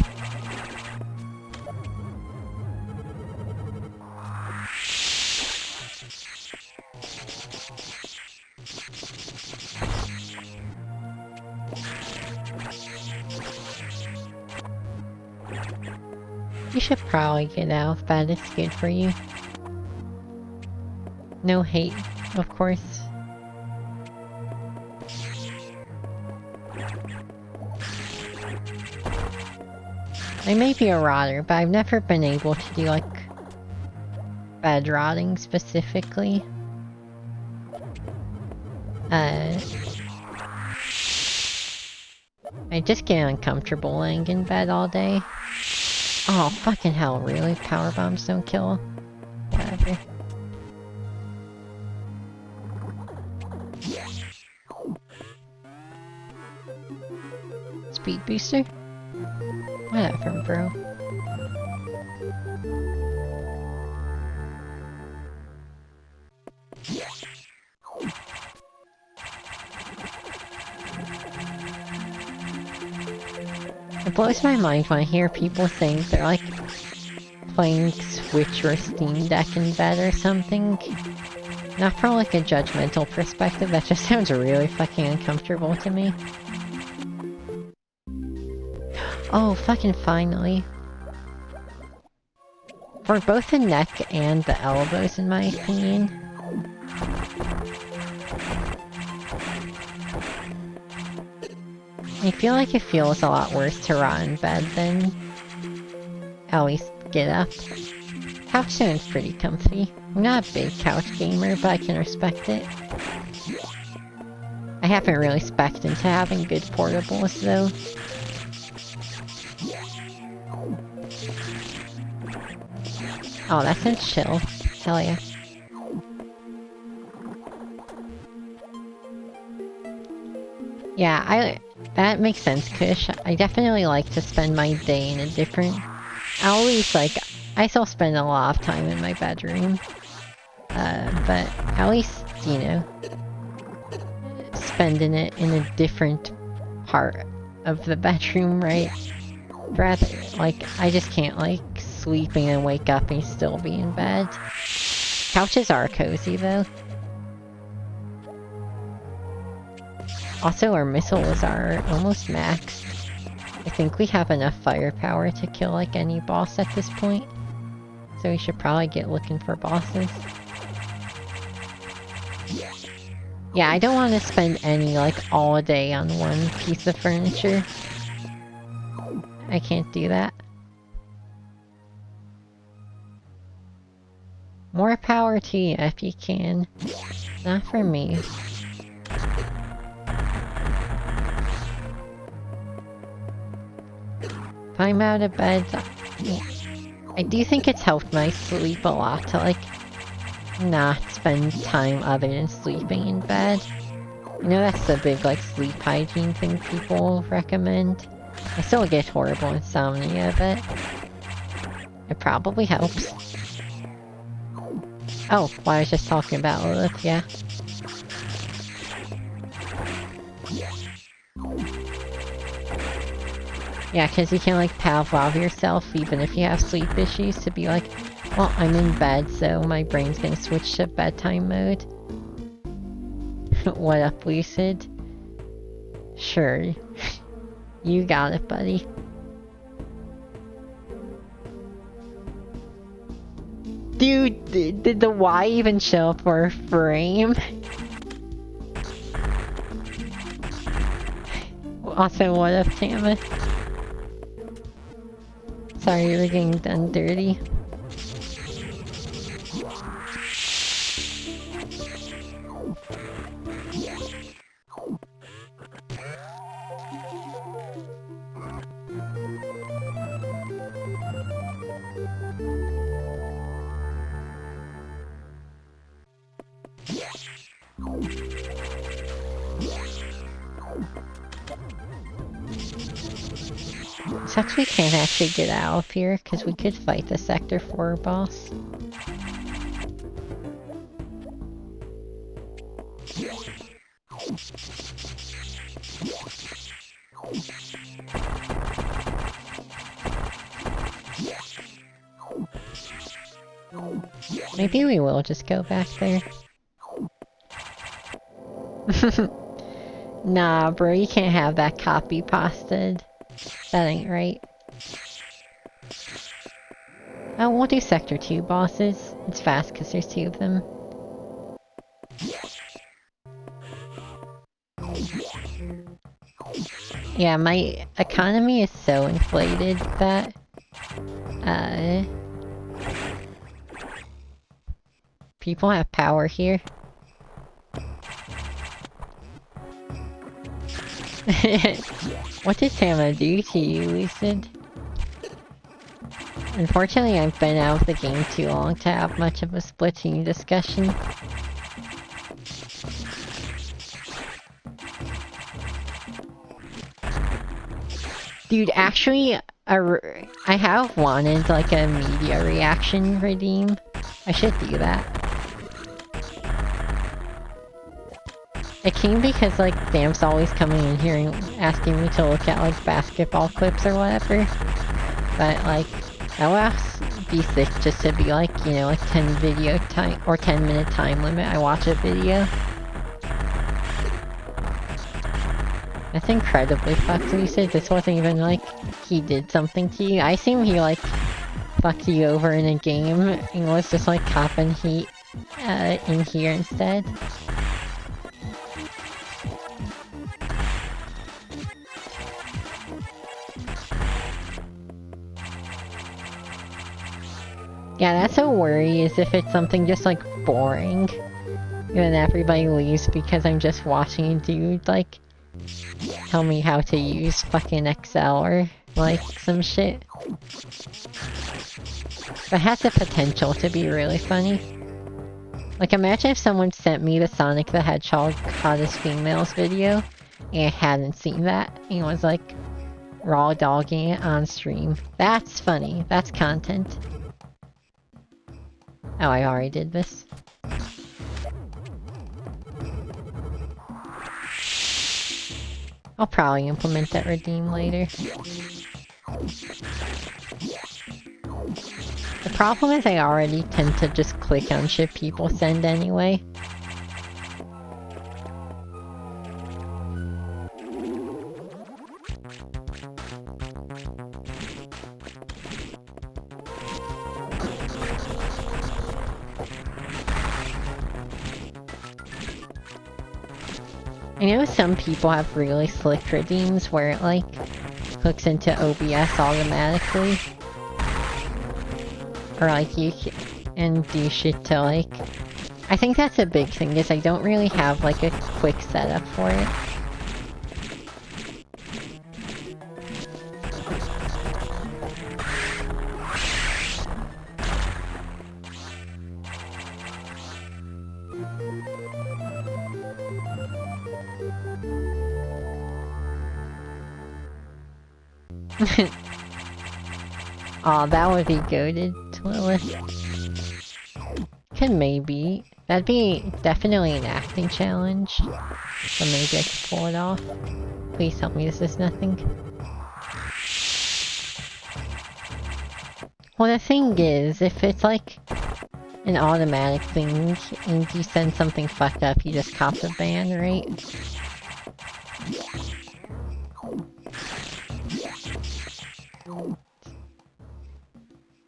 You should probably get out if that is good for you. No hate, of course. I may be a rotter, but I've never been able to do, like, bed rotting specifically. I just get uncomfortable laying in bed all day. Oh, fucking hell, really? Power bombs don't kill? Whatever. speed booster? Whatever, bro. It blows my mind when I hear people think they're like playing Switch or Steam Deck in bed or something. Not from like a judgmental perspective, that just sounds really fucking uncomfortable to me. Oh, fucking finally. For both the neck and the elbows, in my opinion. I feel like it feels a lot worse to rot in bed than at least get up. Couch sounds pretty comfy. I'm not a big couch gamer, but I can respect it. I haven't really spec'd into having good portables, though. Oh, that sounds chill. Hell yeah. Yeah, that makes sense, Kush. I definitely like to spend my day in a different... I always, like... I still spend a lot of time in my bedroom. But at least, you know... spending it in a different part of the bedroom, right? Rather, like, I just can't, like, sleeping and wake up and still be in bed. Couches are cozy, though. Also, our missiles are almost maxed. I think we have enough firepower to kill, like, any boss at this point. So we should probably get looking for bosses. Yeah, I don't want to spend any, like, all day on one piece of furniture. I can't do that. More power to you if you can. Not for me. If I'm out of bed, I do think it's helped my sleep a lot to, like, not spend time other than sleeping in bed. You know, that's the big, like, sleep hygiene thing people recommend. I still get horrible insomnia, but it probably helps. Oh, well, I was just talking about Lilith, yeah. Yeah, because you can, like, Pavlov yourself, even if you have sleep issues, to be like, well, I'm in bed, so my brain's gonna switch to bedtime mode. What up, Lucid? Sure. You got it, buddy. Dude, did the Y even show up for a frame? Also, what up, Tama? Sorry you were getting done dirty. Sucks we can't actually get out of here, because we could fight the Sector 4 boss. Maybe we will just go back there. Nah, bro, you can't have that copy pasted. That ain't right. Oh, we'll do Sector 2 bosses. It's fast because there's 2 of them. Yeah, my economy is so inflated that... people have power here. What did Tama do to you, Lucid? Unfortunately, I've been out of the game too long to have much of a Splatoon discussion. Dude, actually, I have wanted like a media reaction redeem. I should do that. It came because like Dam's always coming in here and asking me to look at like basketball clips or whatever. But like, that would be sick just to be like, you know, like 10 video time or 10-minute time limit. I watch a video. That's incredibly fucked. You said this wasn't even like he did something to you. I assume he like fucked you over in a game and was just like copping heat in here instead. Yeah, that's a worry, is if it's something just like boring. And then everybody leaves because I'm just watching a dude like tell me how to use fucking Excel or like some shit. But it has the potential to be really funny. Like, imagine if someone sent me the Sonic the Hedgehog hottest females video and I hadn't seen that and was like raw dogging it on stream. That's funny. That's content. Oh, I already did this. I'll probably implement that redeem later. The problem is I already tend to just click on shit people send anyway. I know some people have really slick redeems where it like hooks into OBS automatically. Or like you can do shit to like... I think that's a big thing, is I don't really have like a quick setup for it. Aw, that would be goated, Twilith. Could maybe. That'd be definitely an acting challenge. So maybe I could pull it off. Please tell me this is nothing. Well, the thing is, if it's like an automatic thing and you send something fucked up, you just cop the ban, right?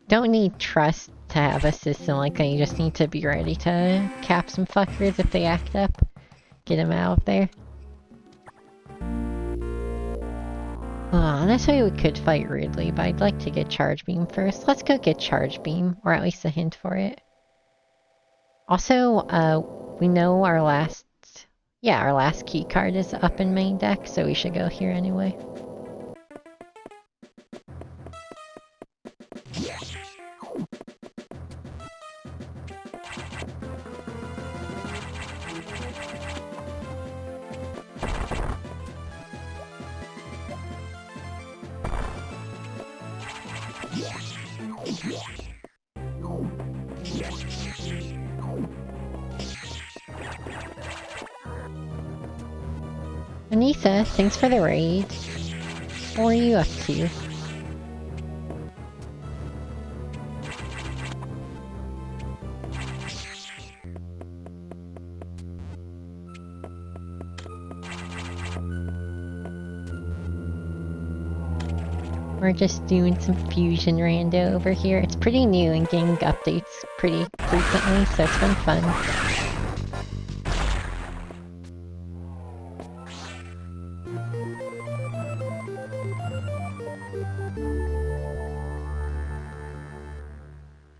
Don't need trust to have a system like that, you just need to be ready to cap some fuckers if they act up. Get them out of there. This way we could fight Ridley, but I'd like to get Charge Beam first. Let's go get Charge Beam, or at least a hint for it. Also, we know our last... Yeah, our last key card is up in main deck, so we should go here anyway. Anissa, thanks for the raid. What are you up to? We're just doing some fusion rando over here. It's pretty new and getting updates pretty frequently, so it's been fun.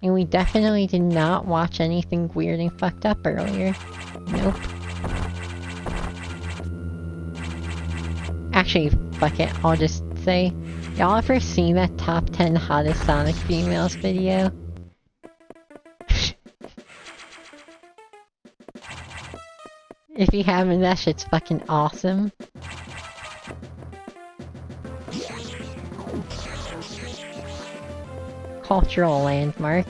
And we definitely did not watch anything weird and fucked up earlier. Nope. Actually, fuck it. I'll just say, y'all ever seen that top 10 hottest Sonic females video? If you haven't, that shit's fucking awesome. cultural landmark.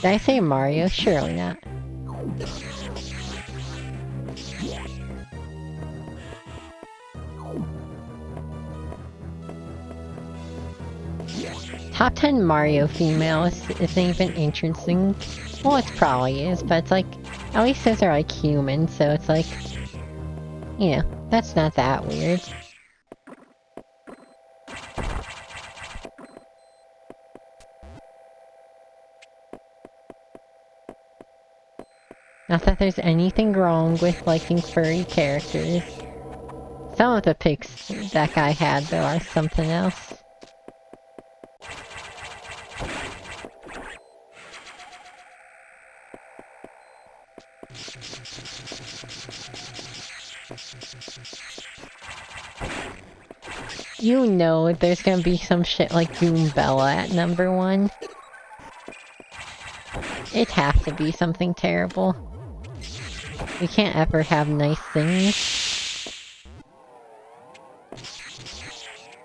Did I say Mario? Surely not. Top 10 Mario females isn't even interesting. Well, it probably is, but it's like, at least those are like human, so it's like, you know, that's not that weird. Not that there's anything wrong with liking furry characters. Some of the pics that guy had, though, are something else. You know there's gonna be some shit like Goombella at number 1. It'd have to be something terrible. We can't ever have nice things.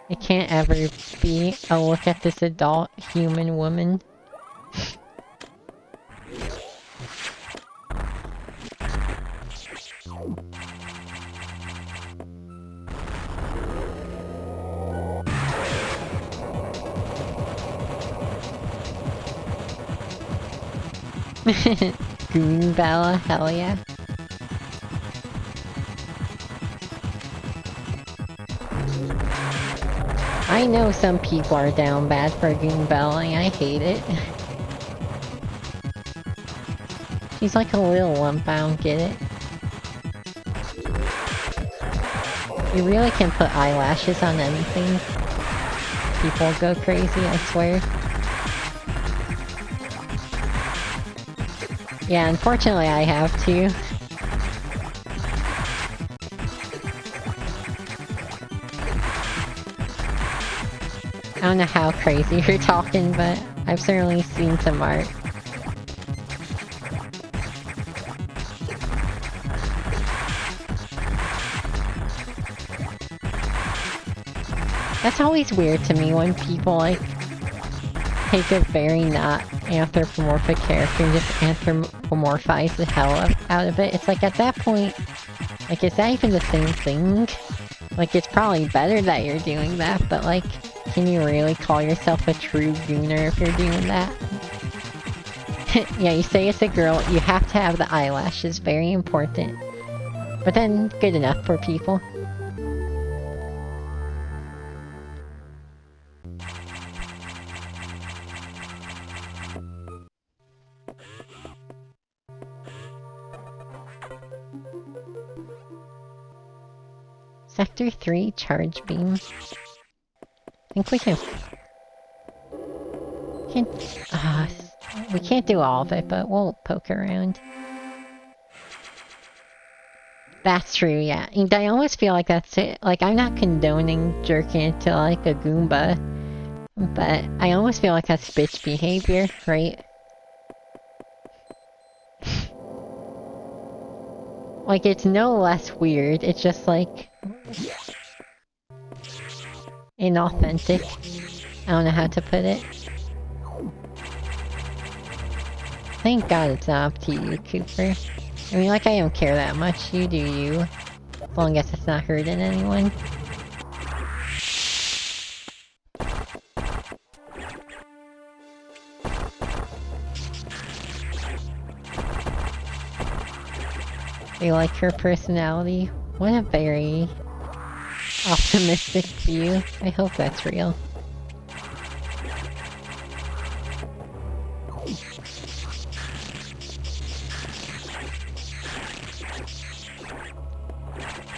It can't ever be, oh look at this adult human woman. Goombella, hell yeah. I know some people are down bad for Goombella, and I hate it. She's like a little lump, I don't get it. You really can put eyelashes on anything. People go crazy, I swear. Yeah, unfortunately I have to. I don't know how crazy you're talking, but I've certainly seen some art. That's always weird to me when people, like, take a very not anthropomorphic character and just anthropomorphize the hell out of it. It's like, at that point, like, is that even the same thing? Like, it's probably better that you're doing that, but, like, can you really call yourself a true gooner if you're doing that? Yeah, you say it's a girl, you have to have the eyelashes, very important. But then, good enough for people. Sector 3 charge beam. I think we can... we can't do all of it, but we'll poke around. That's true, yeah. And I almost feel like that's it. Like, I'm not condoning jerking into, like, a Goomba. But I almost feel like that's bitch behavior, right? Like, it's no less weird, it's just, like... inauthentic. I don't know how to put it. Thank God it's not up to you, Cooper. I mean, like, I don't care that much. You do you. As long as it's not hurting anyone. They like her personality. What a very optimistic view. I hope that's real.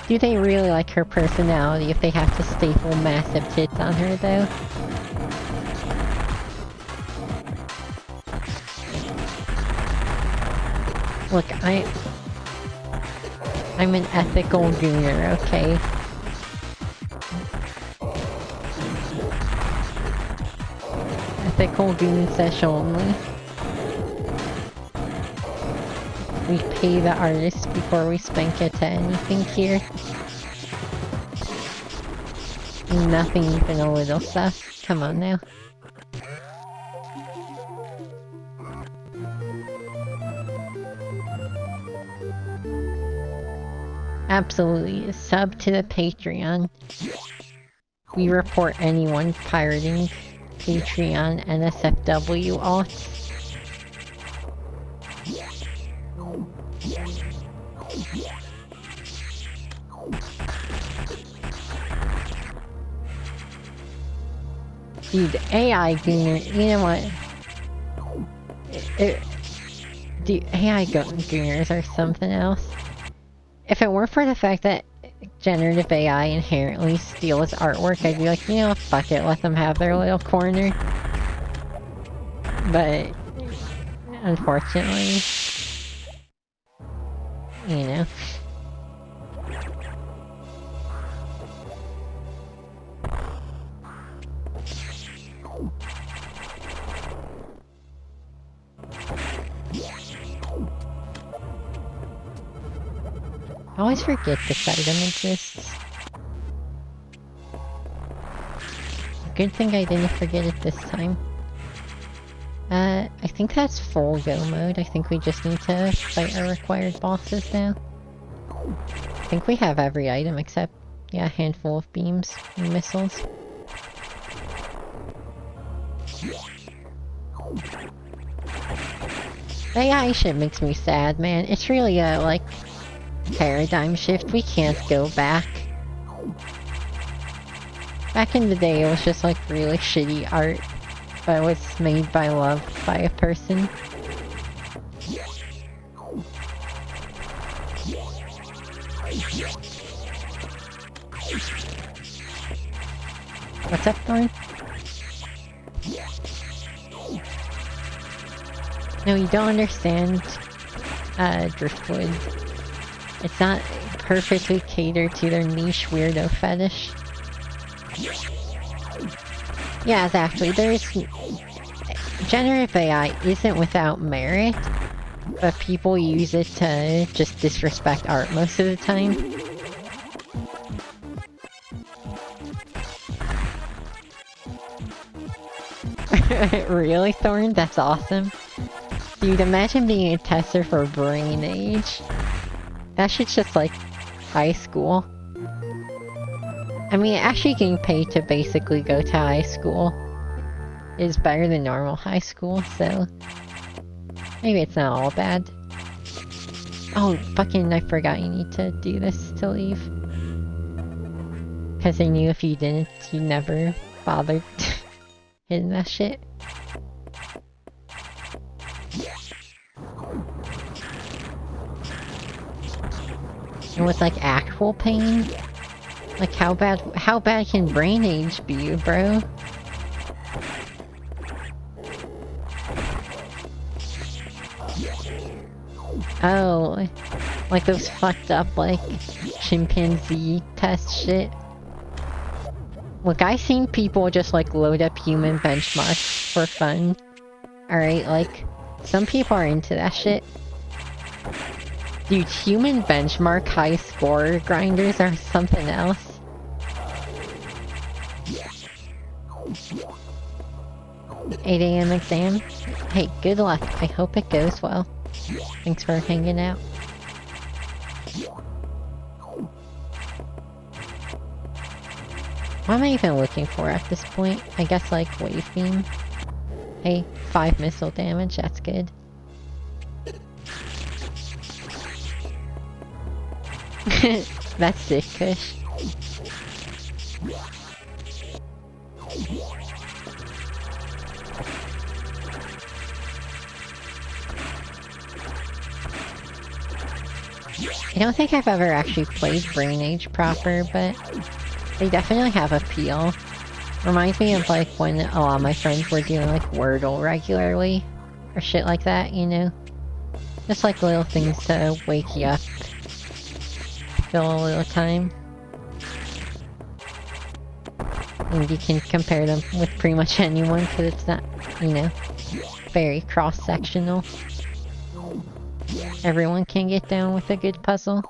Do they really like her personality if they have to staple massive tits on her, though? Look, I'm an ethical gooner, okay? Ethical goon sesh only. We pay the artist before we spank it to anything here. Nothing even a little sus. Come on now. Absolutely. Sub to the Patreon. We report anyone pirating Patreon NSFW alts. Dude, AI Gooner, you know what? Dude, AI Gooners are something else. If it weren't for the fact that generative AI inherently steals artwork, I'd be like, you know what, fuck it, let them have their little corner. But, unfortunately, you know. I always forget this item exists. Good thing I didn't forget it this time. I think that's full go mode. I think we just need to fight our required bosses now. I think we have every item except, yeah, a handful of beams and missiles. AI shit makes me sad, man. It's really a, like, paradigm shift. We can't go back. Back in the day, it was just like really shitty art, but it was made by love by a person. What's up, Thorn? No, you don't understand, Driftwood. It's not perfectly catered to their niche weirdo fetish. Yeah, exactly. There's... generative AI isn't without merit, but people use it to just disrespect art most of the time. Really, Thorn? That's awesome. Dude, imagine being a tester for Brain Age. That shit's just like high school. I mean, actually getting paid to basically go to high school is better than normal high school, so maybe it's not all bad. Oh, fucking, I forgot you need to do this to leave. Because I knew if you didn't, you never bothered hitting that shit. And with like actual pain? Like how bad can Brain Age be, bro? Oh, like those fucked up like chimpanzee test shit. Look, I've seen people just like load up human benchmarks for fun. Alright, like, some people are into that shit. Dude, human benchmark high score grinders are something else. $8 AM exam? Hey, good luck. I hope it goes well. Thanks for hanging out. What am I even looking for at this point? I guess like wave beam. Hey, 5 missile damage, that's good. That's sick, Kush. I don't think I've ever actually played Brain Age proper, but they definitely have appeal. Reminds me of like when a lot of my friends were doing like Wordle regularly, or shit like that, you know? Just like little things to wake you up. Fill a little time. And you can compare them with pretty much anyone, because it's not, you know, very cross-sectional. Everyone can get down with a good puzzle.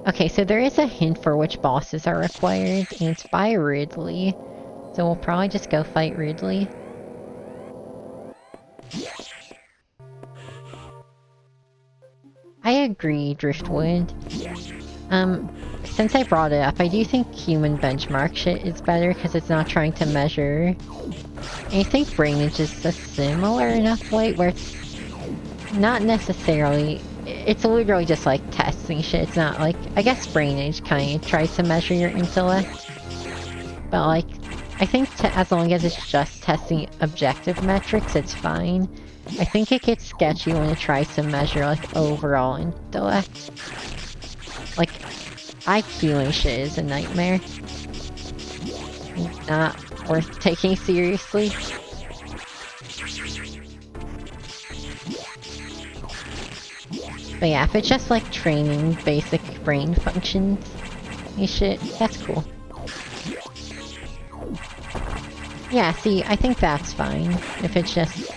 Okay, so there is a hint for which bosses are required, and it's by Ridley. So we'll probably just go fight Ridley. I agree, Driftwood. Since I brought it up, I do think human benchmark shit is better because it's not trying to measure. And I think Brainage is a similar enough way where it's not necessarily... It's literally just like testing shit. It's not like... I guess Brainage kind of tries to measure your intellect. But like, I think as long as it's just testing objective metrics, it's fine. I think it gets sketchy when it tries to measure like overall intellect. Like, IQ and shit is a nightmare. Not worth taking seriously. But yeah, if it's just like training basic brain functions and shit, that's cool. Yeah, see, I think that's fine. If it's just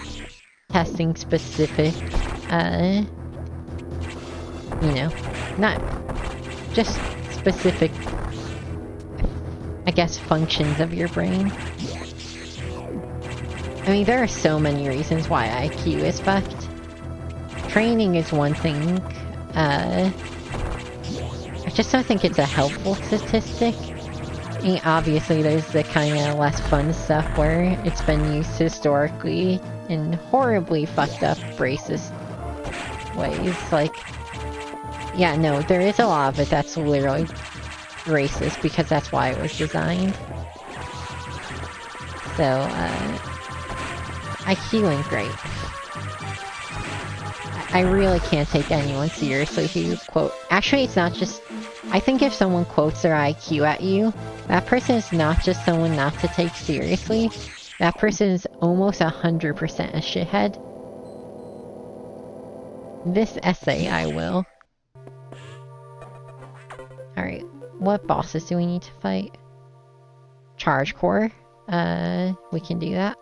testing specific, you know, not just specific, I guess, functions of your brain. I mean, there are so many reasons why IQ is fucked. Training is one thing. I just don't think it's a helpful statistic. I mean, obviously, there's the kind of less fun stuff where it's been used historically in horribly fucked up racist ways. Like, yeah, no, there is a lot of it that's literally racist because that's why it was designed. So, IQ ain't great. I really can't take anyone seriously who quote... Actually, it's not just... I think if someone quotes their IQ at you, that person is not just someone not to take seriously. That person is almost 100% a shithead. This essay, I will. Alright, what bosses do we need to fight? Charge Core. We can do that.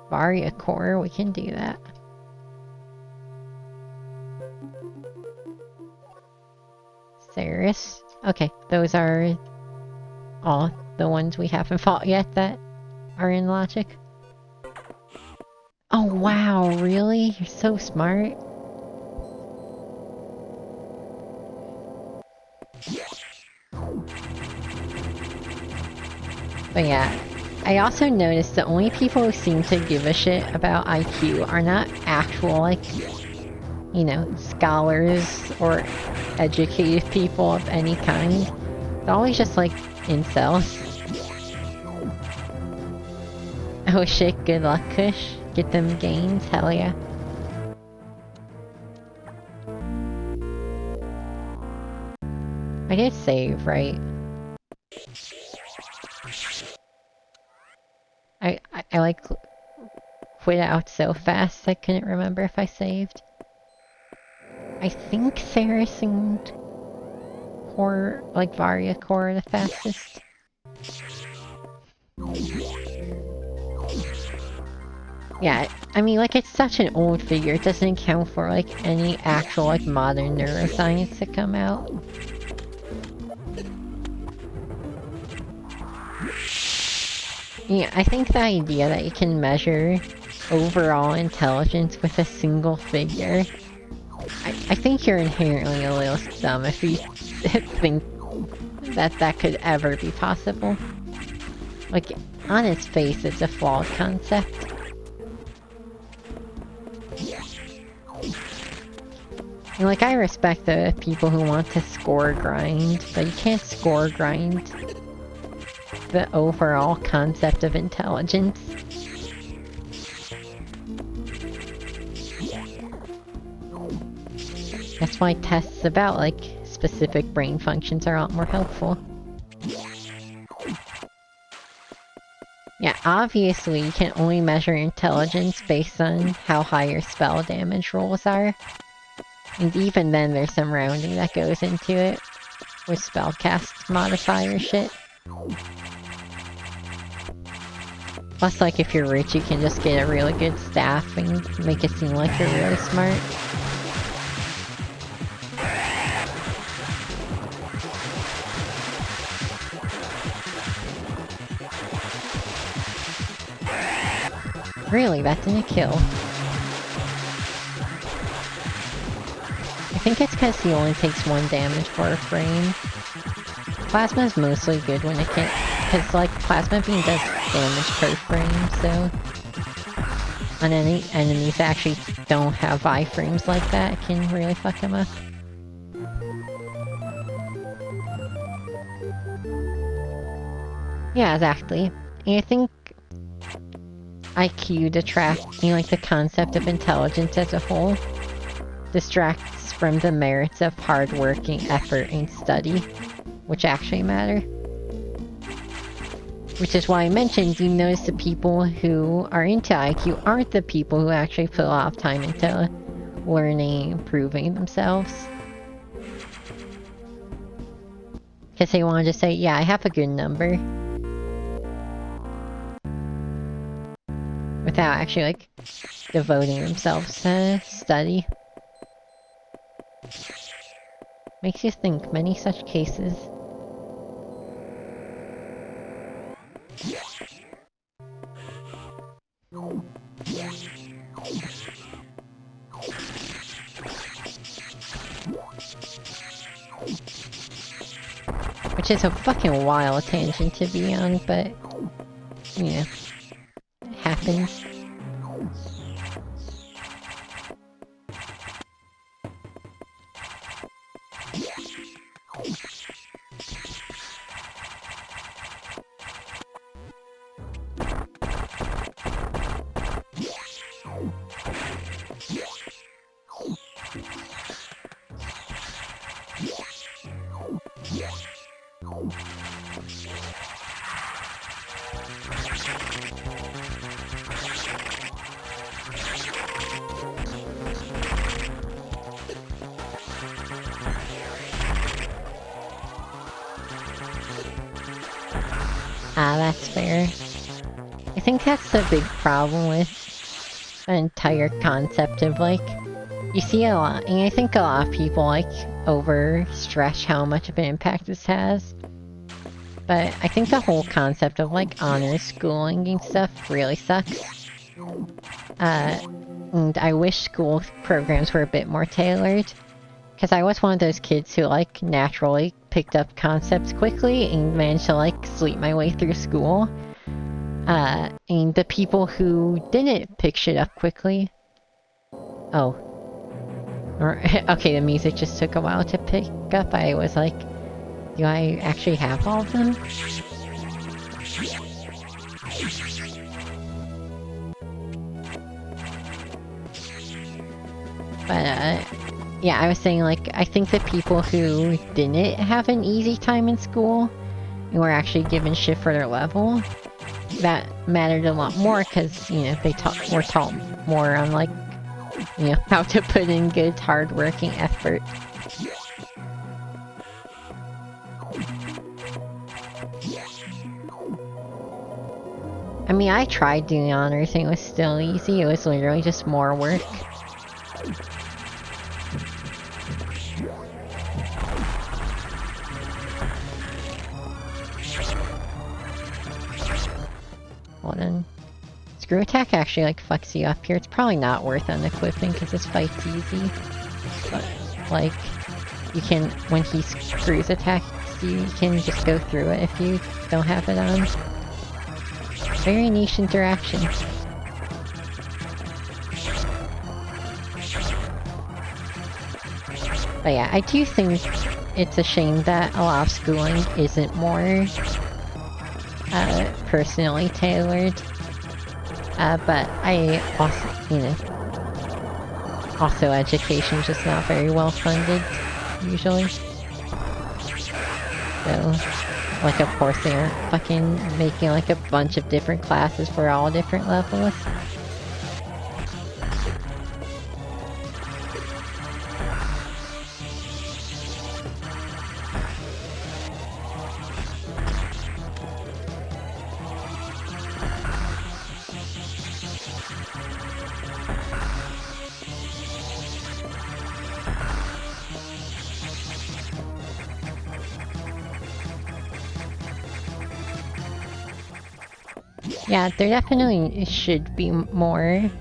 Varia Core, we can do that. Ceres. Okay, those are all the ones we haven't fought yet that are in logic. Oh wow, really? You're so smart. But yeah, I also noticed the only people who seem to give a shit about IQ are not actual, like, you know, scholars or educated people of any kind. It's always just like incels. Oh shit, good luck, Kush. Get them gains, hell yeah. I did save, right? I like quit out so fast I couldn't remember if I saved. I think Ceres and Core, like Varia Core, are the fastest. Yeah, I mean, like, it's such an old figure, it doesn't account for, like, any actual, like, modern neuroscience to come out. Yeah, I think the idea that you can measure overall intelligence with a single figure, I think you're inherently a little dumb if you think that that could ever be possible. Like, on its face, it's a flawed concept. And, like, I respect the people who want to score grind, but you can't score grind the overall concept of intelligence. That's why tests about, like, specific brain functions are a lot more helpful. Yeah, obviously you can only measure intelligence based on how high your spell damage rolls are. And even then there's some rounding that goes into it, with spellcast modifier shit. Plus, like, if you're rich, you can just get a really good staff and make it seem like you're really smart. Really, that didn't kill. I think it's because he only takes 1 damage for a frame. Plasma is mostly good when it can, because like Plasma Beam does damage per frame, so on any enemies that actually don't have iframes like that, it can really fuck them up. Yeah, exactly. And I think IQ detracting, like the concept of intelligence as a whole, distracts from the merits of hard working effort and study, which actually matter. Which is why I mentioned you notice the people who are into IQ aren't the people who actually put a lot of time into learning and improving themselves. Because they want to just say, yeah, I have a good number. Without actually, like, devoting themselves to study. Makes you think, many such cases. Which is a fucking wild tangent to be on, but, you know, it happens. Ah, that's fair. I think that's the big problem with the entire concept of, like, you see a lot, and I think a lot of people, like, overstress how much of an impact this has. But I think the whole concept of, like, honor schooling and stuff really sucks. And I wish school programs were a bit more tailored. Because I was one of those kids who, like, naturally picked up concepts quickly and managed to, like, sleep my way through school. And the people who didn't pick shit up quickly... Oh. Okay, the music just took a while to pick up. I was like, do I actually have all of them? But, yeah, I was saying, like, I think the people who didn't have an easy time in school and were actually given shit for their level, that mattered a lot more because, you know, they were taught more on, like, you know, how to put in good, hard-working effort. I mean, I tried doing honors and it was still easy. It was literally just more work. Well then, Screw Attack actually like fucks you up here. It's probably not worth unequipping because this fight's easy. But, like, you can, when he Screws Attacks you, you can just go through it if you don't have it on. Very niche interaction. But yeah, I do think it's a shame that a lot of schooling isn't more personally tailored. But I also, you know, also education's just not very well funded, usually. So, like, of course they're fucking making like a bunch of different classes for all different levels. Yeah, there definitely should be more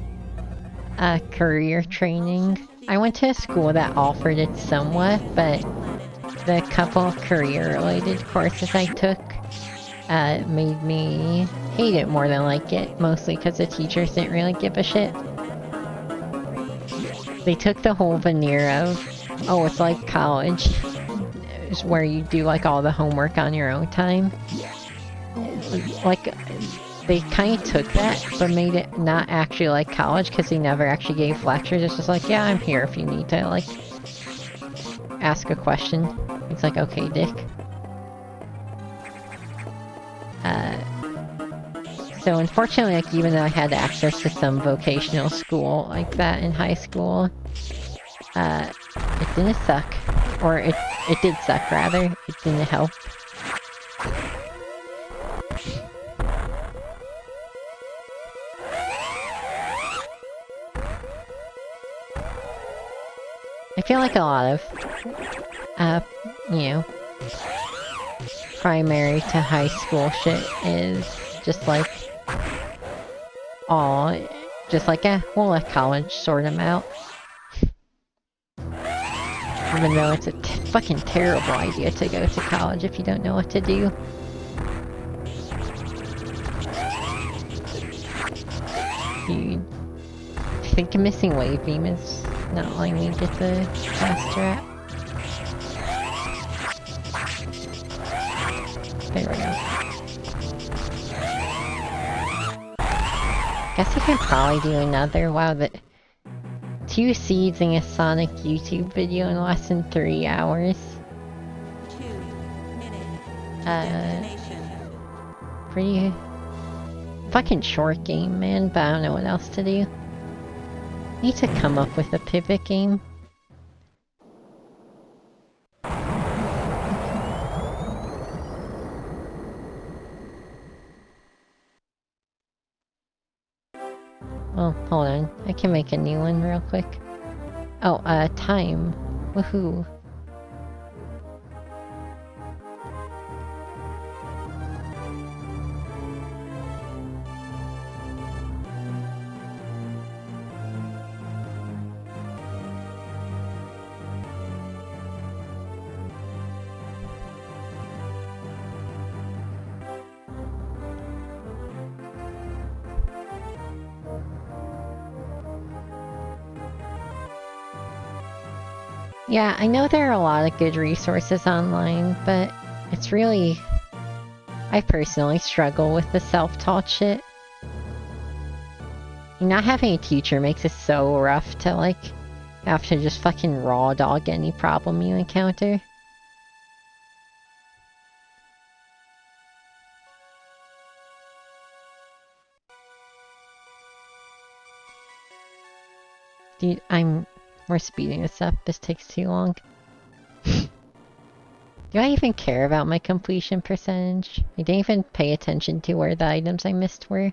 career training. I went to a school that offered it somewhat, but the couple of career-related courses I took made me hate it more than like it, mostly because the teachers didn't really give a shit. They took the whole veneer of, oh, it's like college, is where you do like all the homework on your own time. Like, they kind of took that, but made it not actually like college because they never actually gave lectures. It's just like, yeah, I'm here if you need to, like, ask a question. It's like, okay, dick. So unfortunately, like, even though I had access to some vocational school like that in high school, it didn't suck. Or it did suck, rather. It didn't help. I feel like a lot of, you know, primary to high school shit is just like, all just like, we'll let college sort them out. Even though it's a fucking terrible idea to go to college if you don't know what to do. You think a missing wave beam is not letting me get the faster at? There we go. Guess I could probably do another. Wow, the 2 seeds in a Sonic YouTube video in less than 3 hours. 2-minute Pretty fucking short game, man, but I don't know what else to do. Need to come up with a pivot game. Oh, hold on. I can make a new one real quick. Oh, time. Woohoo. Yeah, I know there are a lot of good resources online, but it's really... I personally struggle with the self-taught shit. Not having a teacher makes it so rough to, like, have to just fucking raw dog any problem you encounter. Dude, we're speeding this up. This takes too long. Do I even care about my completion percentage? I didn't even pay attention to where the items I missed were.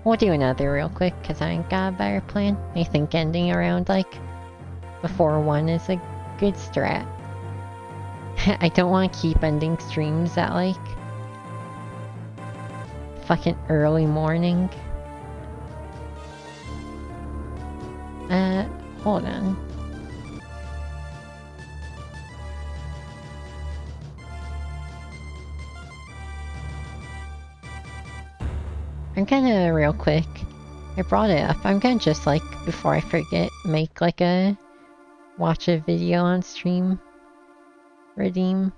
We'll do another real quick, because I ain't got a better plan. I think ending around, like, before 1 is a good strat. I don't want to keep ending streams at, like, fucking early morning. Hold on. I'm gonna, real quick, I brought it up, I'm gonna just, like, before I forget, make, like, a watch a video on stream redeem.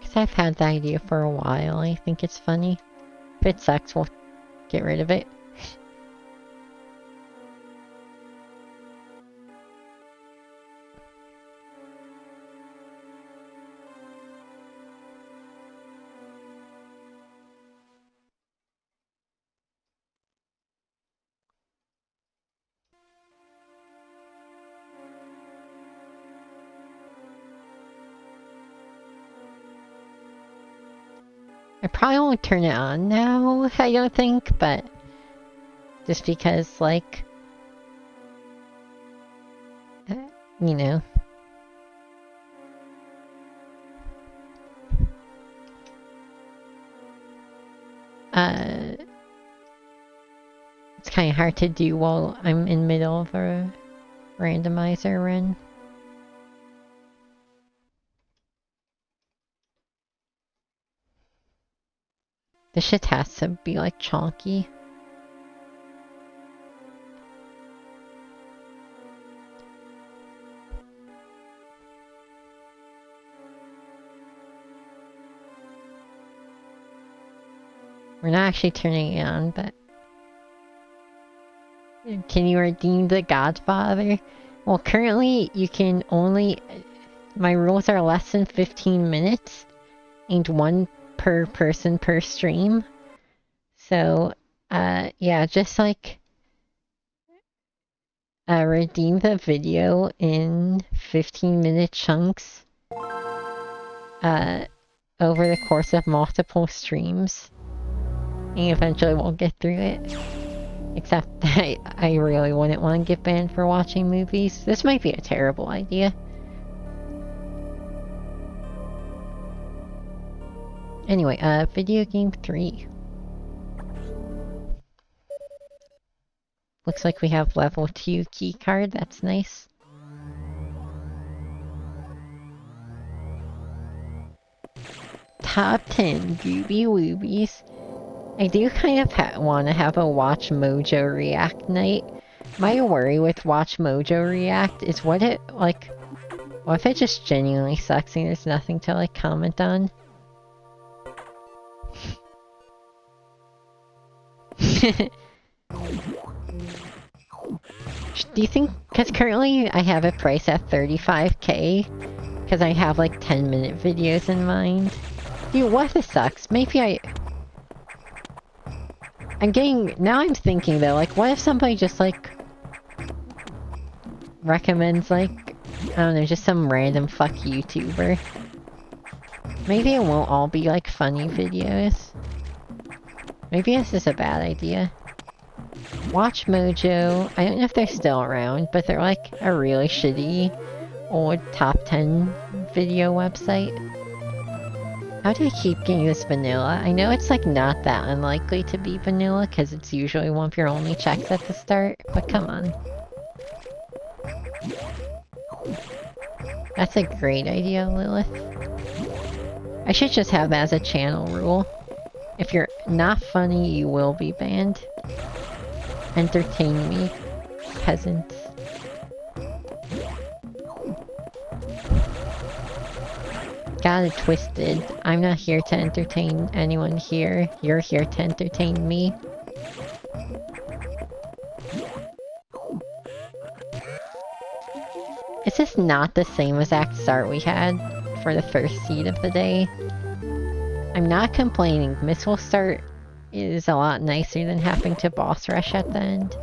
Because I've had the idea for a while, I think it's funny. If it sucks, we'll get rid of it. probably won't turn it on now, I don't think, but just because, like, you know. It's kind of hard to do while I'm in middle of a randomizer run. This shit has to be like chonky. We're not actually turning it on, but... Can you redeem the Godfather? Well, currently you can only... My rules are less than 15 minutes and 1 per person per stream. So, yeah, just like... redeem the video in 15-minute chunks. Over the course of multiple streams. And eventually we'll get through it. Except I really wouldn't want to get banned for watching movies. This might be a terrible idea. Anyway, video game 3. Looks like we have level 2 keycard, that's nice. Top 10 Gooby Woobies. I do kind of want to have a Watch Mojo React night. My worry with Watch Mojo React is what if it just genuinely sucks and there's nothing to, like, comment on? Do you think... Because currently I have it priced at 35k. Because I have, like, 10-minute videos in mind. Dude, what if it sucks? Maybe now I'm thinking though, like, what if somebody just, like, recommends, like, I don't know, just some random fuck YouTuber? Maybe it won't all be, like, funny videos. Maybe this is a bad idea. Watch Mojo, I don't know if they're still around, but they're, like, a really shitty old top 10 video website. How do I keep getting this vanilla? I know it's, like, not that unlikely to be vanilla, because it's usually one of your only checks at the start, but come on. That's a great idea, Lilith. I should just have that as a channel rule. If you're not funny, you will be banned. Entertain me, peasants. Got it twisted. I'm not here to entertain anyone here. You're here to entertain me. Is this not the same exact start we had for the first seed of the day? I'm not complaining. Missile start is a lot nicer than having to boss rush at the end.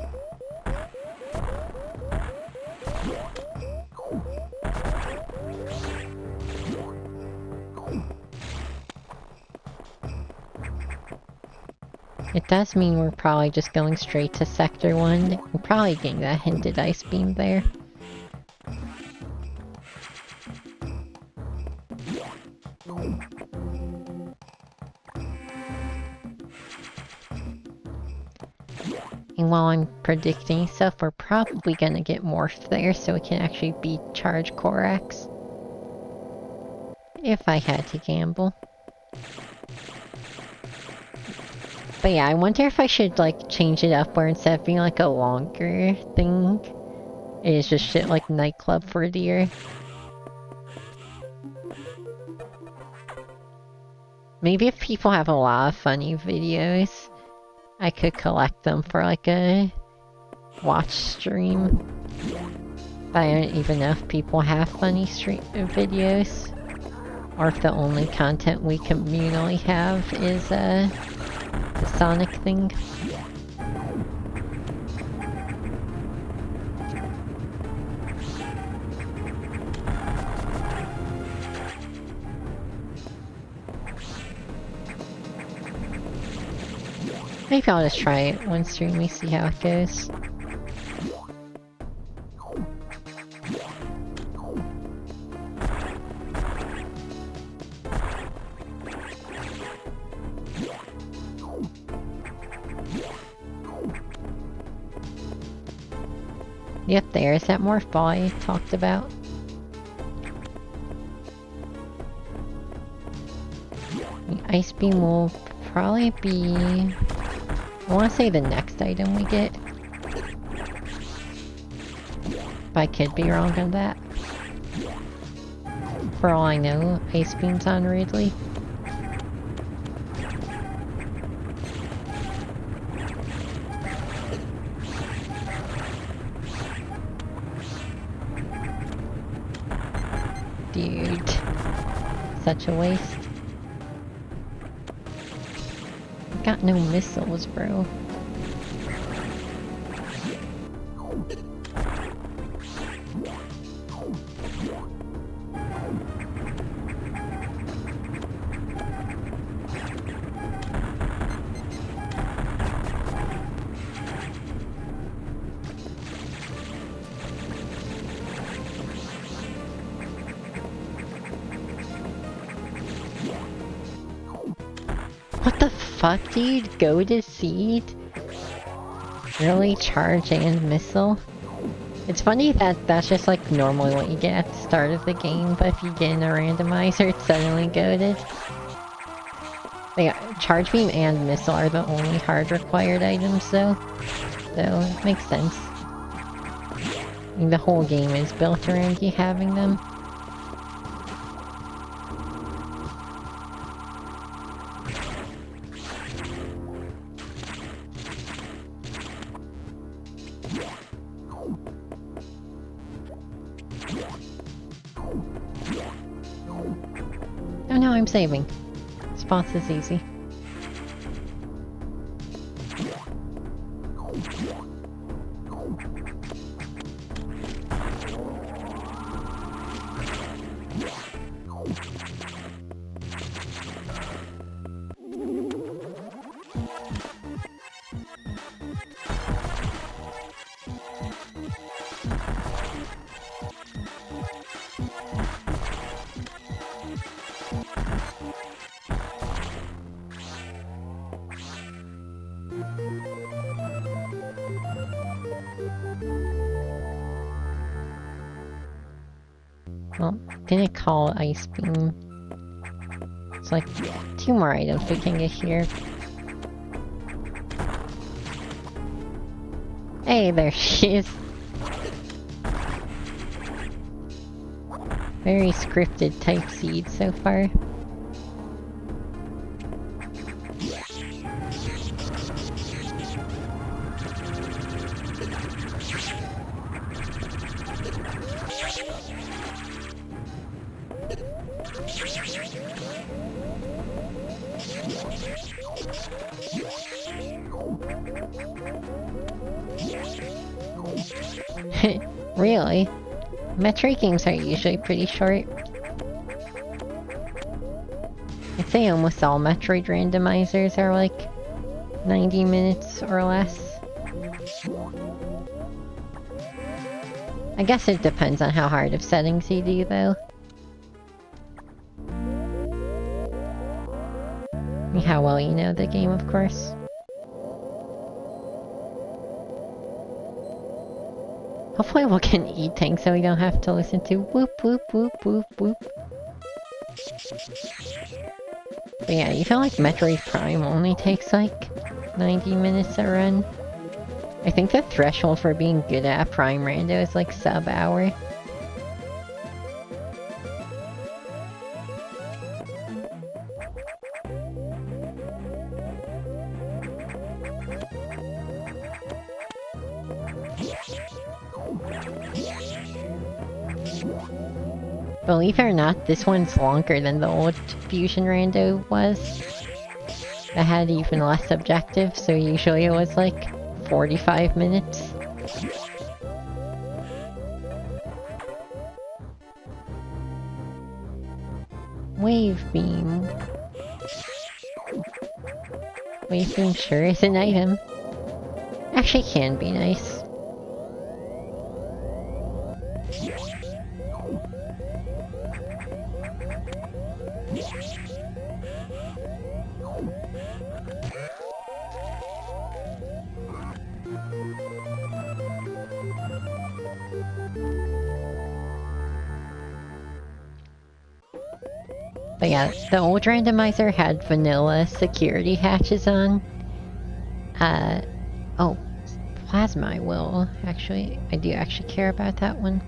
It does mean we're probably just going straight to Sector 1. We're probably getting that hinted ice beam there. And while I'm predicting stuff, we're probably gonna get morphed there so we can actually beat Charge Korax. If I had to gamble. But yeah, I wonder if I should, like, change it up where instead of being, like, a longer thing, it is just shit like nightclub for the year. Maybe if people have a lot of funny videos, I could collect them for, like, a watch stream. But I don't even know if people have funny videos. Or if the only content we communally have is, the Sonic thing. Maybe I'll just try it one stream, we see how it goes. Yep, there's that morph ball I talked about. The ice beam will probably be... I want to say the next item we get. But I could be wrong on that. For all I know, ice beam's on Ridley. Dude. Such a waste. Got no missiles, bro. What the fuck, dude? Go to seed? Really? Charge and missile? It's funny that that's just like normally what you get at the start of the game, but if you get in a randomizer, it's suddenly goaded. Yeah, charge beam and missile are the only hard required items though. So, it makes sense. I mean, the whole game is built around you having them. Oh no, I'm saving. Spots is easy. Well, didn't call ice beam. It's like 2 more items we can get here. Hey, there she is. Very scripted type seed so far. Really? Metroid games are usually pretty short. I'd say almost all Metroid randomizers are like 90 minutes or less. I guess it depends on how hard of settings you do though. And how well you know the game, of course. Hopefully we'll get an E-tank so we don't have to listen to whoop whoop whoop whoop whoop. But yeah, you feel like Metroid Prime only takes like 90 minutes to run. I think the threshold for being good at a Prime Rando is like sub-hour. Believe it or not, this one's longer than the old Fusion Rando was. It had even less objectives, so usually it was like 45 minutes. Wave beam. Wasting sure is an item. Actually can be nice. But yeah, the old randomizer had vanilla security hatches on. Oh, plasma I will, actually. I do actually care about that one.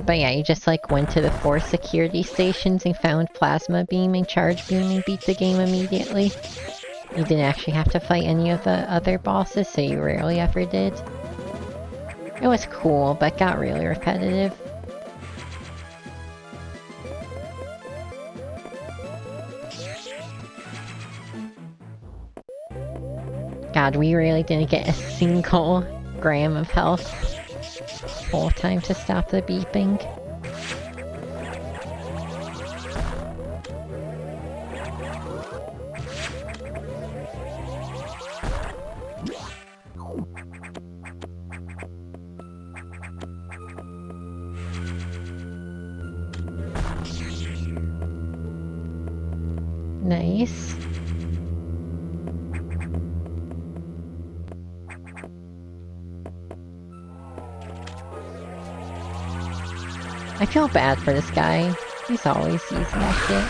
But yeah, you just like went to the 4 security stations and found plasma beam and charge beam and beat the game immediately. You didn't actually have to fight any of the other bosses, so you rarely ever did. It was cool, but got really repetitive. God, we really didn't get a single gram of health. Whole time to stop the beeping. Nice. I feel bad for this guy. He's always using that shit.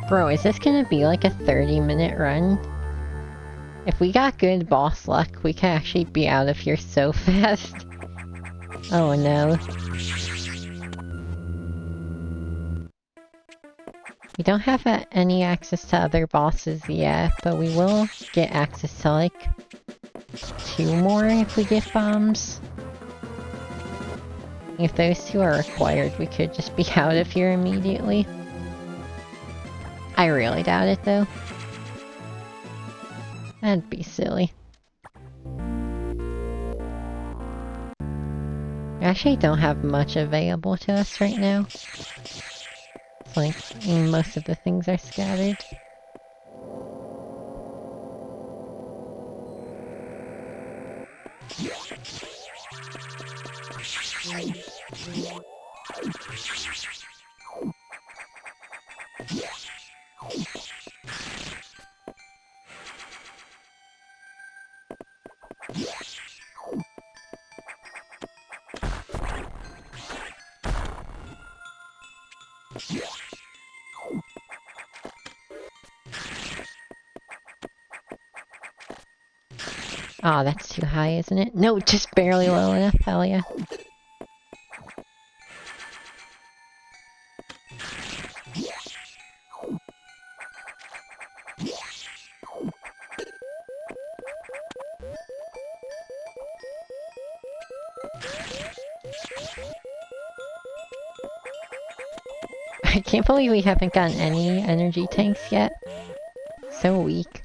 Bro, is this gonna be like a 30-minute run? If we got good boss luck, we can actually be out of here so fast. Oh no. We don't have any access to other bosses yet, but we will get access to like 2 more if we get bombs. If those 2 are required, we could just be out of here immediately. I really doubt it though. That'd be silly. We actually don't have much available to us right now. It's like most of the things are scattered. Aw, oh, that's too high, isn't it? No, just barely low enough, hell yeah. I can't believe we haven't gotten any energy tanks yet. So weak.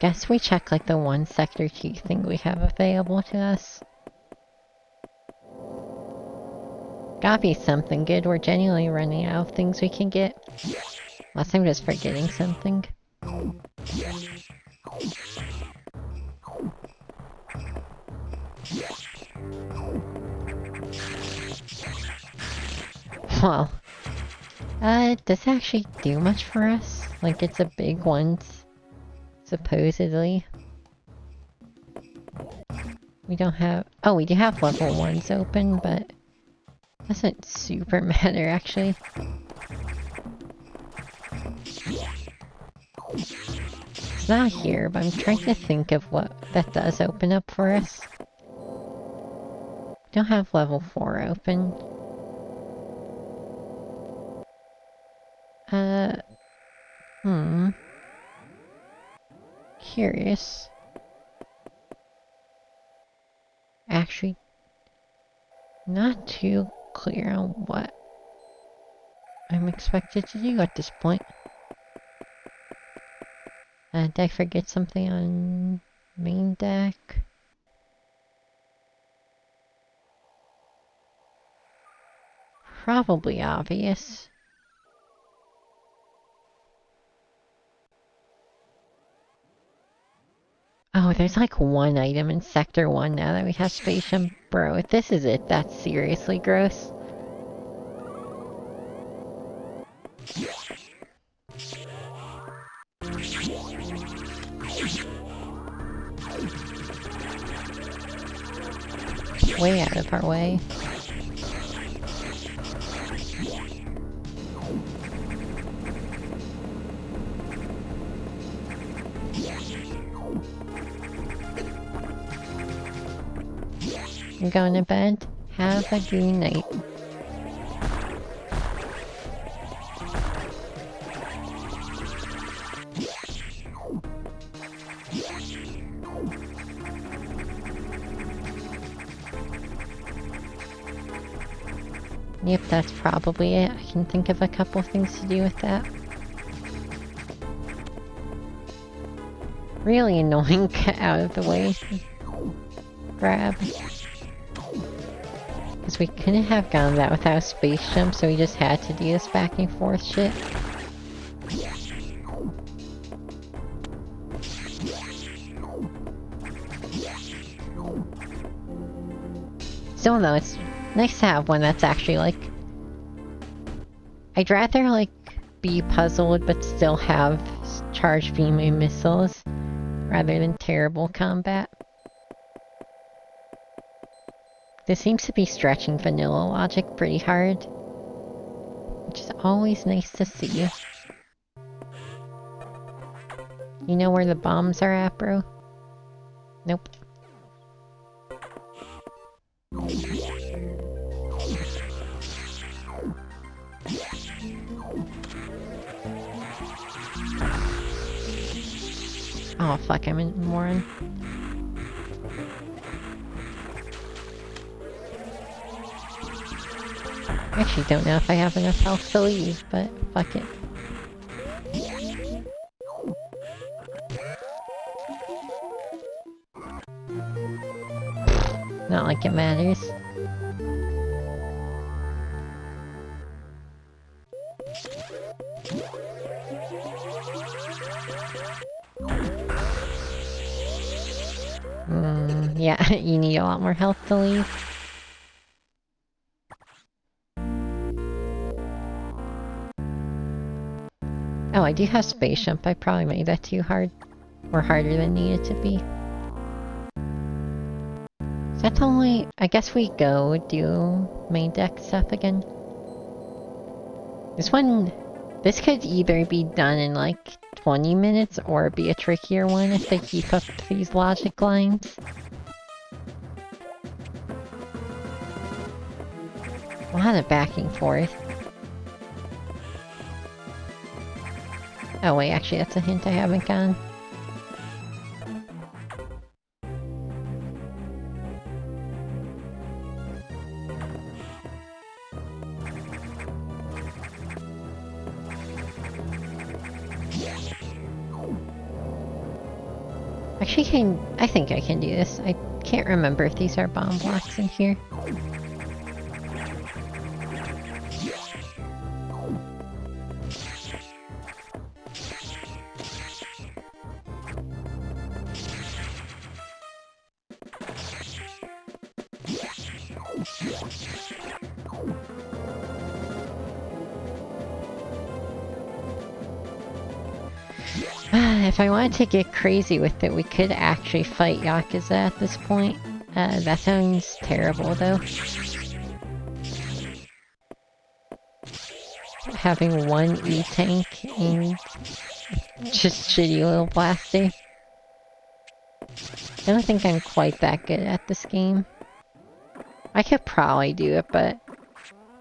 Guess we check like the 1 sector 2 thing we have available to us. Gotta be something good, we're genuinely running out of things we can get. Unless I'm just forgetting something. Well, does it actually do much for us? Like it's a big one, supposedly. We don't have... Oh, we do have level 1s open, but... doesn't super matter, actually. It's not here, but I'm trying to think of what that does open up for us. We don't have level 4 open. Uh, hmm. Curious. Actually, not too clear on what I'm expected to do at this point. Did I forget something on main deck? Probably obvious. Oh, there's like one item in Sector 1 now that we have Spatium. Bro, if this is it, that's seriously gross. Way out of our way. I'm going to bed. Have a good night. Yep, that's probably it. I can think of a couple things to do with that. Really annoying. Get out of the way. Grab. Because we couldn't have gone that without space jump, so we just had to do this back and forth shit. Still though, it's nice to have one that's actually like... I'd rather like be puzzled but still have charged beam and missiles rather than terrible combat. This seems to be stretching vanilla logic pretty hard, which is always nice to see. You know where the bombs are at, bro? Nope. Oh fuck, I'm in moron. I actually don't know if I have enough health to leave, but fuck it. Not like it matters. Yeah, you need a lot more health to leave. Oh, I do have space jump. I probably made that too hard. Or harder than needed to be. Is that the only... I guess we go do main deck stuff again. This one... This could either be done in like 20 minutes or be a trickier one if they keep up these logic lines. A lot of back and forth. Oh wait, actually that's a hint I haven't gotten. Actually, I think I can do this. I can't remember if these are bomb blocks in here. If I wanted to get crazy with it, we could actually fight Yakuza at this point. That sounds terrible, though. Having one E-tank and just shitty little blaster. I don't think I'm quite that good at this game. I could probably do it, but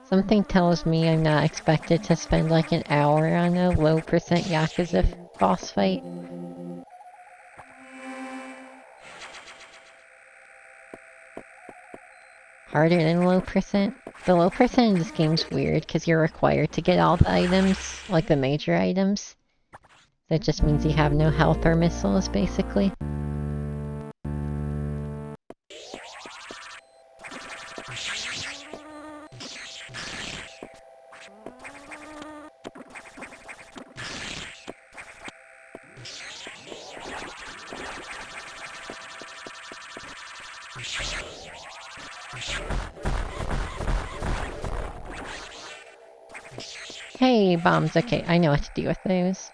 Something tells me I'm not expected to spend like an hour on a low percent Yakuza boss fight. Harder than low percent? The low percent in this game's weird because you're required to get all the items, like the major items. That just means you have no health or missiles, basically. Hey, bombs. Okay, I know what to do with those.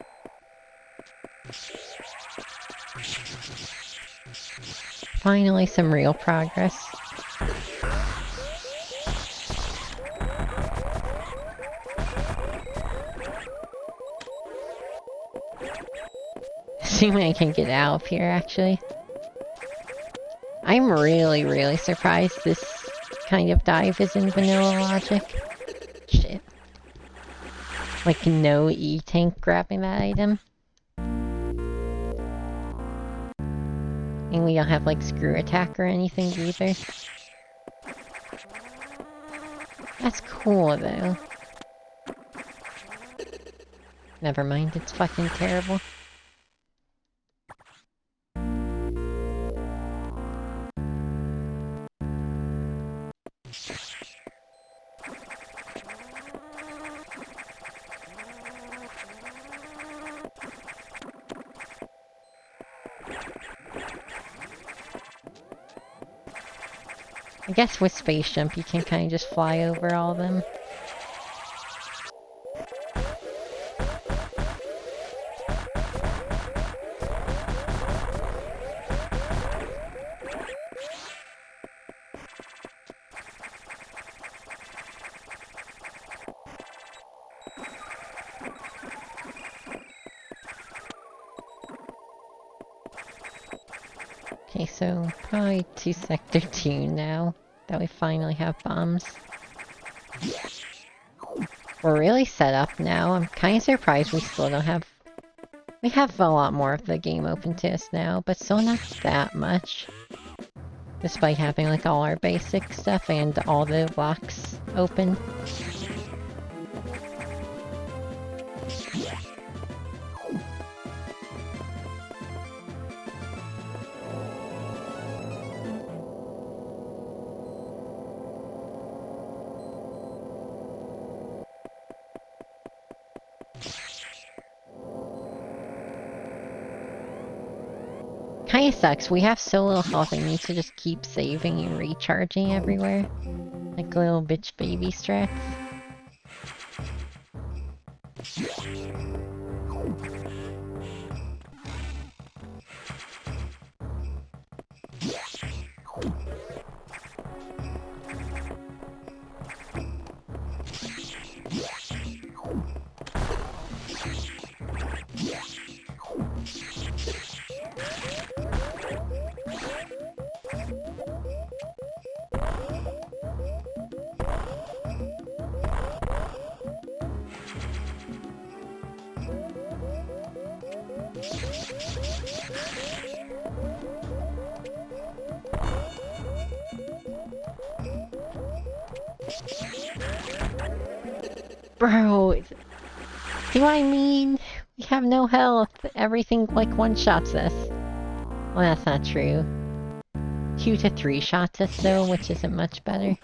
Finally, some real progress. Assuming I can get out of here, actually. I'm really surprised this kind of dive is in vanilla logic. Shit. Like, no E-tank grabbing that item. And we don't have, like, screw attack or anything either. That's cool, though. Never mind, it's fucking terrible. I guess with Space Jump you can kind of just fly over all of them. Okay, so probably to Sector 2 now, that we finally have bombs. We're really set up now. I'm kind of surprised we still don't have... We have a lot more of the game open to us now, but still not that much. Despite having like all our basic stuff and all the locks open. Kinda sucks, we have so little health and need to just keep saving and recharging everywhere. Like little bitch baby strats. Bro, do I mean we have no health? Everything like one-shots us. Well, that's not true. 2 to 3 shots us though, which isn't much better.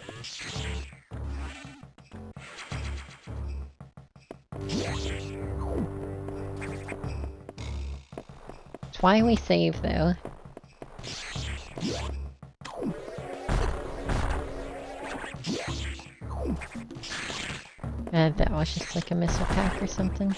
It's why we save though. That was just like a missile pack or something.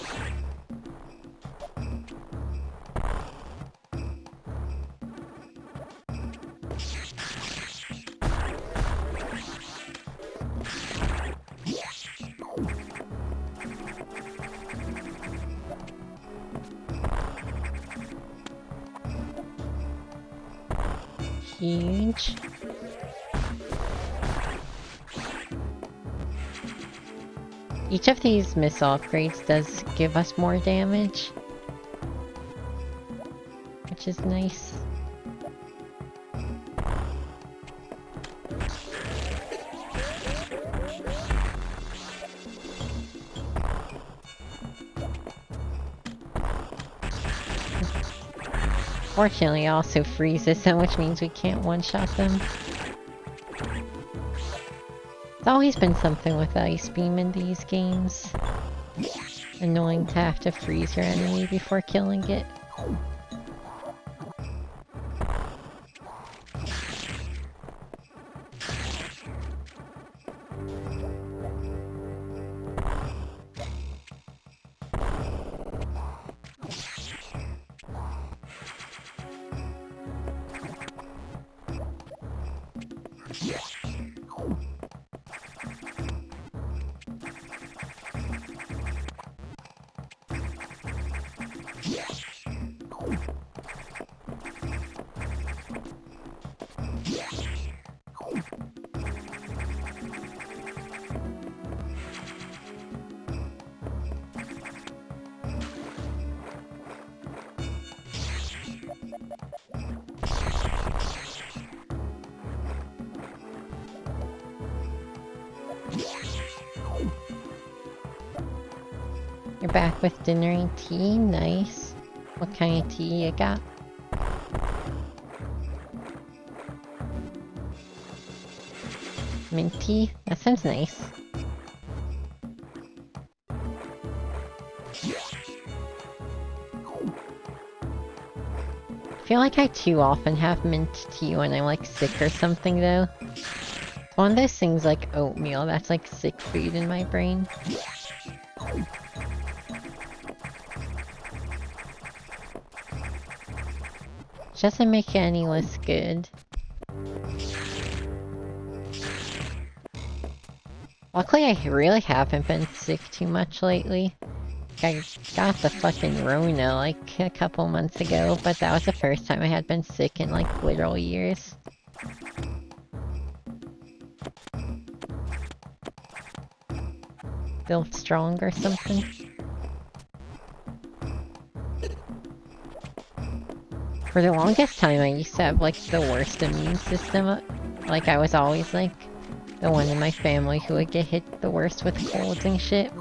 Huge. Each of these missile upgrades does give us more damage, which is nice. Fortunately, it also freezes them, which means we can't one-shot them. It's always been something with Ice Beam in these games. Annoying to have to freeze your enemy before killing it. You're back with dinner and tea? Nice. What kind of tea you got? Mint tea? That sounds nice. I feel like I too often have mint tea when I'm like sick or something though. It's one of those things like oatmeal that's like sick food in my brain. Doesn't make it any less good. Luckily, I really haven't been sick too much lately. I got the fucking Rona like a couple months ago, but that was the first time I had been sick in like literal years. Feel strong or something. For the longest time, I used to have, like, the worst immune system. Like, I was always, like, the one in my family who would get hit the worst with colds and shit.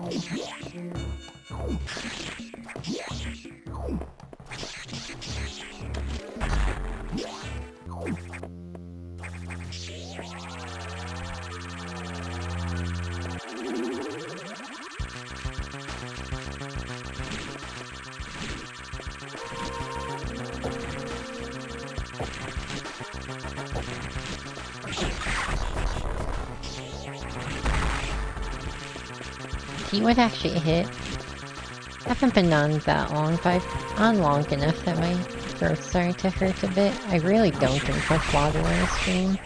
He would actually hit. I haven't been on that long, but I've on long enough that my throat's starting to hurt a bit. I really don't drink much water on the stream.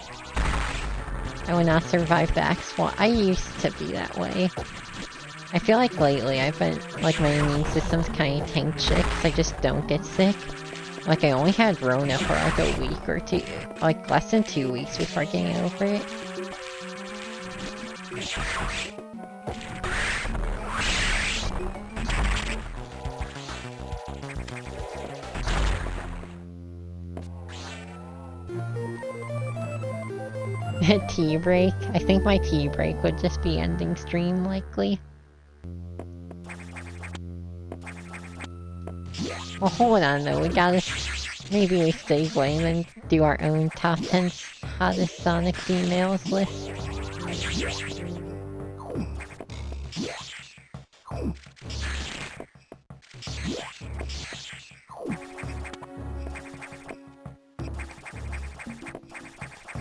I would not survive the X1. I used to be that way. I feel like lately I've been, like, my immune system's kind of tanked shit because I just don't get sick. Like, I only had Rona for like a week or two, like less than 2 weeks before getting over it. Tea break? I think my tea break would just be ending stream, likely. Well, hold on though, we gotta... Maybe we segue and then do our own top 10 hottest Sonic females list.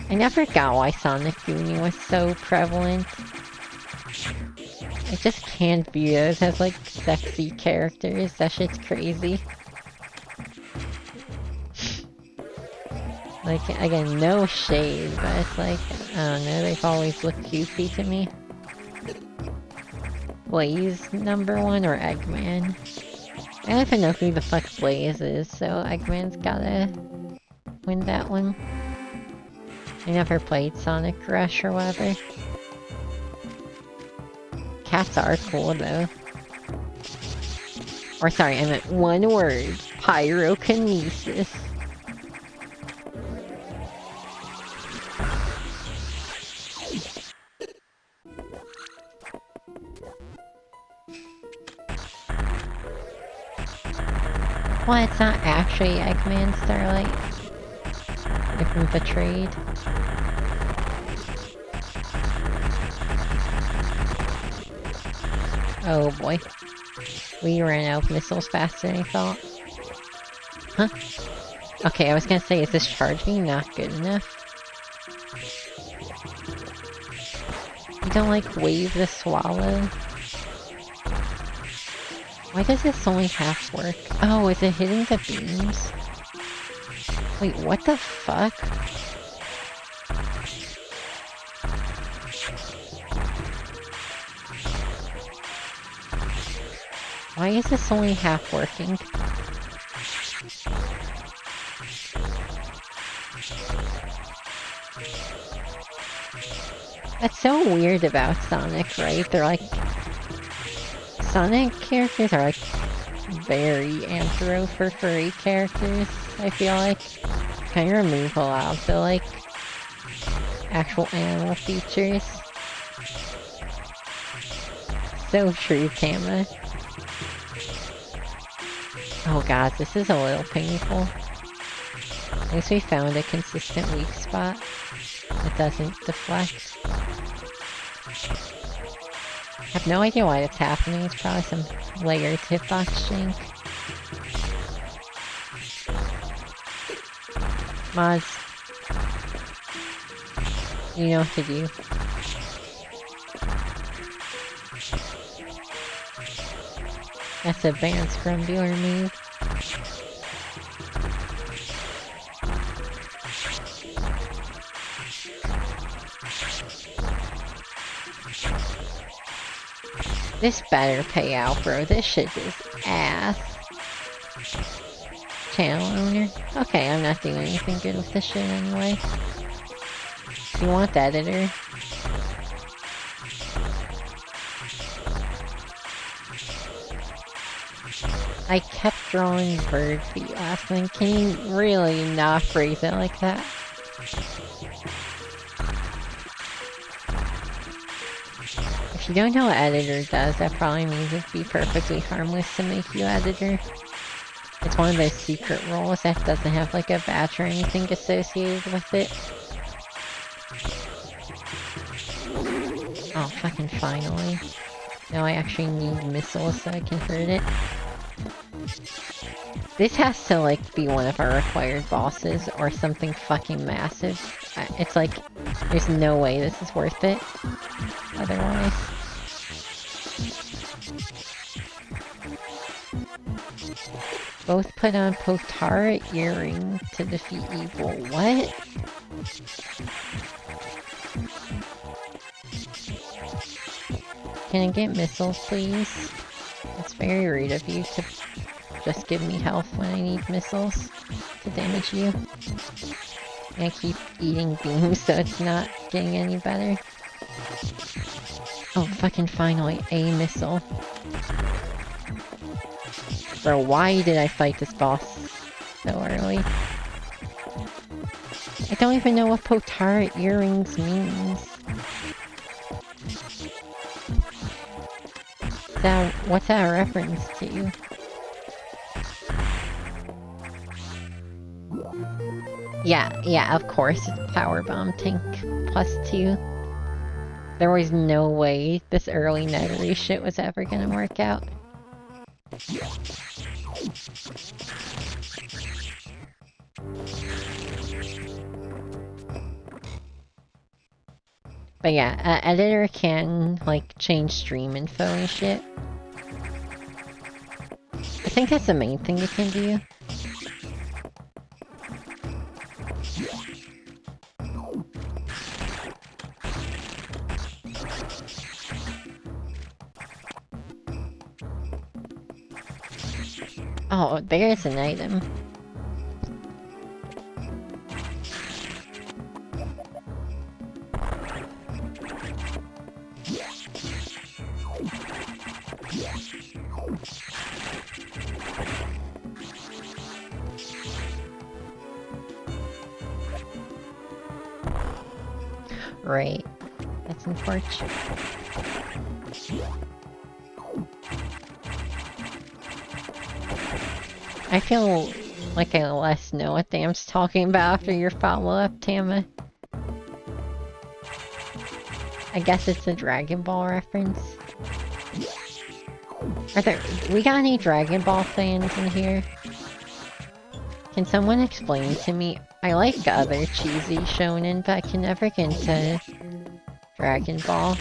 I never got why Sonic Goonie was so prevalent. I just can't view those as like sexy characters, that shit's crazy. Like, again, no shade, but it's like, I don't know, they've always looked goofy to me. Blaze #1 or Eggman? I don't even know who the fuck Blaze is, so Eggman's gotta win that one. I never played Sonic Rush or whatever. hats are cool though. Or sorry, I meant one word. Pyrokinesis. Well, it's not actually Eggman Starlight. If I'm betrayed. Oh boy. We ran out of missiles faster than I thought. Huh? Okay, I was gonna say, is this charging not good enough? You don't like wave the swallow? Why does this only half work? Oh, is it hitting the beams? Wait, what the fuck? Why is this only half working? That's so weird about Sonic, right? They're like... Sonic characters are like very anthro-furry characters, I feel like. Kind of remove a lot of the like actual animal features. So true, Tama. Oh god, this is a little painful. At least we found a consistent weak spot. It doesn't deflect. I have no idea why that's happening. It's probably some layered hitbox jank. Mods. You know what to do. That's a banned scrum dealer move. This better pay out, bro. This shit is ass. Channel owner? Okay, I'm not doing anything good with this shit anyway. If you want the editor. I kept drawing bird feet last night. Can you really not phrase it like that? If you don't know what editor does, that probably means it'd be perfectly harmless to make you editor. It's one of those secret roles that doesn't have like a badge or anything associated with it. Oh, fucking finally. Now I actually need missiles so I can hurt it. This has to like be one of our required bosses or something fucking massive. It's like, there's no way this is worth it otherwise. Both put on Potara earring to defeat evil. What? Can I get missiles, please? It's very rude of you to just give me health when I need missiles to damage you. And I keep eating beams so it's not getting any better. Oh, fucking finally, a missile. Bro, why did I fight this boss so early? I don't even know what Potara earrings means. What's that a reference to? Yeah, of course, it's Powerbomb Tank +2. There was no way this early Nettery shit was ever gonna work out. But yeah, editor can, like, change stream info and shit. I think that's the main thing you can do. Oh, there's an item. Right. That's unfortunate. I feel like I less know what Dam's talking about after your follow-up, Tama. I guess it's a Dragon Ball reference. We got any Dragon Ball fans in here? Can someone explain to me? I like other cheesy shonen, but I can never get into Dragon Ball.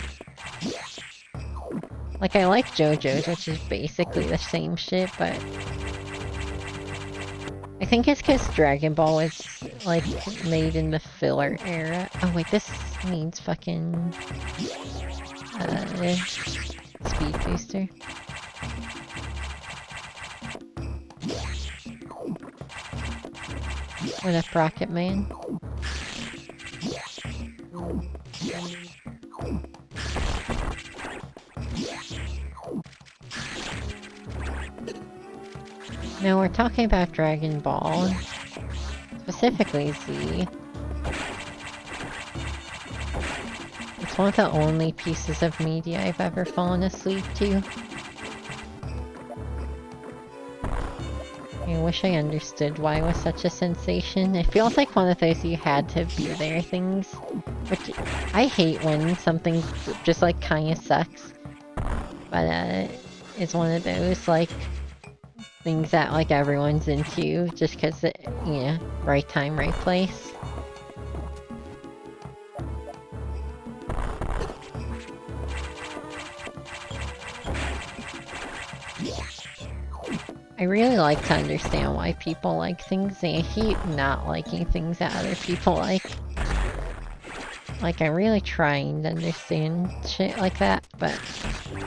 Like, I like JoJo's, which is basically the same shit, but I think it's because Dragon Ball was, like, made in the filler era. Oh wait, this needs fucking... speed booster. What up, Rocket Man? No, we're talking about Dragon Ball. Specifically Z. It's one of the only pieces of media I've ever fallen asleep to. I wish I understood why it was such a sensation. It feels like one of those you had to be there things. Which, I hate when something just like kinda sucks. But it's one of those like things that like everyone's into just cause it, you know, right time, right place. I really like to understand why people like things, and I hate not liking things that other people like. Like, I'm really trying to understand shit like that, but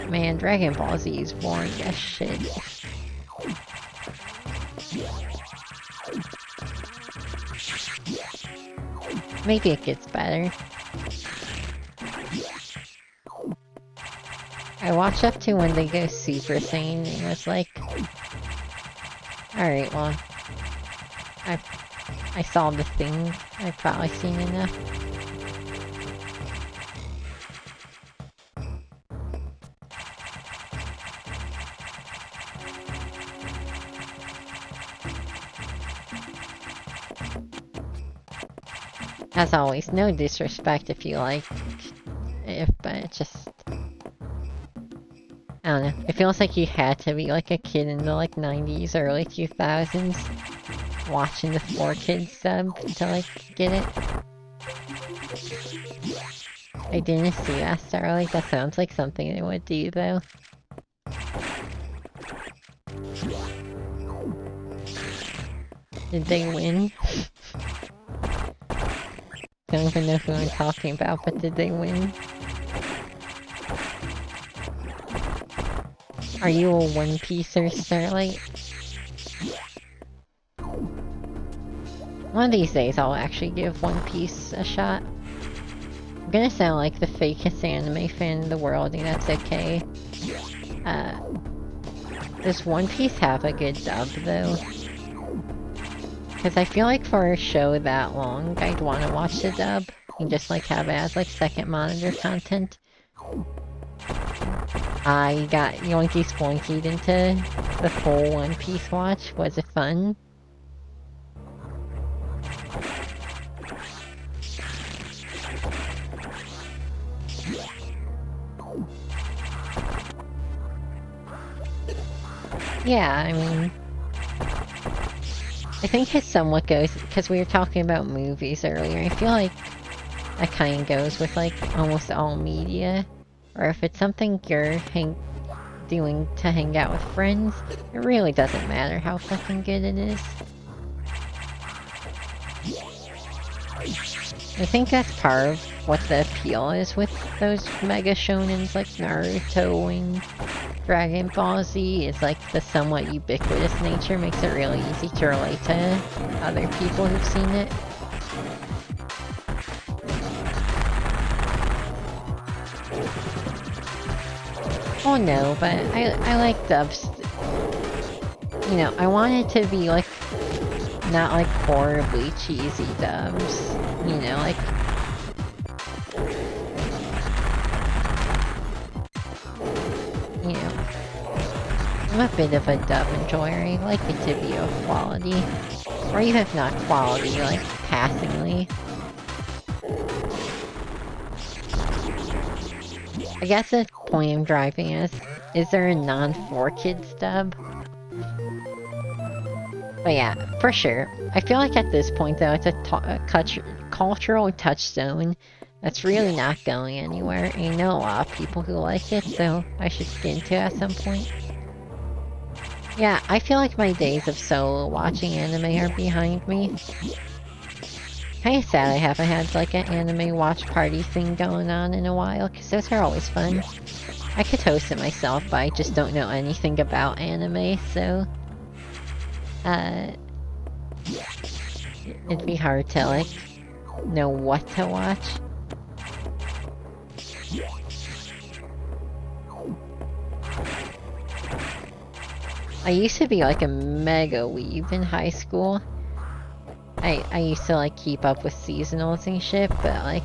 man, Dragon Ball Z is boring as shit. Maybe it gets better. I watched up to when they go Super Saiyan and was like, alright, well, I saw the thing. I've probably seen enough. As always, no disrespect if you like it, but it just... I don't know. It feels like you had to be like a kid in the like 90s, early 2000s, watching the 4Kids sub to like get it. I didn't see that Starlight. That sounds like something they would do though. Did they win? I don't even know who I'm talking about, but did they win? Are you a One Pieceer, Starlight? One of these days I'll actually give One Piece a shot. I'm gonna sound like the fakest anime fan in the world, and that's okay. Does One Piece have a good dub, though? Because I feel like for a show that long, I'd want to watch the dub, and just like have it as like second monitor content. I got yoinky splunkied into the full One Piece watch. Was it fun? Yeah, I mean... I think it somewhat goes, because we were talking about movies earlier, I feel like that kind of goes with like almost all media. Or if it's something you're doing to hang out with friends, it really doesn't matter how fucking good it is. I think that's part of what the appeal is with those mega shonens like Naruto and Dragon Ball Z. Is like the somewhat ubiquitous nature makes it really easy to relate to other people who've seen it. Oh no, but I like dubs. You know, I want it to be like, not like horribly cheesy dubs. You know, like, I'm a bit of a dub enjoyer. I like it to be of quality. Or even if not quality, like, passingly. I guess the point I'm driving is there a non-4-kids dub? But yeah, for sure. I feel like at this point, though, it's a cultural touchstone that's really not going anywhere. And I know a lot of people who like it, so I should get into it at some point. Yeah, I feel like my days of solo watching anime are behind me. Kinda sad I haven't had like an anime watch party thing going on in a while, because those are always fun. I could host it myself, but I just don't know anything about anime, so... it'd be hard to, like, know what to watch. I used to be, like, a mega weeb in high school. I used to, like, keep up with seasonals and shit, but, like,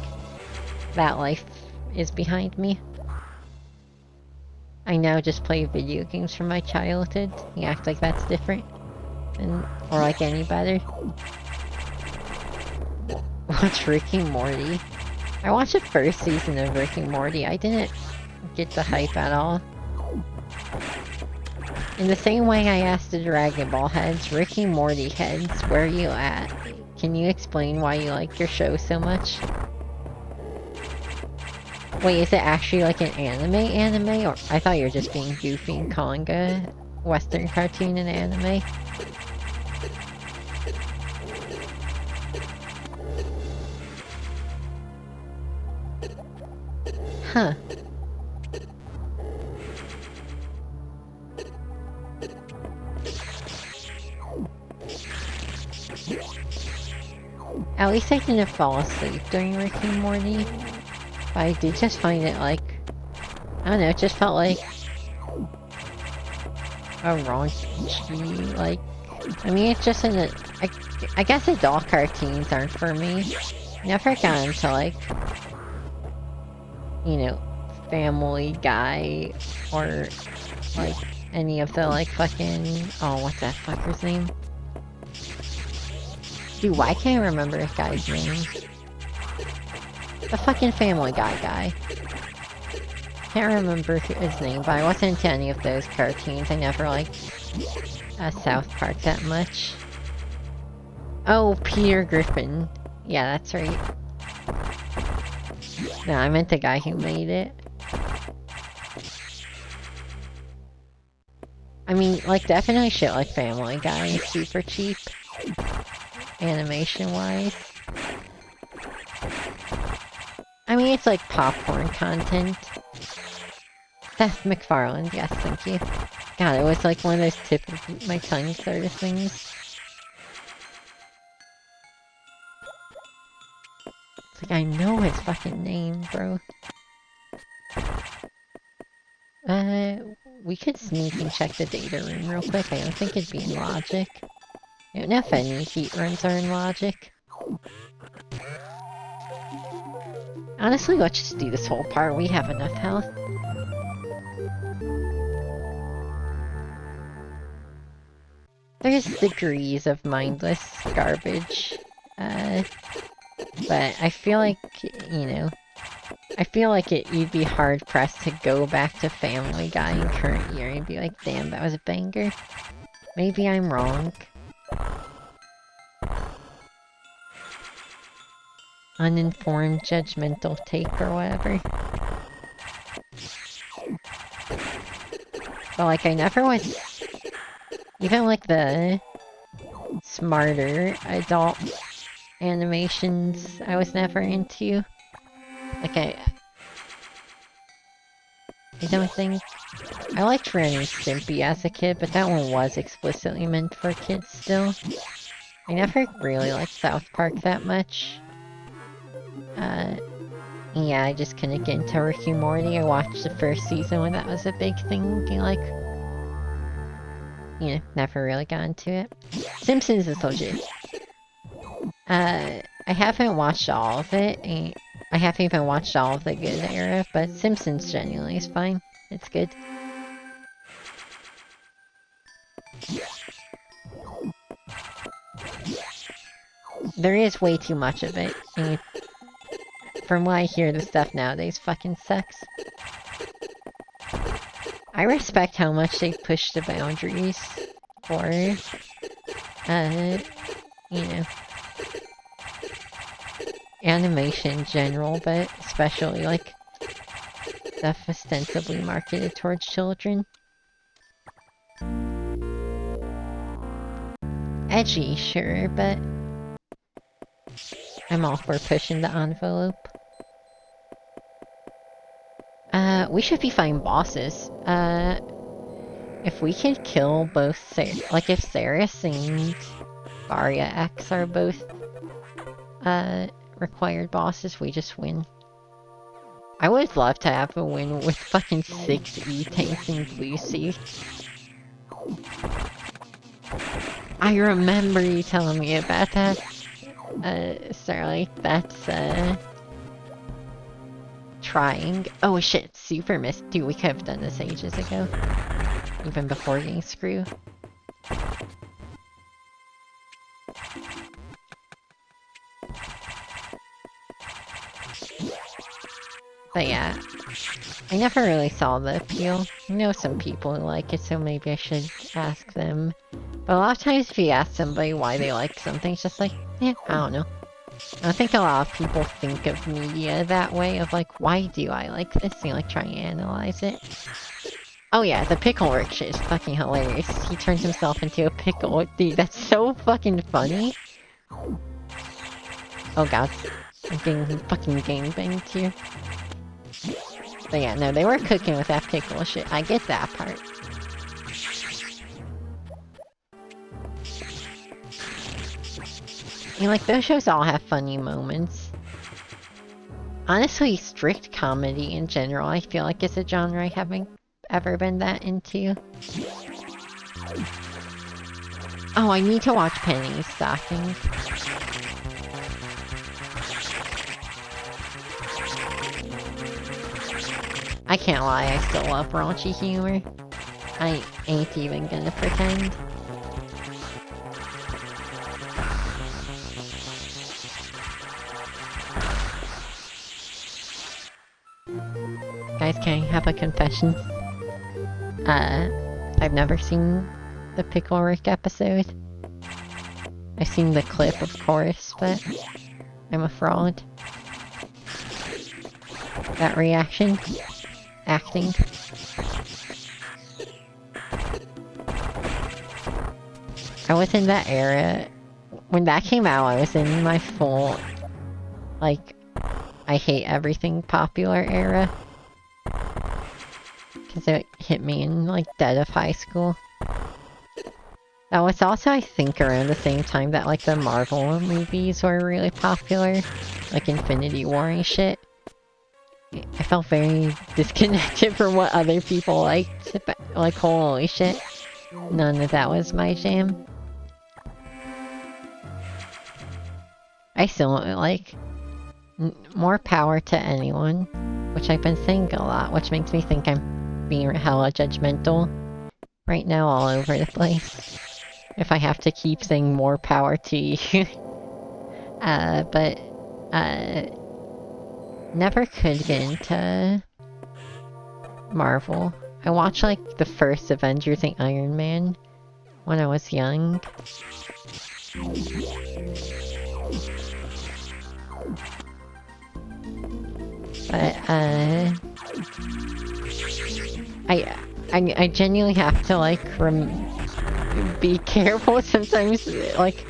that life is behind me. I now just play video games from my childhood. You act like that's different. Or like any better. Watch Rick and Morty. I watched the first season of Rick and Morty. I didn't get the hype at all. In the same way I asked the Dragon Ball heads, Rick and Morty heads, where are you at? Can you explain why you like your show so much? Wait, is it actually like an anime? Or I thought you were just being goofy and calling a Western cartoon an anime. Huh. At least I didn't fall asleep during Rick and Morty. But I did just find it like... I don't know, it just felt like... a raunchy, like... I mean, it's just I guess adult cartoons aren't for me. Never got into, like... you know, Family Guy, or, like, any of the, like, fucking... oh, what's that fucker's name? Dude, why can't I remember this guy's name? The fucking Family Guy guy. Can't remember his name, but I wasn't into any of those cartoons. I never liked South Park that much. Oh, Peter Griffin. Yeah, that's right. No, I meant the guy who made it. I mean, like, definitely shit like Family Guy is super cheap. Animation-wise. I mean, it's like popcorn content. Seth MacFarlane, yes, thank you. God, it was like one of those tip of my tongue sort of things. It's like, I know his fucking name, bro. We could sneak and check the data room real quick. I don't think it'd be in Logic. I don't know if any heat runs are in Logic. Honestly, let's just do this whole part. We have enough health. There's degrees of mindless garbage. But I feel like, you know, I feel like you'd be hard-pressed to go back to Family Guy in current year and be like, damn, that was a banger. Maybe I'm wrong. Uninformed, judgmental take or whatever. But like, I never was... even like the smarter adult animations I was never into. Like I don't think... I liked Ren and Stimpy as a kid, but that one was explicitly meant for kids still. I never really liked South Park that much. Yeah, I just couldn't get into Rick and Morty. I watched the first season when that was a big thing, like... you know, never really got into it. Simpsons is legit. I haven't watched all of it, and I haven't even watched all of the good era, but Simpsons genuinely is fine. It's good. there is way too much of it. And from what I hear, the stuff nowadays fucking sucks. I respect how much they push the boundaries for, you know, animation in general, but especially, like, stuff ostensibly marketed towards children. Edgy, sure, but I'm all for pushing the envelope. We should be fighting bosses. If we could kill both like if Ceres and Varia X are both, required bosses, we just win. I would love to have a win with fucking 6 E-tanks and Lucy. I remember you telling me about that. Starlight, that's, trying. Oh shit, super missed. Dude, we could have done this ages ago. Even before getting screwed. But yeah, I never really saw the appeal. I know some people who like it, so maybe I should ask them. But a lot of times if you ask somebody why they like something, it's just like, yeah, I don't know. I think a lot of people think of media that way, of like, why do I like this? And like try and analyze it. Oh yeah, the pickle work shit is fucking hilarious. He turns himself into a pickle. Dude, that's so fucking funny. Oh god, I'm getting fucking gangbanged here. But yeah, no, they were cooking with that pickle shit. I get that part. And like, those shows all have funny moments. Honestly, strict comedy in general, I feel like is a genre I haven't ever been that into. Oh, I need to watch Penny's Stocking. I can't lie, I still love raunchy humor. I ain't even gonna pretend. Guys, can I have a confession? I've never seen the Pickle Rick episode. I've seen the clip, of course, but I'm a fraud. That reaction? Acting. I was in that era. When that came out, I was in my full, like, I hate everything popular era. Because it hit me in, like, dead of high school. That was also, I think, around the same time that, like, the Marvel movies were really popular. Like, Infinity War and shit. I felt very disconnected from what other people liked. Like, holy shit. None of that was my jam. I still, like, more power to anyone. Which I've been saying a lot, which makes me think I'm being hella judgmental right now all over the place. If I have to keep saying more power to you. Never could get into Marvel. I watched, like, the first Avengers and Iron Man when I was young. But, I genuinely have to, like, be careful sometimes, like,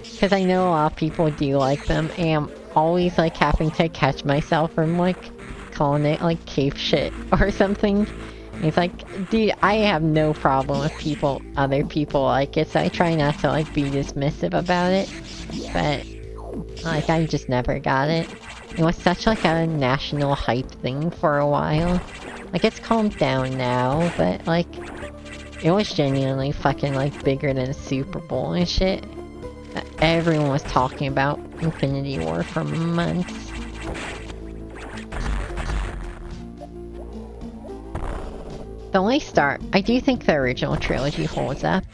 because I know a lot of people do like them, and I'm always, like, having to catch myself from, like, calling it, like, cave shit or something. And it's like, dude, I have no problem with other people like it, so I try not to, like, be dismissive about it. But, like, I just never got it. It was such, like, a national hype thing for a while. Like, it's calmed down now, but, like, it was genuinely fucking, like, bigger than a Super Bowl and shit. Everyone was talking about Infinity War for months. I do think the original trilogy holds up.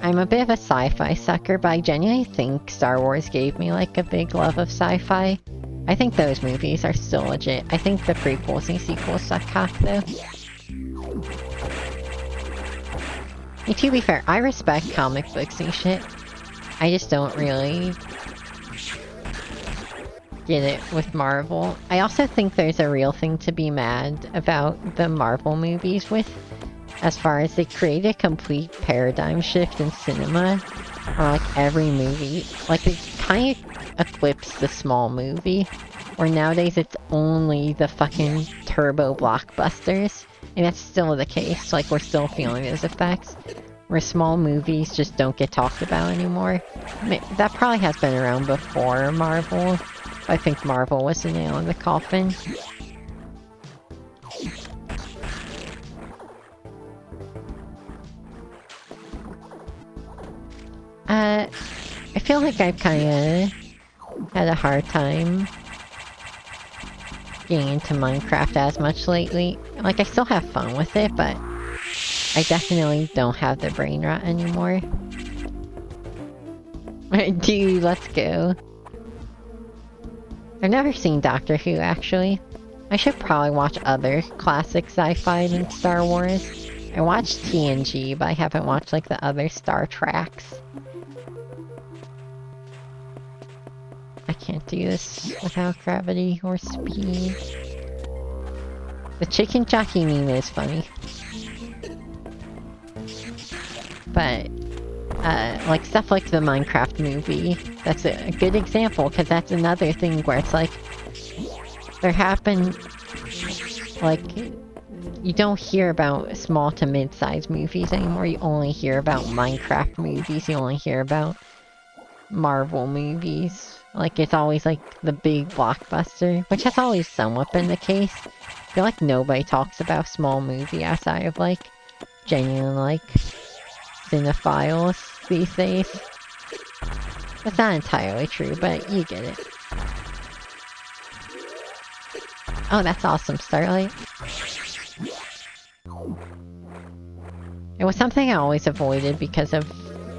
I'm a bit of a sci-fi sucker, but I genuinely think Star Wars gave me like a big love of sci-fi. I think those movies are still legit. I think the prequels and sequels suck cock though. And to be fair, I respect comic books and shit. I just don't really get it with Marvel. I also think there's a real thing to be mad about the Marvel movies with, as far as they create a complete paradigm shift in cinema, or like every movie, like they kind of eclipse the small movie, where nowadays it's only the fucking turbo blockbusters, and that's still the case, like we're still feeling those effects, where small movies just don't get talked about anymore. I mean, that probably has been around before Marvel. I think Marvel was the nail in the coffin. I feel like I've kinda had a hard time getting into Minecraft as much lately. Like, I still have fun with it, but I definitely don't have the brain rot anymore. Dude, let's go. I've never seen Doctor Who, actually. I should probably watch other classic sci-fi than Star Wars. I watched TNG, but I haven't watched, like, the other Star Treks. I can't do this without gravity or speed. The chicken jockey meme is funny. But, like, stuff like the Minecraft movie, that's a good example, because that's another thing where it's like, there happen, like, you don't hear about small to mid-sized movies anymore, you only hear about Minecraft movies, you only hear about Marvel movies. Like, it's always, like, the big blockbuster, which has always somewhat been the case. I feel like nobody talks about small movie outside of, like, genuine, like, cinephiles these days. That's not entirely true, but you get it. Oh, that's awesome, Starlight. It was something I always avoided because of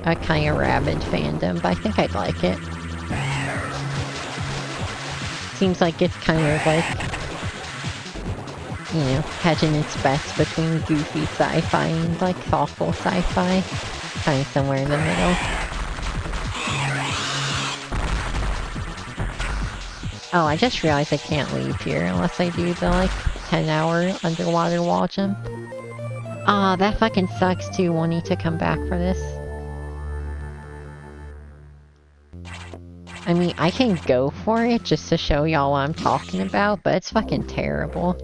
a kind of rabid fandom, but I think I'd like it. Seems like it's kind of like, you know, hedging its bets between goofy sci-fi and, like, thoughtful sci-fi. Kind of somewhere in the middle. Oh, I just realized I can't leave here unless I do the, like, 10-hour underwater wall jump. Aw, that fucking sucks too, we'll need to come back for this. I mean, I can go for it just to show y'all what I'm talking about, but it's fucking terrible.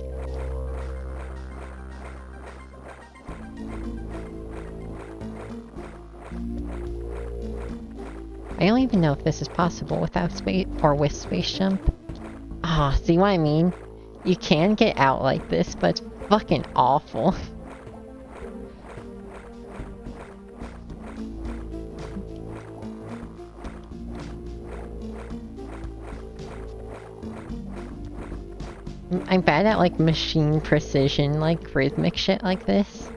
I don't even know if this is possible without space or with space jump. Ah, see what I mean? You can get out like this, but it's fucking awful. I'm bad at, like, machine precision, like, rhythmic shit like this.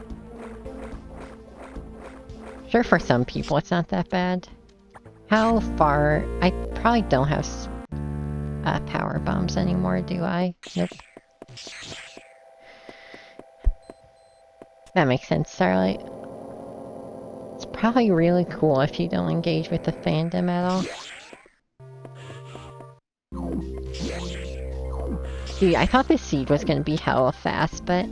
Sure, for some people it's not that bad. How far? I probably don't have power bombs anymore, do I? Nope. That makes sense, Starlight. It's probably really cool if you don't engage with the fandom at all. Dude, I thought this seed was gonna be hella fast, but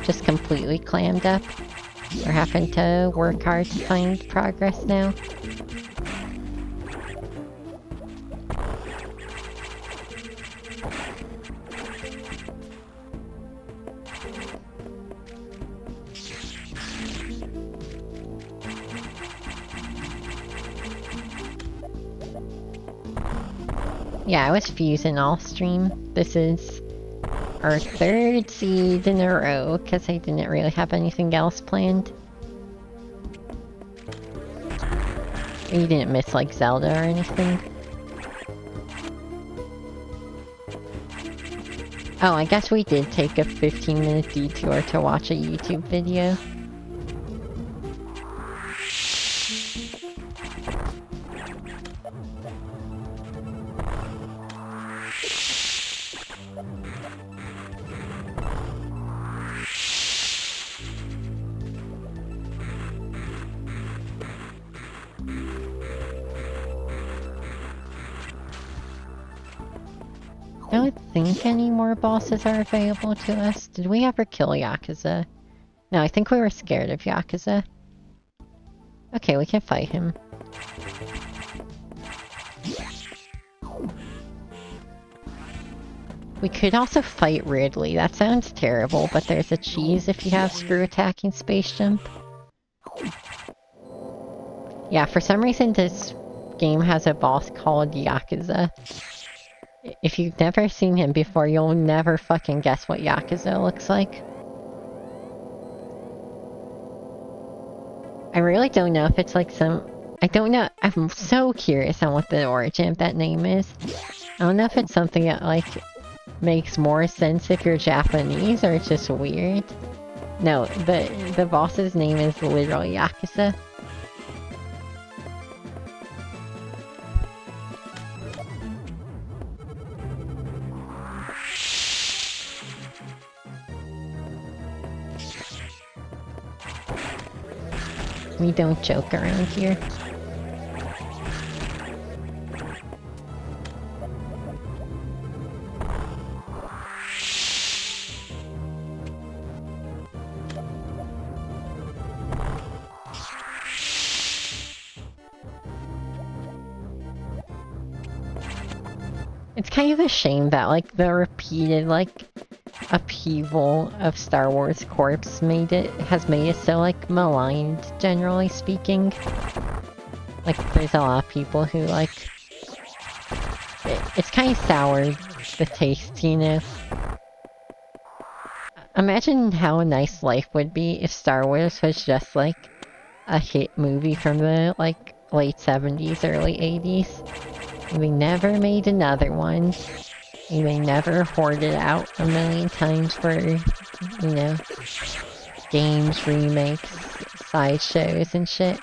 just completely clammed up. We're having to work hard to find progress now. Yeah, I was fusing all stream. This is our third seed in a row, because I didn't really have anything else planned. You didn't miss, like, Zelda or anything? Oh, I guess we did take a 15-minute detour to watch a YouTube video. don't think any more bosses are available to us. Did we ever kill Yakuza? No, I think we were scared of Yakuza. Okay, we can fight him. We could also fight Ridley. That sounds terrible, but there's a cheese if you have screw attacking space jump. Yeah, for some reason this game has a boss called Yakuza. If you've never seen him before, you'll never fucking guess what Yakuza looks like. I really don't know if it's like some... I don't know. I'm so curious on what the origin of that name is. I don't know if it's something that, like, makes more sense if you're Japanese, or it's just weird. No, the boss's name is literally Yakuza. We don't joke around here. It's kind of a shame that, like, the repeated, like, upheaval of Star Wars Corps has made it so, like, maligned, generally speaking. Like, there's a lot of people who, like... It's kind of soured the taste, you know? Imagine how a nice life would be if Star Wars was just, like, a hit movie from the, like, late 70s, early 80s. And they never made another one. And they never hoarded out a million times for, you know, games, remakes, sideshows and shit.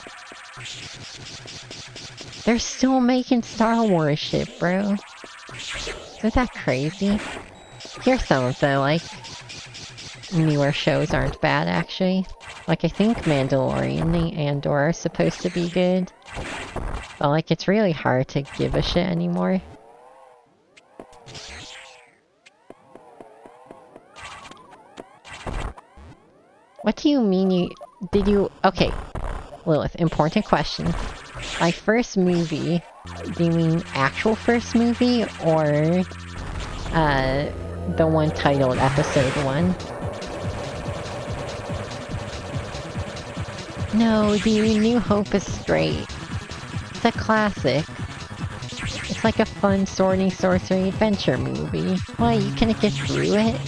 They're still making Star Wars shit, bro. Isn't that crazy? Here's some of the, like, newer shows aren't bad, actually. Like, I think Mandalorian and Andor are supposed to be good. But, like, it's really hard to give a shit anymore. What do you mean okay, Lilith, important question. By first movie, do you mean actual first movie, or, the one titled Episode 1? No, dude, New Hope is great. It's a classic. It's like a fun sorting sorcery adventure movie. Why, you couldn't get through it?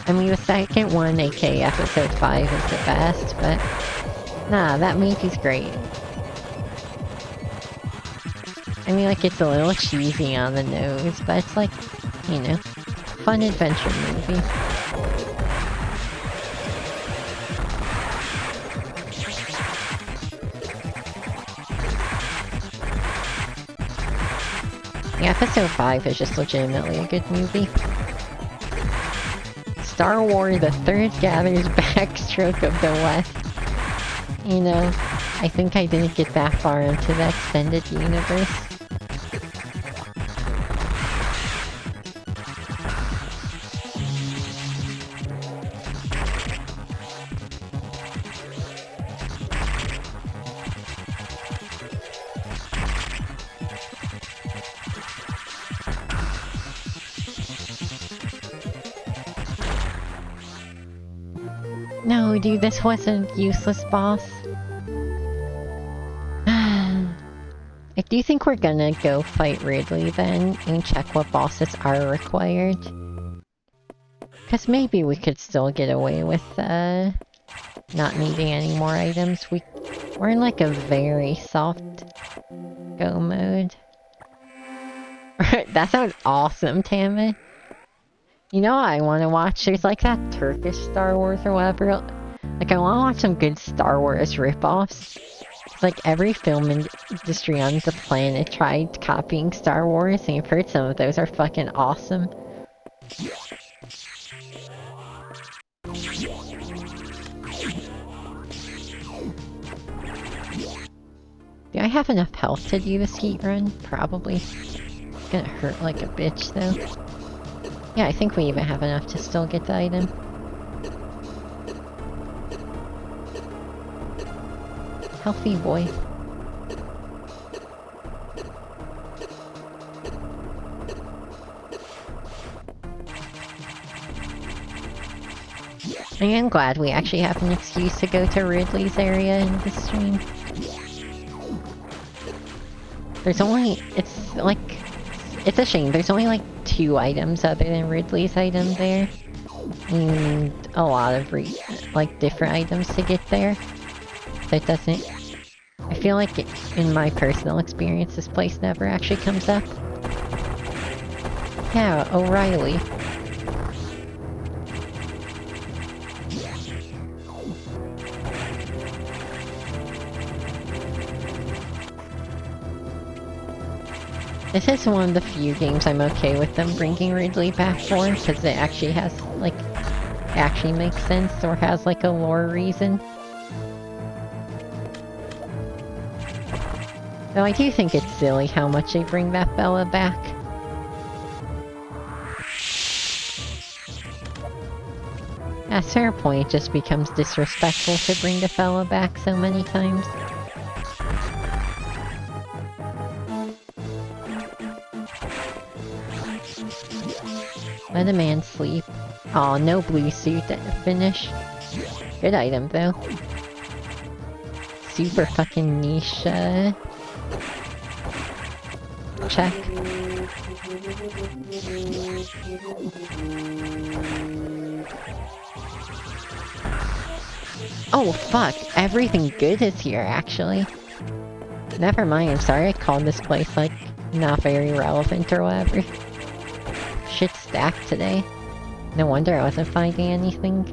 I mean, the second one, aka Episode 5, is the best, but... Nah, that movie's great. I mean, like, it's a little cheesy on the nose, but it's like, you know, fun adventure movie. Yeah, Episode 5 is just legitimately a good movie. Star Wars, the third gathers backstroke of the West. You know, I think I didn't get that far into the extended universe. No, dude, this wasn't a useless boss. I do think we're gonna go fight Ridley then, and check what bosses are required. Cause maybe we could still get away with, not needing any more items. We're in like a very soft go mode. That sounds awesome, Tammy. You know what I want to watch? There's like that Turkish Star Wars or whatever. Like, I want to watch some good Star Wars ripoffs. It's like every film industry on the planet tried copying Star Wars, and I've heard some of those are fucking awesome. Do I have enough health to do this heat run? Probably. gonna hurt like a bitch, though. Yeah, I think we even have enough to still get the item. Healthy boy. I am glad we actually have an excuse to go to Ridley's area in the stream. There's only, it's like, it's a shame, there's only like 2 items other than Ridley's item there. And a lot of like different items to get there. So it doesn't, I feel like in my personal experience this place never actually comes up. Yeah, O'Reilly. This is one of the few games I'm okay with them bringing Ridley back for, because it actually has, like, actually makes sense, or has, like, a lore reason. Though I do think it's silly how much they bring that fella back. At a certain point, it just becomes disrespectful to bring the fella back so many times. Let a man sleep. Aw, no blue suit at the finish. Good item, though. Super fucking niche, check. Oh, fuck. Everything good is here, actually. Never mind, I'm sorry I called this place, like, not very relevant or whatever. Shit's stacked today. No wonder I wasn't finding anything.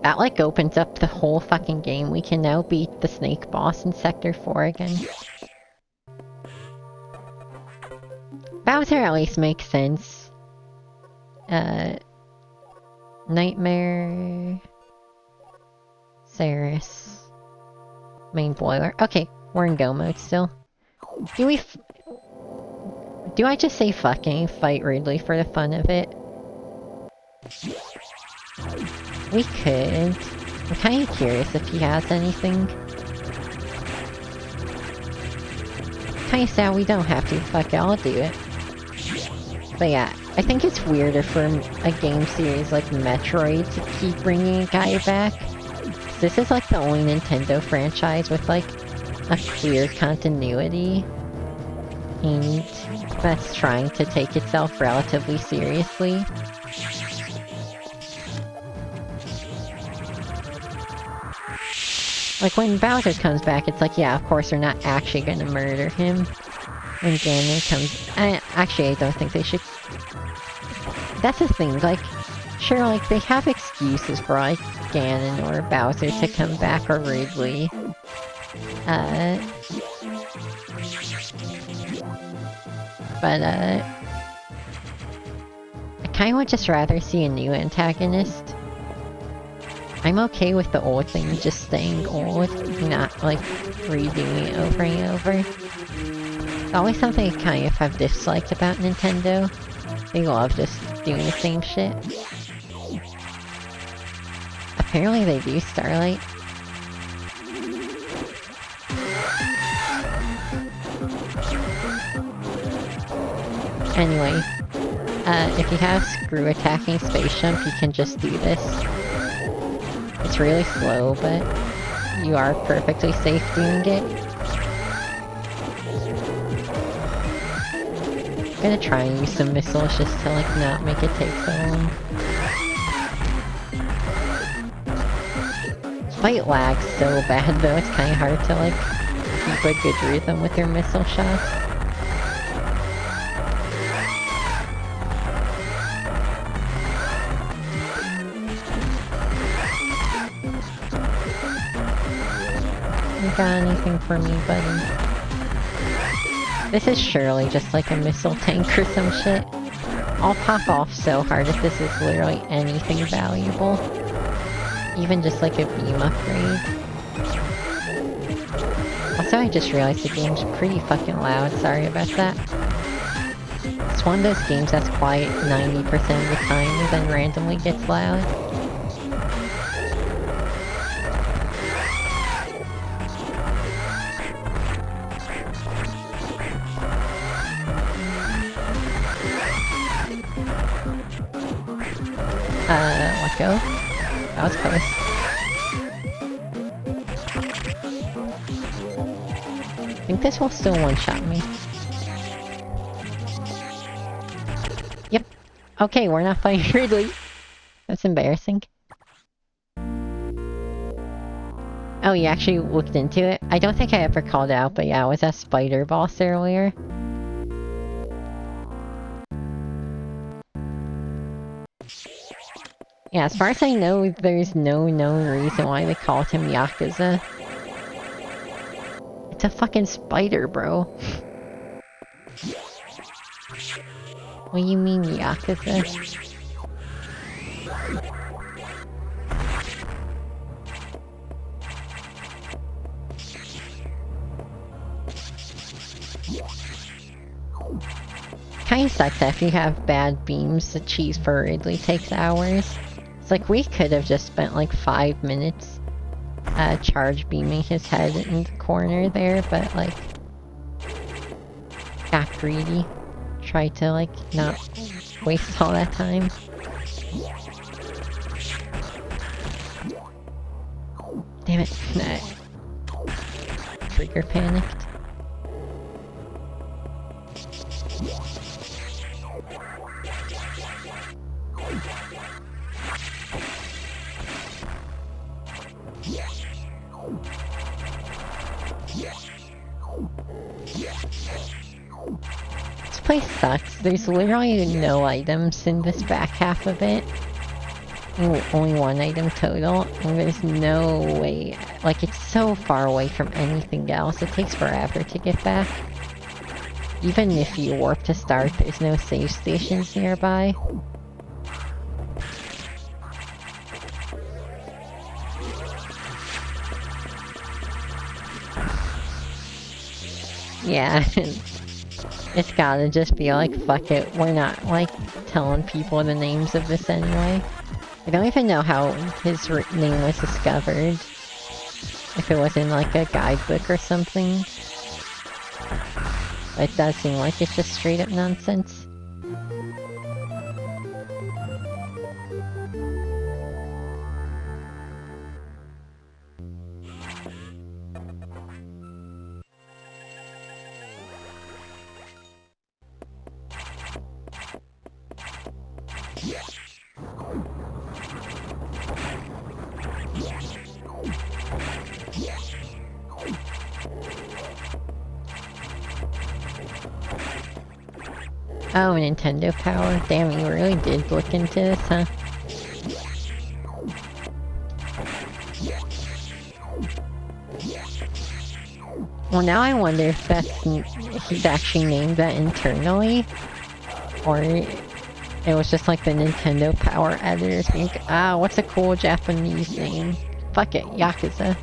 That, like, opens up the whole fucking game. We can now beat the snake boss in Sector 4 again. Bowser at least makes sense. Nightmare... Ceres... Main boiler. Okay, we're in go mode still. Do I just say fucking fight Ridley for the fun of it? We could. I'm kinda curious if he has anything. Kinda sad we don't have to. Fuck it, I'll do it. But yeah, I think it's weirder for a game series like Metroid to keep bringing a guy back. This is like the only Nintendo franchise with like a clear continuity. And that's trying to take itself relatively seriously. Like, when Bowser comes back, it's like, yeah, of course they're not actually gonna murder him. When Ganon comes... actually, I don't think they should... That's the thing, like, sure, like, they have excuses for, like, Ganon or Bowser to come back, or Ridley. But, I kinda would just rather see a new antagonist. I'm okay with the old thing just staying old, not, like, redoing it over and over. It's always something I kind of have disliked about Nintendo. They love just doing the same shit. Apparently they do Starlight. Anyway, if you have screw attacking space jump, you can just do this. It's really slow, but you are perfectly safe doing it. I'm gonna try and use some missiles just to, like, not make it take so long. Fight lags so bad though, it's kinda hard to, like, keep a good rhythm with your missile shots. You got anything for me, buddy? This is surely just like a missile tank or some shit. I'll pop off so hard if this is literally anything valuable. Even just like a beam upgrade. Also, I just realized the game's pretty fucking loud. Sorry about that. It's one of those games that's quiet 90% of the time and then randomly gets loud. Let go. That was close. I think this will still one-shot me. Yep. Okay, we're not fighting Ridley. That's embarrassing. Oh, you actually looked into it? I don't think I ever called it out, but yeah, it was that spider boss earlier. Yeah, as far as I know, there's no known reason why they called him Yakuza. It's a fucking spider, bro. What do you mean, Yakuza? Kinda sucks that if you have bad beams, the cheese for Ridley takes hours. It's like we could have just spent like 5 minutes charge beaming his head in the corner there, but like got greedy. Tried to like not waste all that time. Damn it. Nah. Trigger panicked. This place sucks. There's literally no items in this back half of it. Only one item total, and there's no way. Like, it's so far away from anything else, it takes forever to get back. Even if you warp to start, there's no save stations nearby. Yeah, it's gotta just be like, fuck it, we're not, like, telling people the names of this anyway. I don't even know how his name was discovered. If it was in, like, a guidebook or something. But it does seem like it's just straight up nonsense. Oh, Nintendo Power. Damn, you really did look into this, huh? Well, now I wonder if he's actually named that internally, or it was just like the Nintendo Power editors being, ah, what's a cool Japanese name? Fuck it, Yakuza.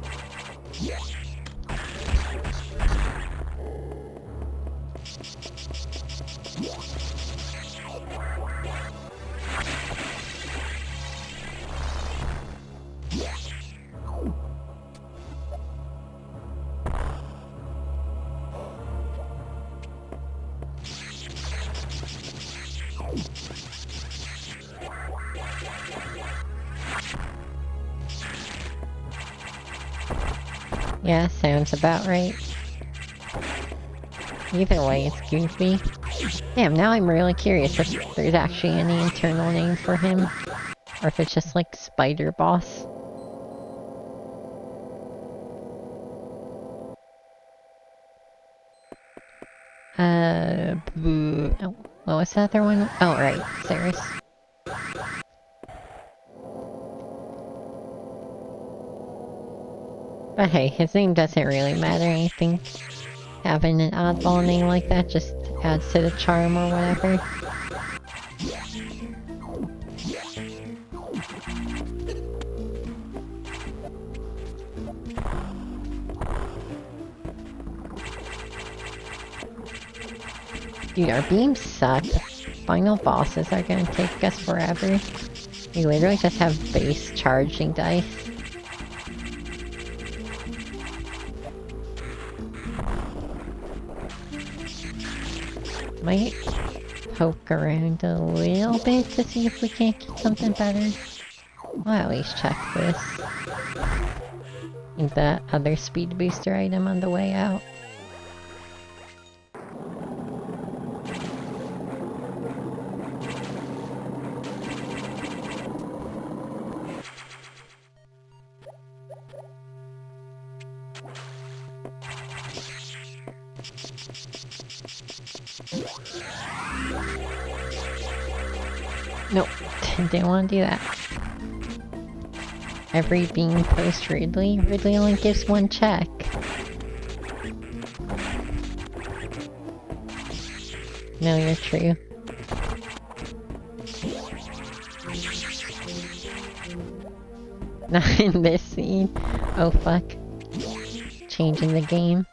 Yeah, sounds about right. Either way, it's goofy. Damn, now I'm really curious if there's actually any internal name for him. Or if it's just like Spider Boss. Oh, what was the other one? Oh, right, Ceres. But hey, his name doesn't really matter, I think. Having an oddball name like that just adds to the charm or whatever. Dude, our beams suck. The final bosses are gonna take us forever. We literally just have base charging dice. Might poke around a little bit to see if we can't get something better. I'll at least check this. Need the other speed booster item on the way out. Nope, didn't want to do that. Every beam post Ridley only gives one check. No, you're true. Not in this scene. Oh fuck. Changing the game.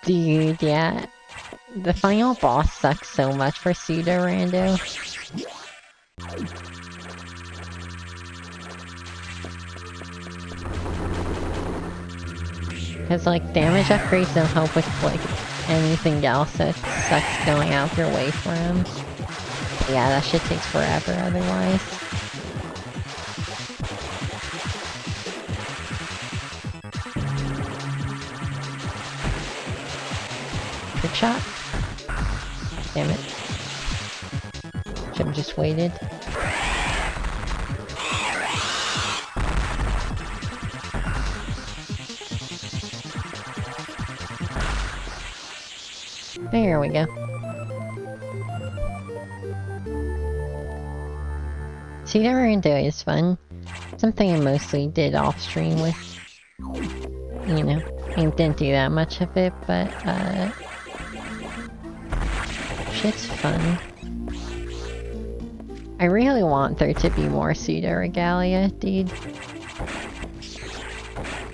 Dude, yeah. The final boss sucks so much for pseudo Rando. Cause like damage upgrades don't help with like anything else, so it sucks going out your way for him. Yeah, that shit takes forever otherwise. Trick shot? Damn it. Should've just waited. There we go. See, that Rando is fun. Something I mostly did off stream with. You know, I didn't do that much of it, but shit's fun. I really want there to be more pseudo regalia, dude.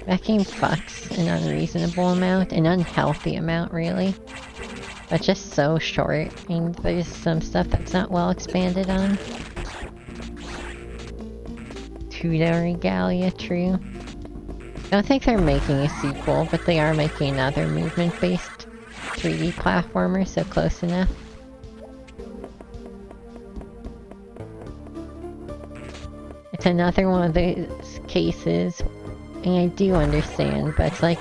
That game fucks an unreasonable amount, an unhealthy amount, really. But just so short, and there's some stuff that's not well expanded on. Pseudo regalia, true. I don't think they're making a sequel, but they are making another movement-based 3D platformer, so close enough. It's another one of those cases, and I do understand, but it's like,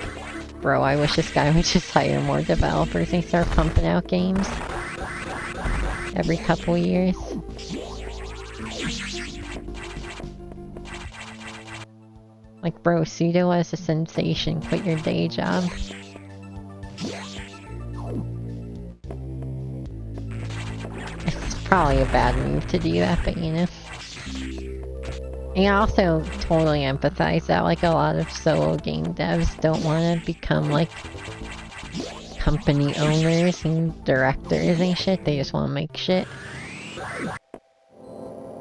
bro, I wish this guy would just hire more developers and start pumping out games every couple years. Like, bro, pseudo was a sensation. Quit your day job. It's probably a bad move to do that, but you know. And I also totally empathize that, like, a lot of solo game devs don't want to become, like, company owners and directors and shit. They just want to make shit.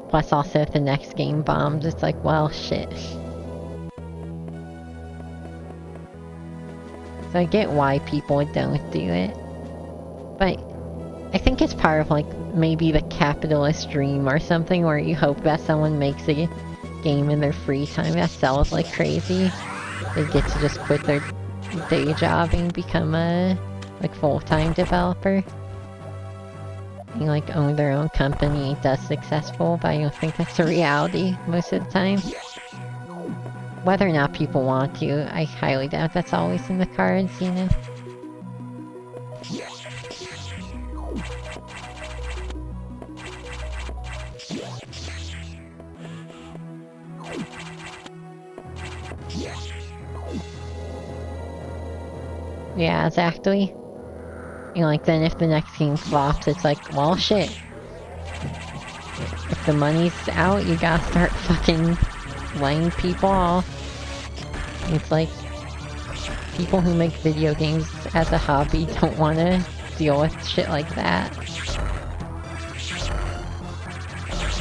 Plus, also, if the next game bombs, it's like, well, shit. So I get why people don't do it. But I think it's part of, like, maybe the capitalist dream or something where you hope that someone makes a game in their free time that sells like crazy. They get to just quit their day job and become a, like, full-time developer. And, like, own their own company that's successful, but I don't think that's the reality most of the time. Whether or not people want to, I highly doubt that's always in the cards, you know? Yeah, exactly. You know, like, then if the next game flops, it's like, well, shit. If the money's out, you gotta start fucking laying people off. It's like, people who make video games as a hobby don't want to deal with shit like that.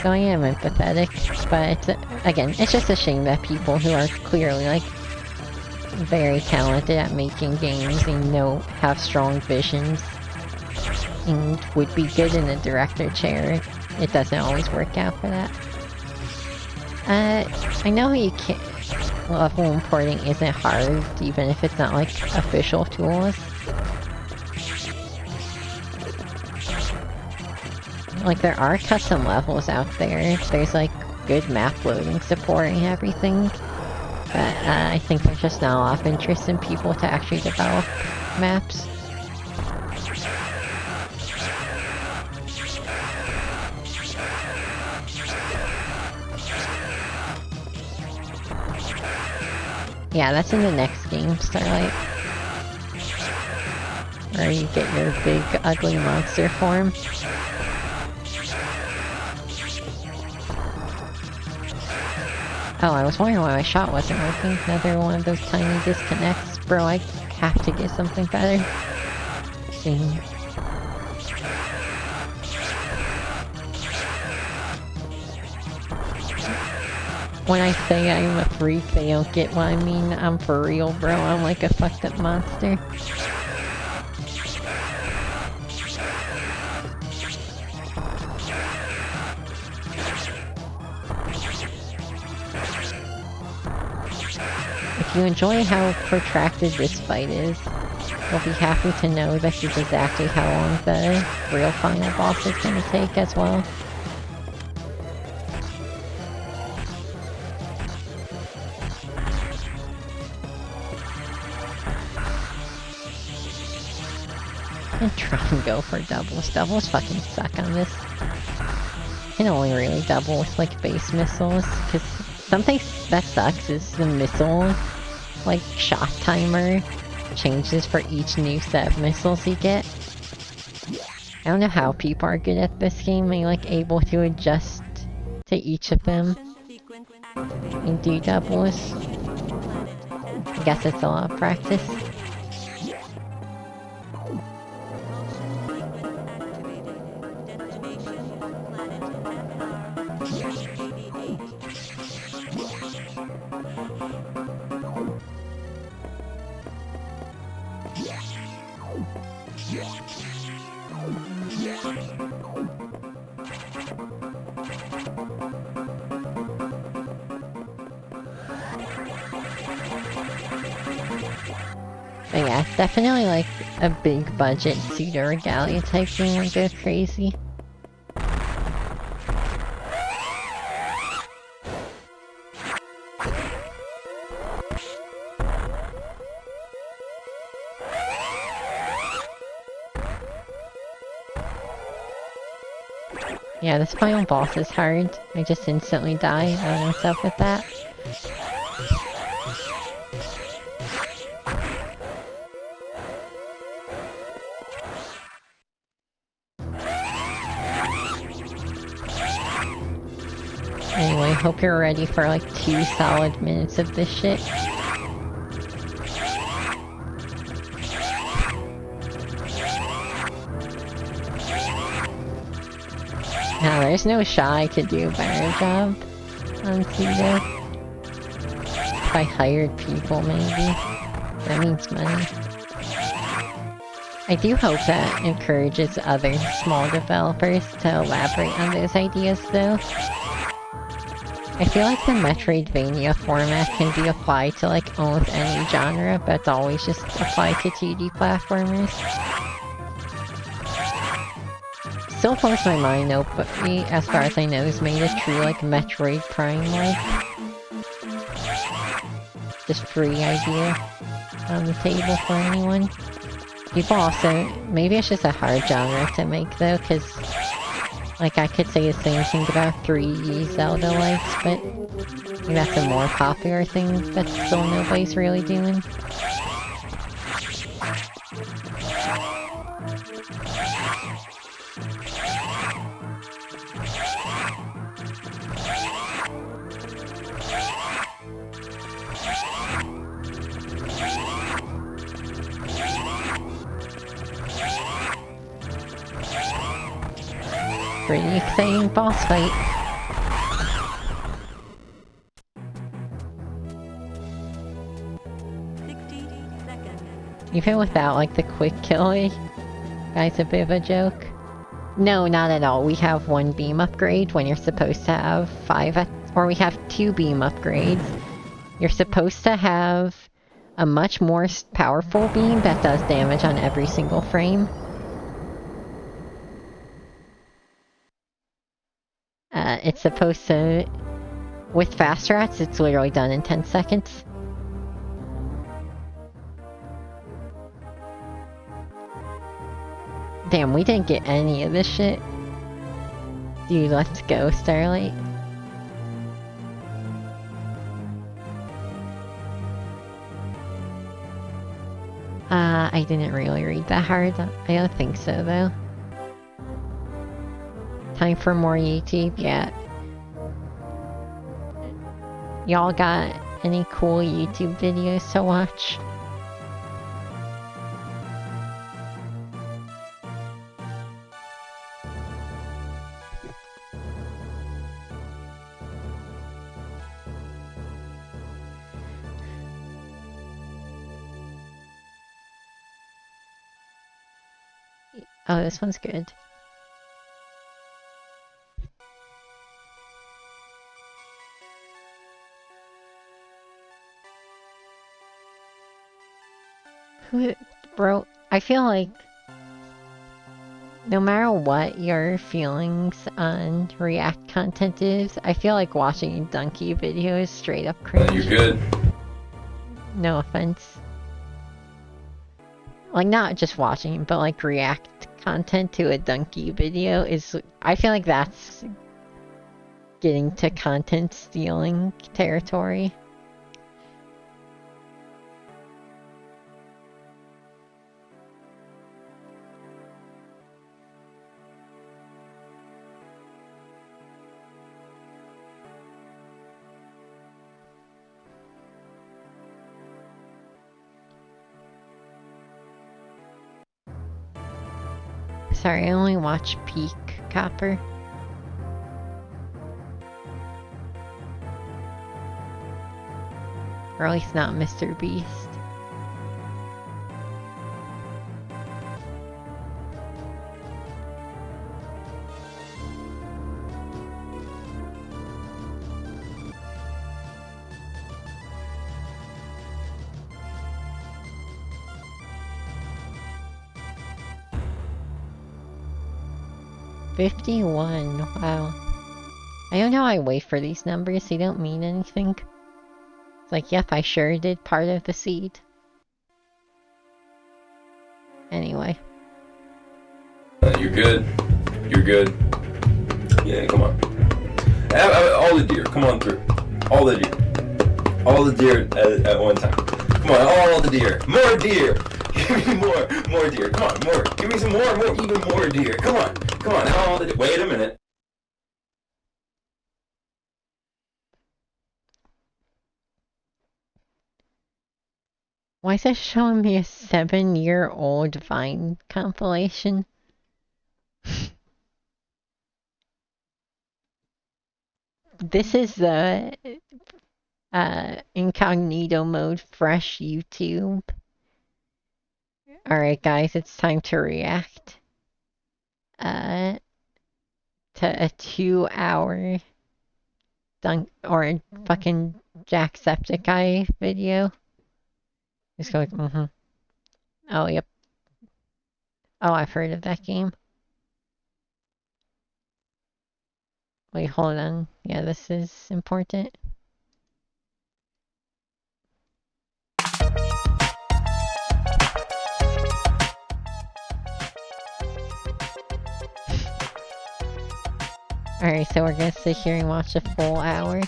So I am empathetic, but again, it's just a shame that people who are clearly like very talented at making games and have strong visions and would be good in a director chair, it doesn't always work out for that. I know you can't. Level importing isn't hard, even if it's not like official tools. Like, there are custom levels out there. There's like good map loading support and everything. But I think there's just not a lot of interest in people to actually develop maps. Yeah, that's in the next game, Starlight. Where you get your big, ugly monster form. Oh, I was wondering why my shot wasn't working. Another one of those tiny disconnects. Bro, I have to get something better. Soon. When I say I'm a freak, they don't get what I mean. I'm for real, bro. I'm like a fucked up monster. If you enjoy how protracted this fight is, you'll be happy to know this is exactly how long the real final boss is gonna take as well. And try and go for doubles. Doubles fucking suck on this. You can only really double with like base missiles, because something that sucks is the missile like shot timer changes for each new set of missiles you get. I don't know how people are good at this game and like able to adjust to each of them and do doubles. I guess it's a lot of practice. But yeah, it's definitely like a big budget pseudo regalia type thing where go crazy. Yeah, this final boss is hard. I just instantly die. I don't know what's up with that. Anyway, hope you're ready for like 2 solid minutes of this shit. Now, there's no shot I could do a better job on pseudo. If I hired people, maybe. That means money. I do hope that encourages other small developers to elaborate on those ideas, though. I feel like the Metroidvania format can be applied to like almost any genre, but it's always just applied to 2D platformers. Still blows my mind though, but as far as I know, has made a true like Metroid Prime like just free idea on the table for anyone. People also, maybe it's just a hard genre to make though, because like I could say the same thing about 3D Zelda likes, but maybe that's a more popular thing that still nobody's really doing. Pretty exciting boss fight. Even without, like, the quick killing, that's a bit of a joke. No, not at all. We have 1 beam upgrade when you're supposed to have 5 or we have 2 beam upgrades. You're supposed to have a much more powerful beam that does damage on every single frame. It's supposed to... With fast rats, it's literally done in 10 seconds. Damn, we didn't get any of this shit. Dude, let's go, Starlight. I didn't really read that hard. I don't think so, though. Time for more YouTube? Yeah. Y'all got any cool YouTube videos to watch? Oh, this one's good. Bro, I feel like no matter what your feelings on React content is, I feel like watching Donkey videos is straight up cringe. You're good. No offense. Like, not just watching, but like React content to a Donkey video is... I feel like that's getting to content stealing territory. Sorry, I only watch Peak Copper. Or at least not Mr. Beast. $51, wow. I don't know how I wait for these numbers, they don't mean anything. It's like, yep, I sure did part of the seed. Anyway. You're good. You're good. Yeah, come on. All the deer, come on through. All the deer. All the deer at one time. Come on, all the deer. More deer! Give me more deer. Come on, more. Give me some more, even more deer. Come on, all the deer. Wait a minute. Why is that showing me a 7-year-old Vine compilation? This is the incognito mode fresh YouTube. Alright guys, it's time to react to a 2-hour fucking Jacksepticeye video. Just go like, Oh, yep. Oh, I've heard of that game. Wait, hold on. Yeah, this is important. Alright, so we're gonna sit here and watch a full hour.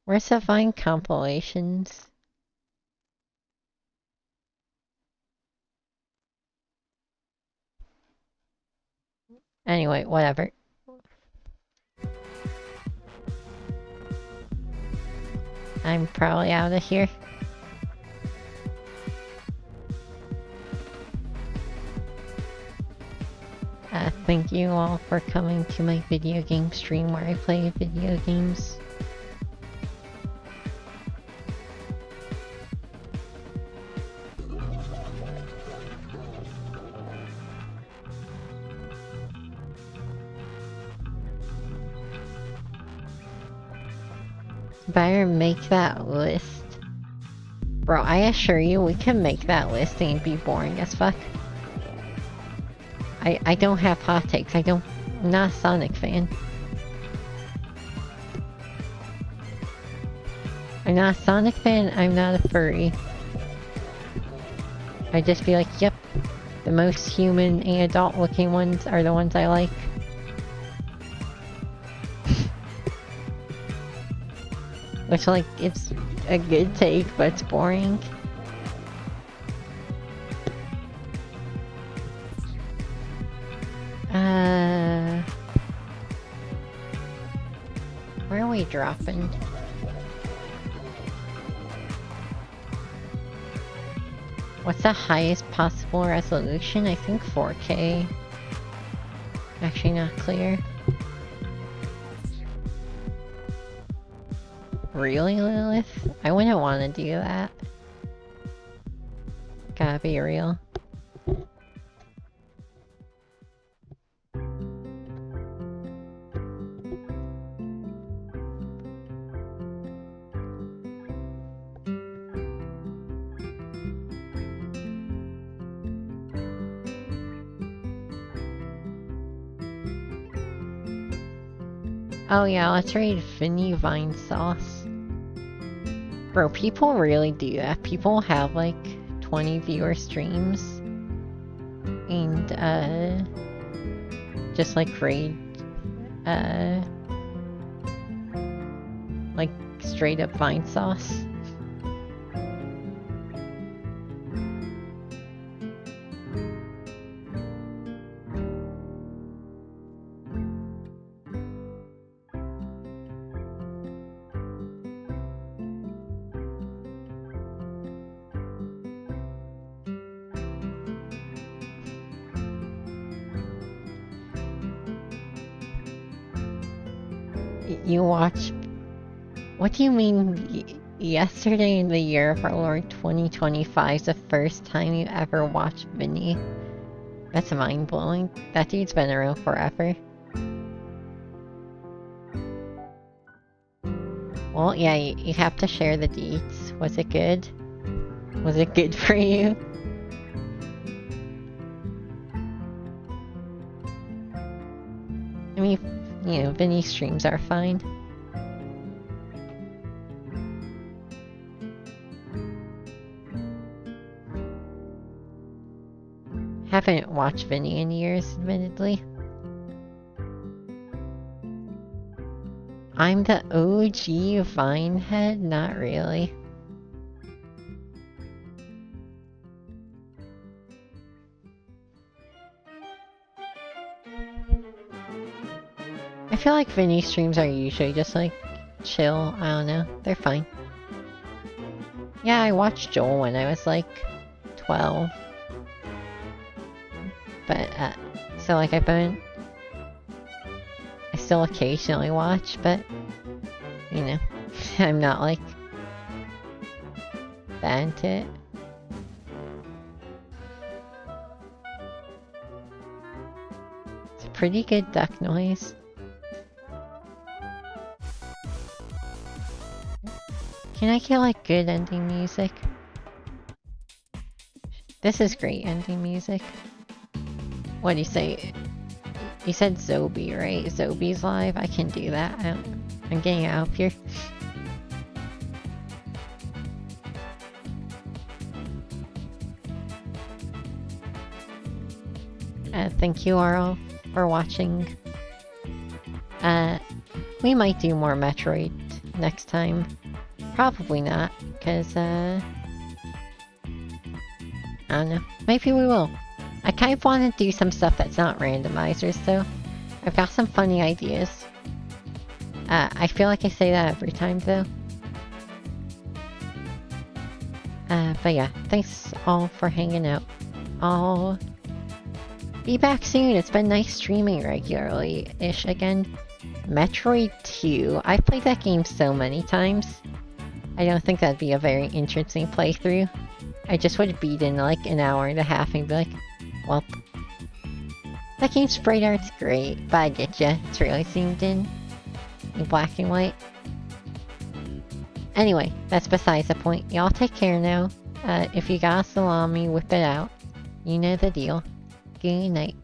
Where's the Vine compilations? Anyway, whatever. I'm probably out of here. Thank you all for coming to my video game stream where I play video games. Better make that list. Bro, I assure you we can make that list and be boring as fuck. I don't have hot takes. I'm not a Sonic fan. I'm not a Sonic fan, I'm not a furry. I just feel like, yep, the most human and adult looking ones are the ones I like. Which, like, it's a good take, but it's boring. Where are we dropping? What's the highest possible resolution? I think 4K. Actually not clear. Really, Lilith? I wouldn't want to do that. Gotta be real. Oh yeah, let's read Vinny Vine Sauce. Bro, people really do that. People have like 20 viewer streams and just like raid like straight up Vine Sauce. You watch... What do you mean yesterday in the year of our Lord 2025 is the first time you ever watched Vinny? That's mind-blowing. That dude's been around forever. Well, yeah, you have to share the deets. Was it good? Was it good for you? I mean, you know, Vinny streams are fine. Haven't watched Vinny in years, admittedly. I'm the OG Vinehead? Not really. I feel like Vinny streams are usually just like chill. I don't know. They're fine. Yeah, I watched Joel when I was like 12. But, so like I still occasionally watch, but, you know, I'm not like that into it. It's a pretty good duck noise. Can I get like good ending music? This is great ending music. What do you say? You said Zobi, right? Zobi's live? I can do that. I'm getting out of here. Thank you all for watching. We might do more Metroid next time. Probably not, because, I don't know. Maybe we will. I kind of want to do some stuff that's not randomizers, though. I've got some funny ideas. I feel like I say that every time, though. But yeah, thanks all for hanging out. I'll Be back soon. It's been nice streaming regularly-ish again. Metroid 2. I've played that game so many times. I don't think that'd be a very interesting playthrough. I just would beat in like an hour and a half and be like, well, that game's sprite art's great, but I get ya. It's really zoomed in black and white. Anyway, that's besides the point. Y'all take care now. If you got a salami, whip it out. You know the deal. Good night.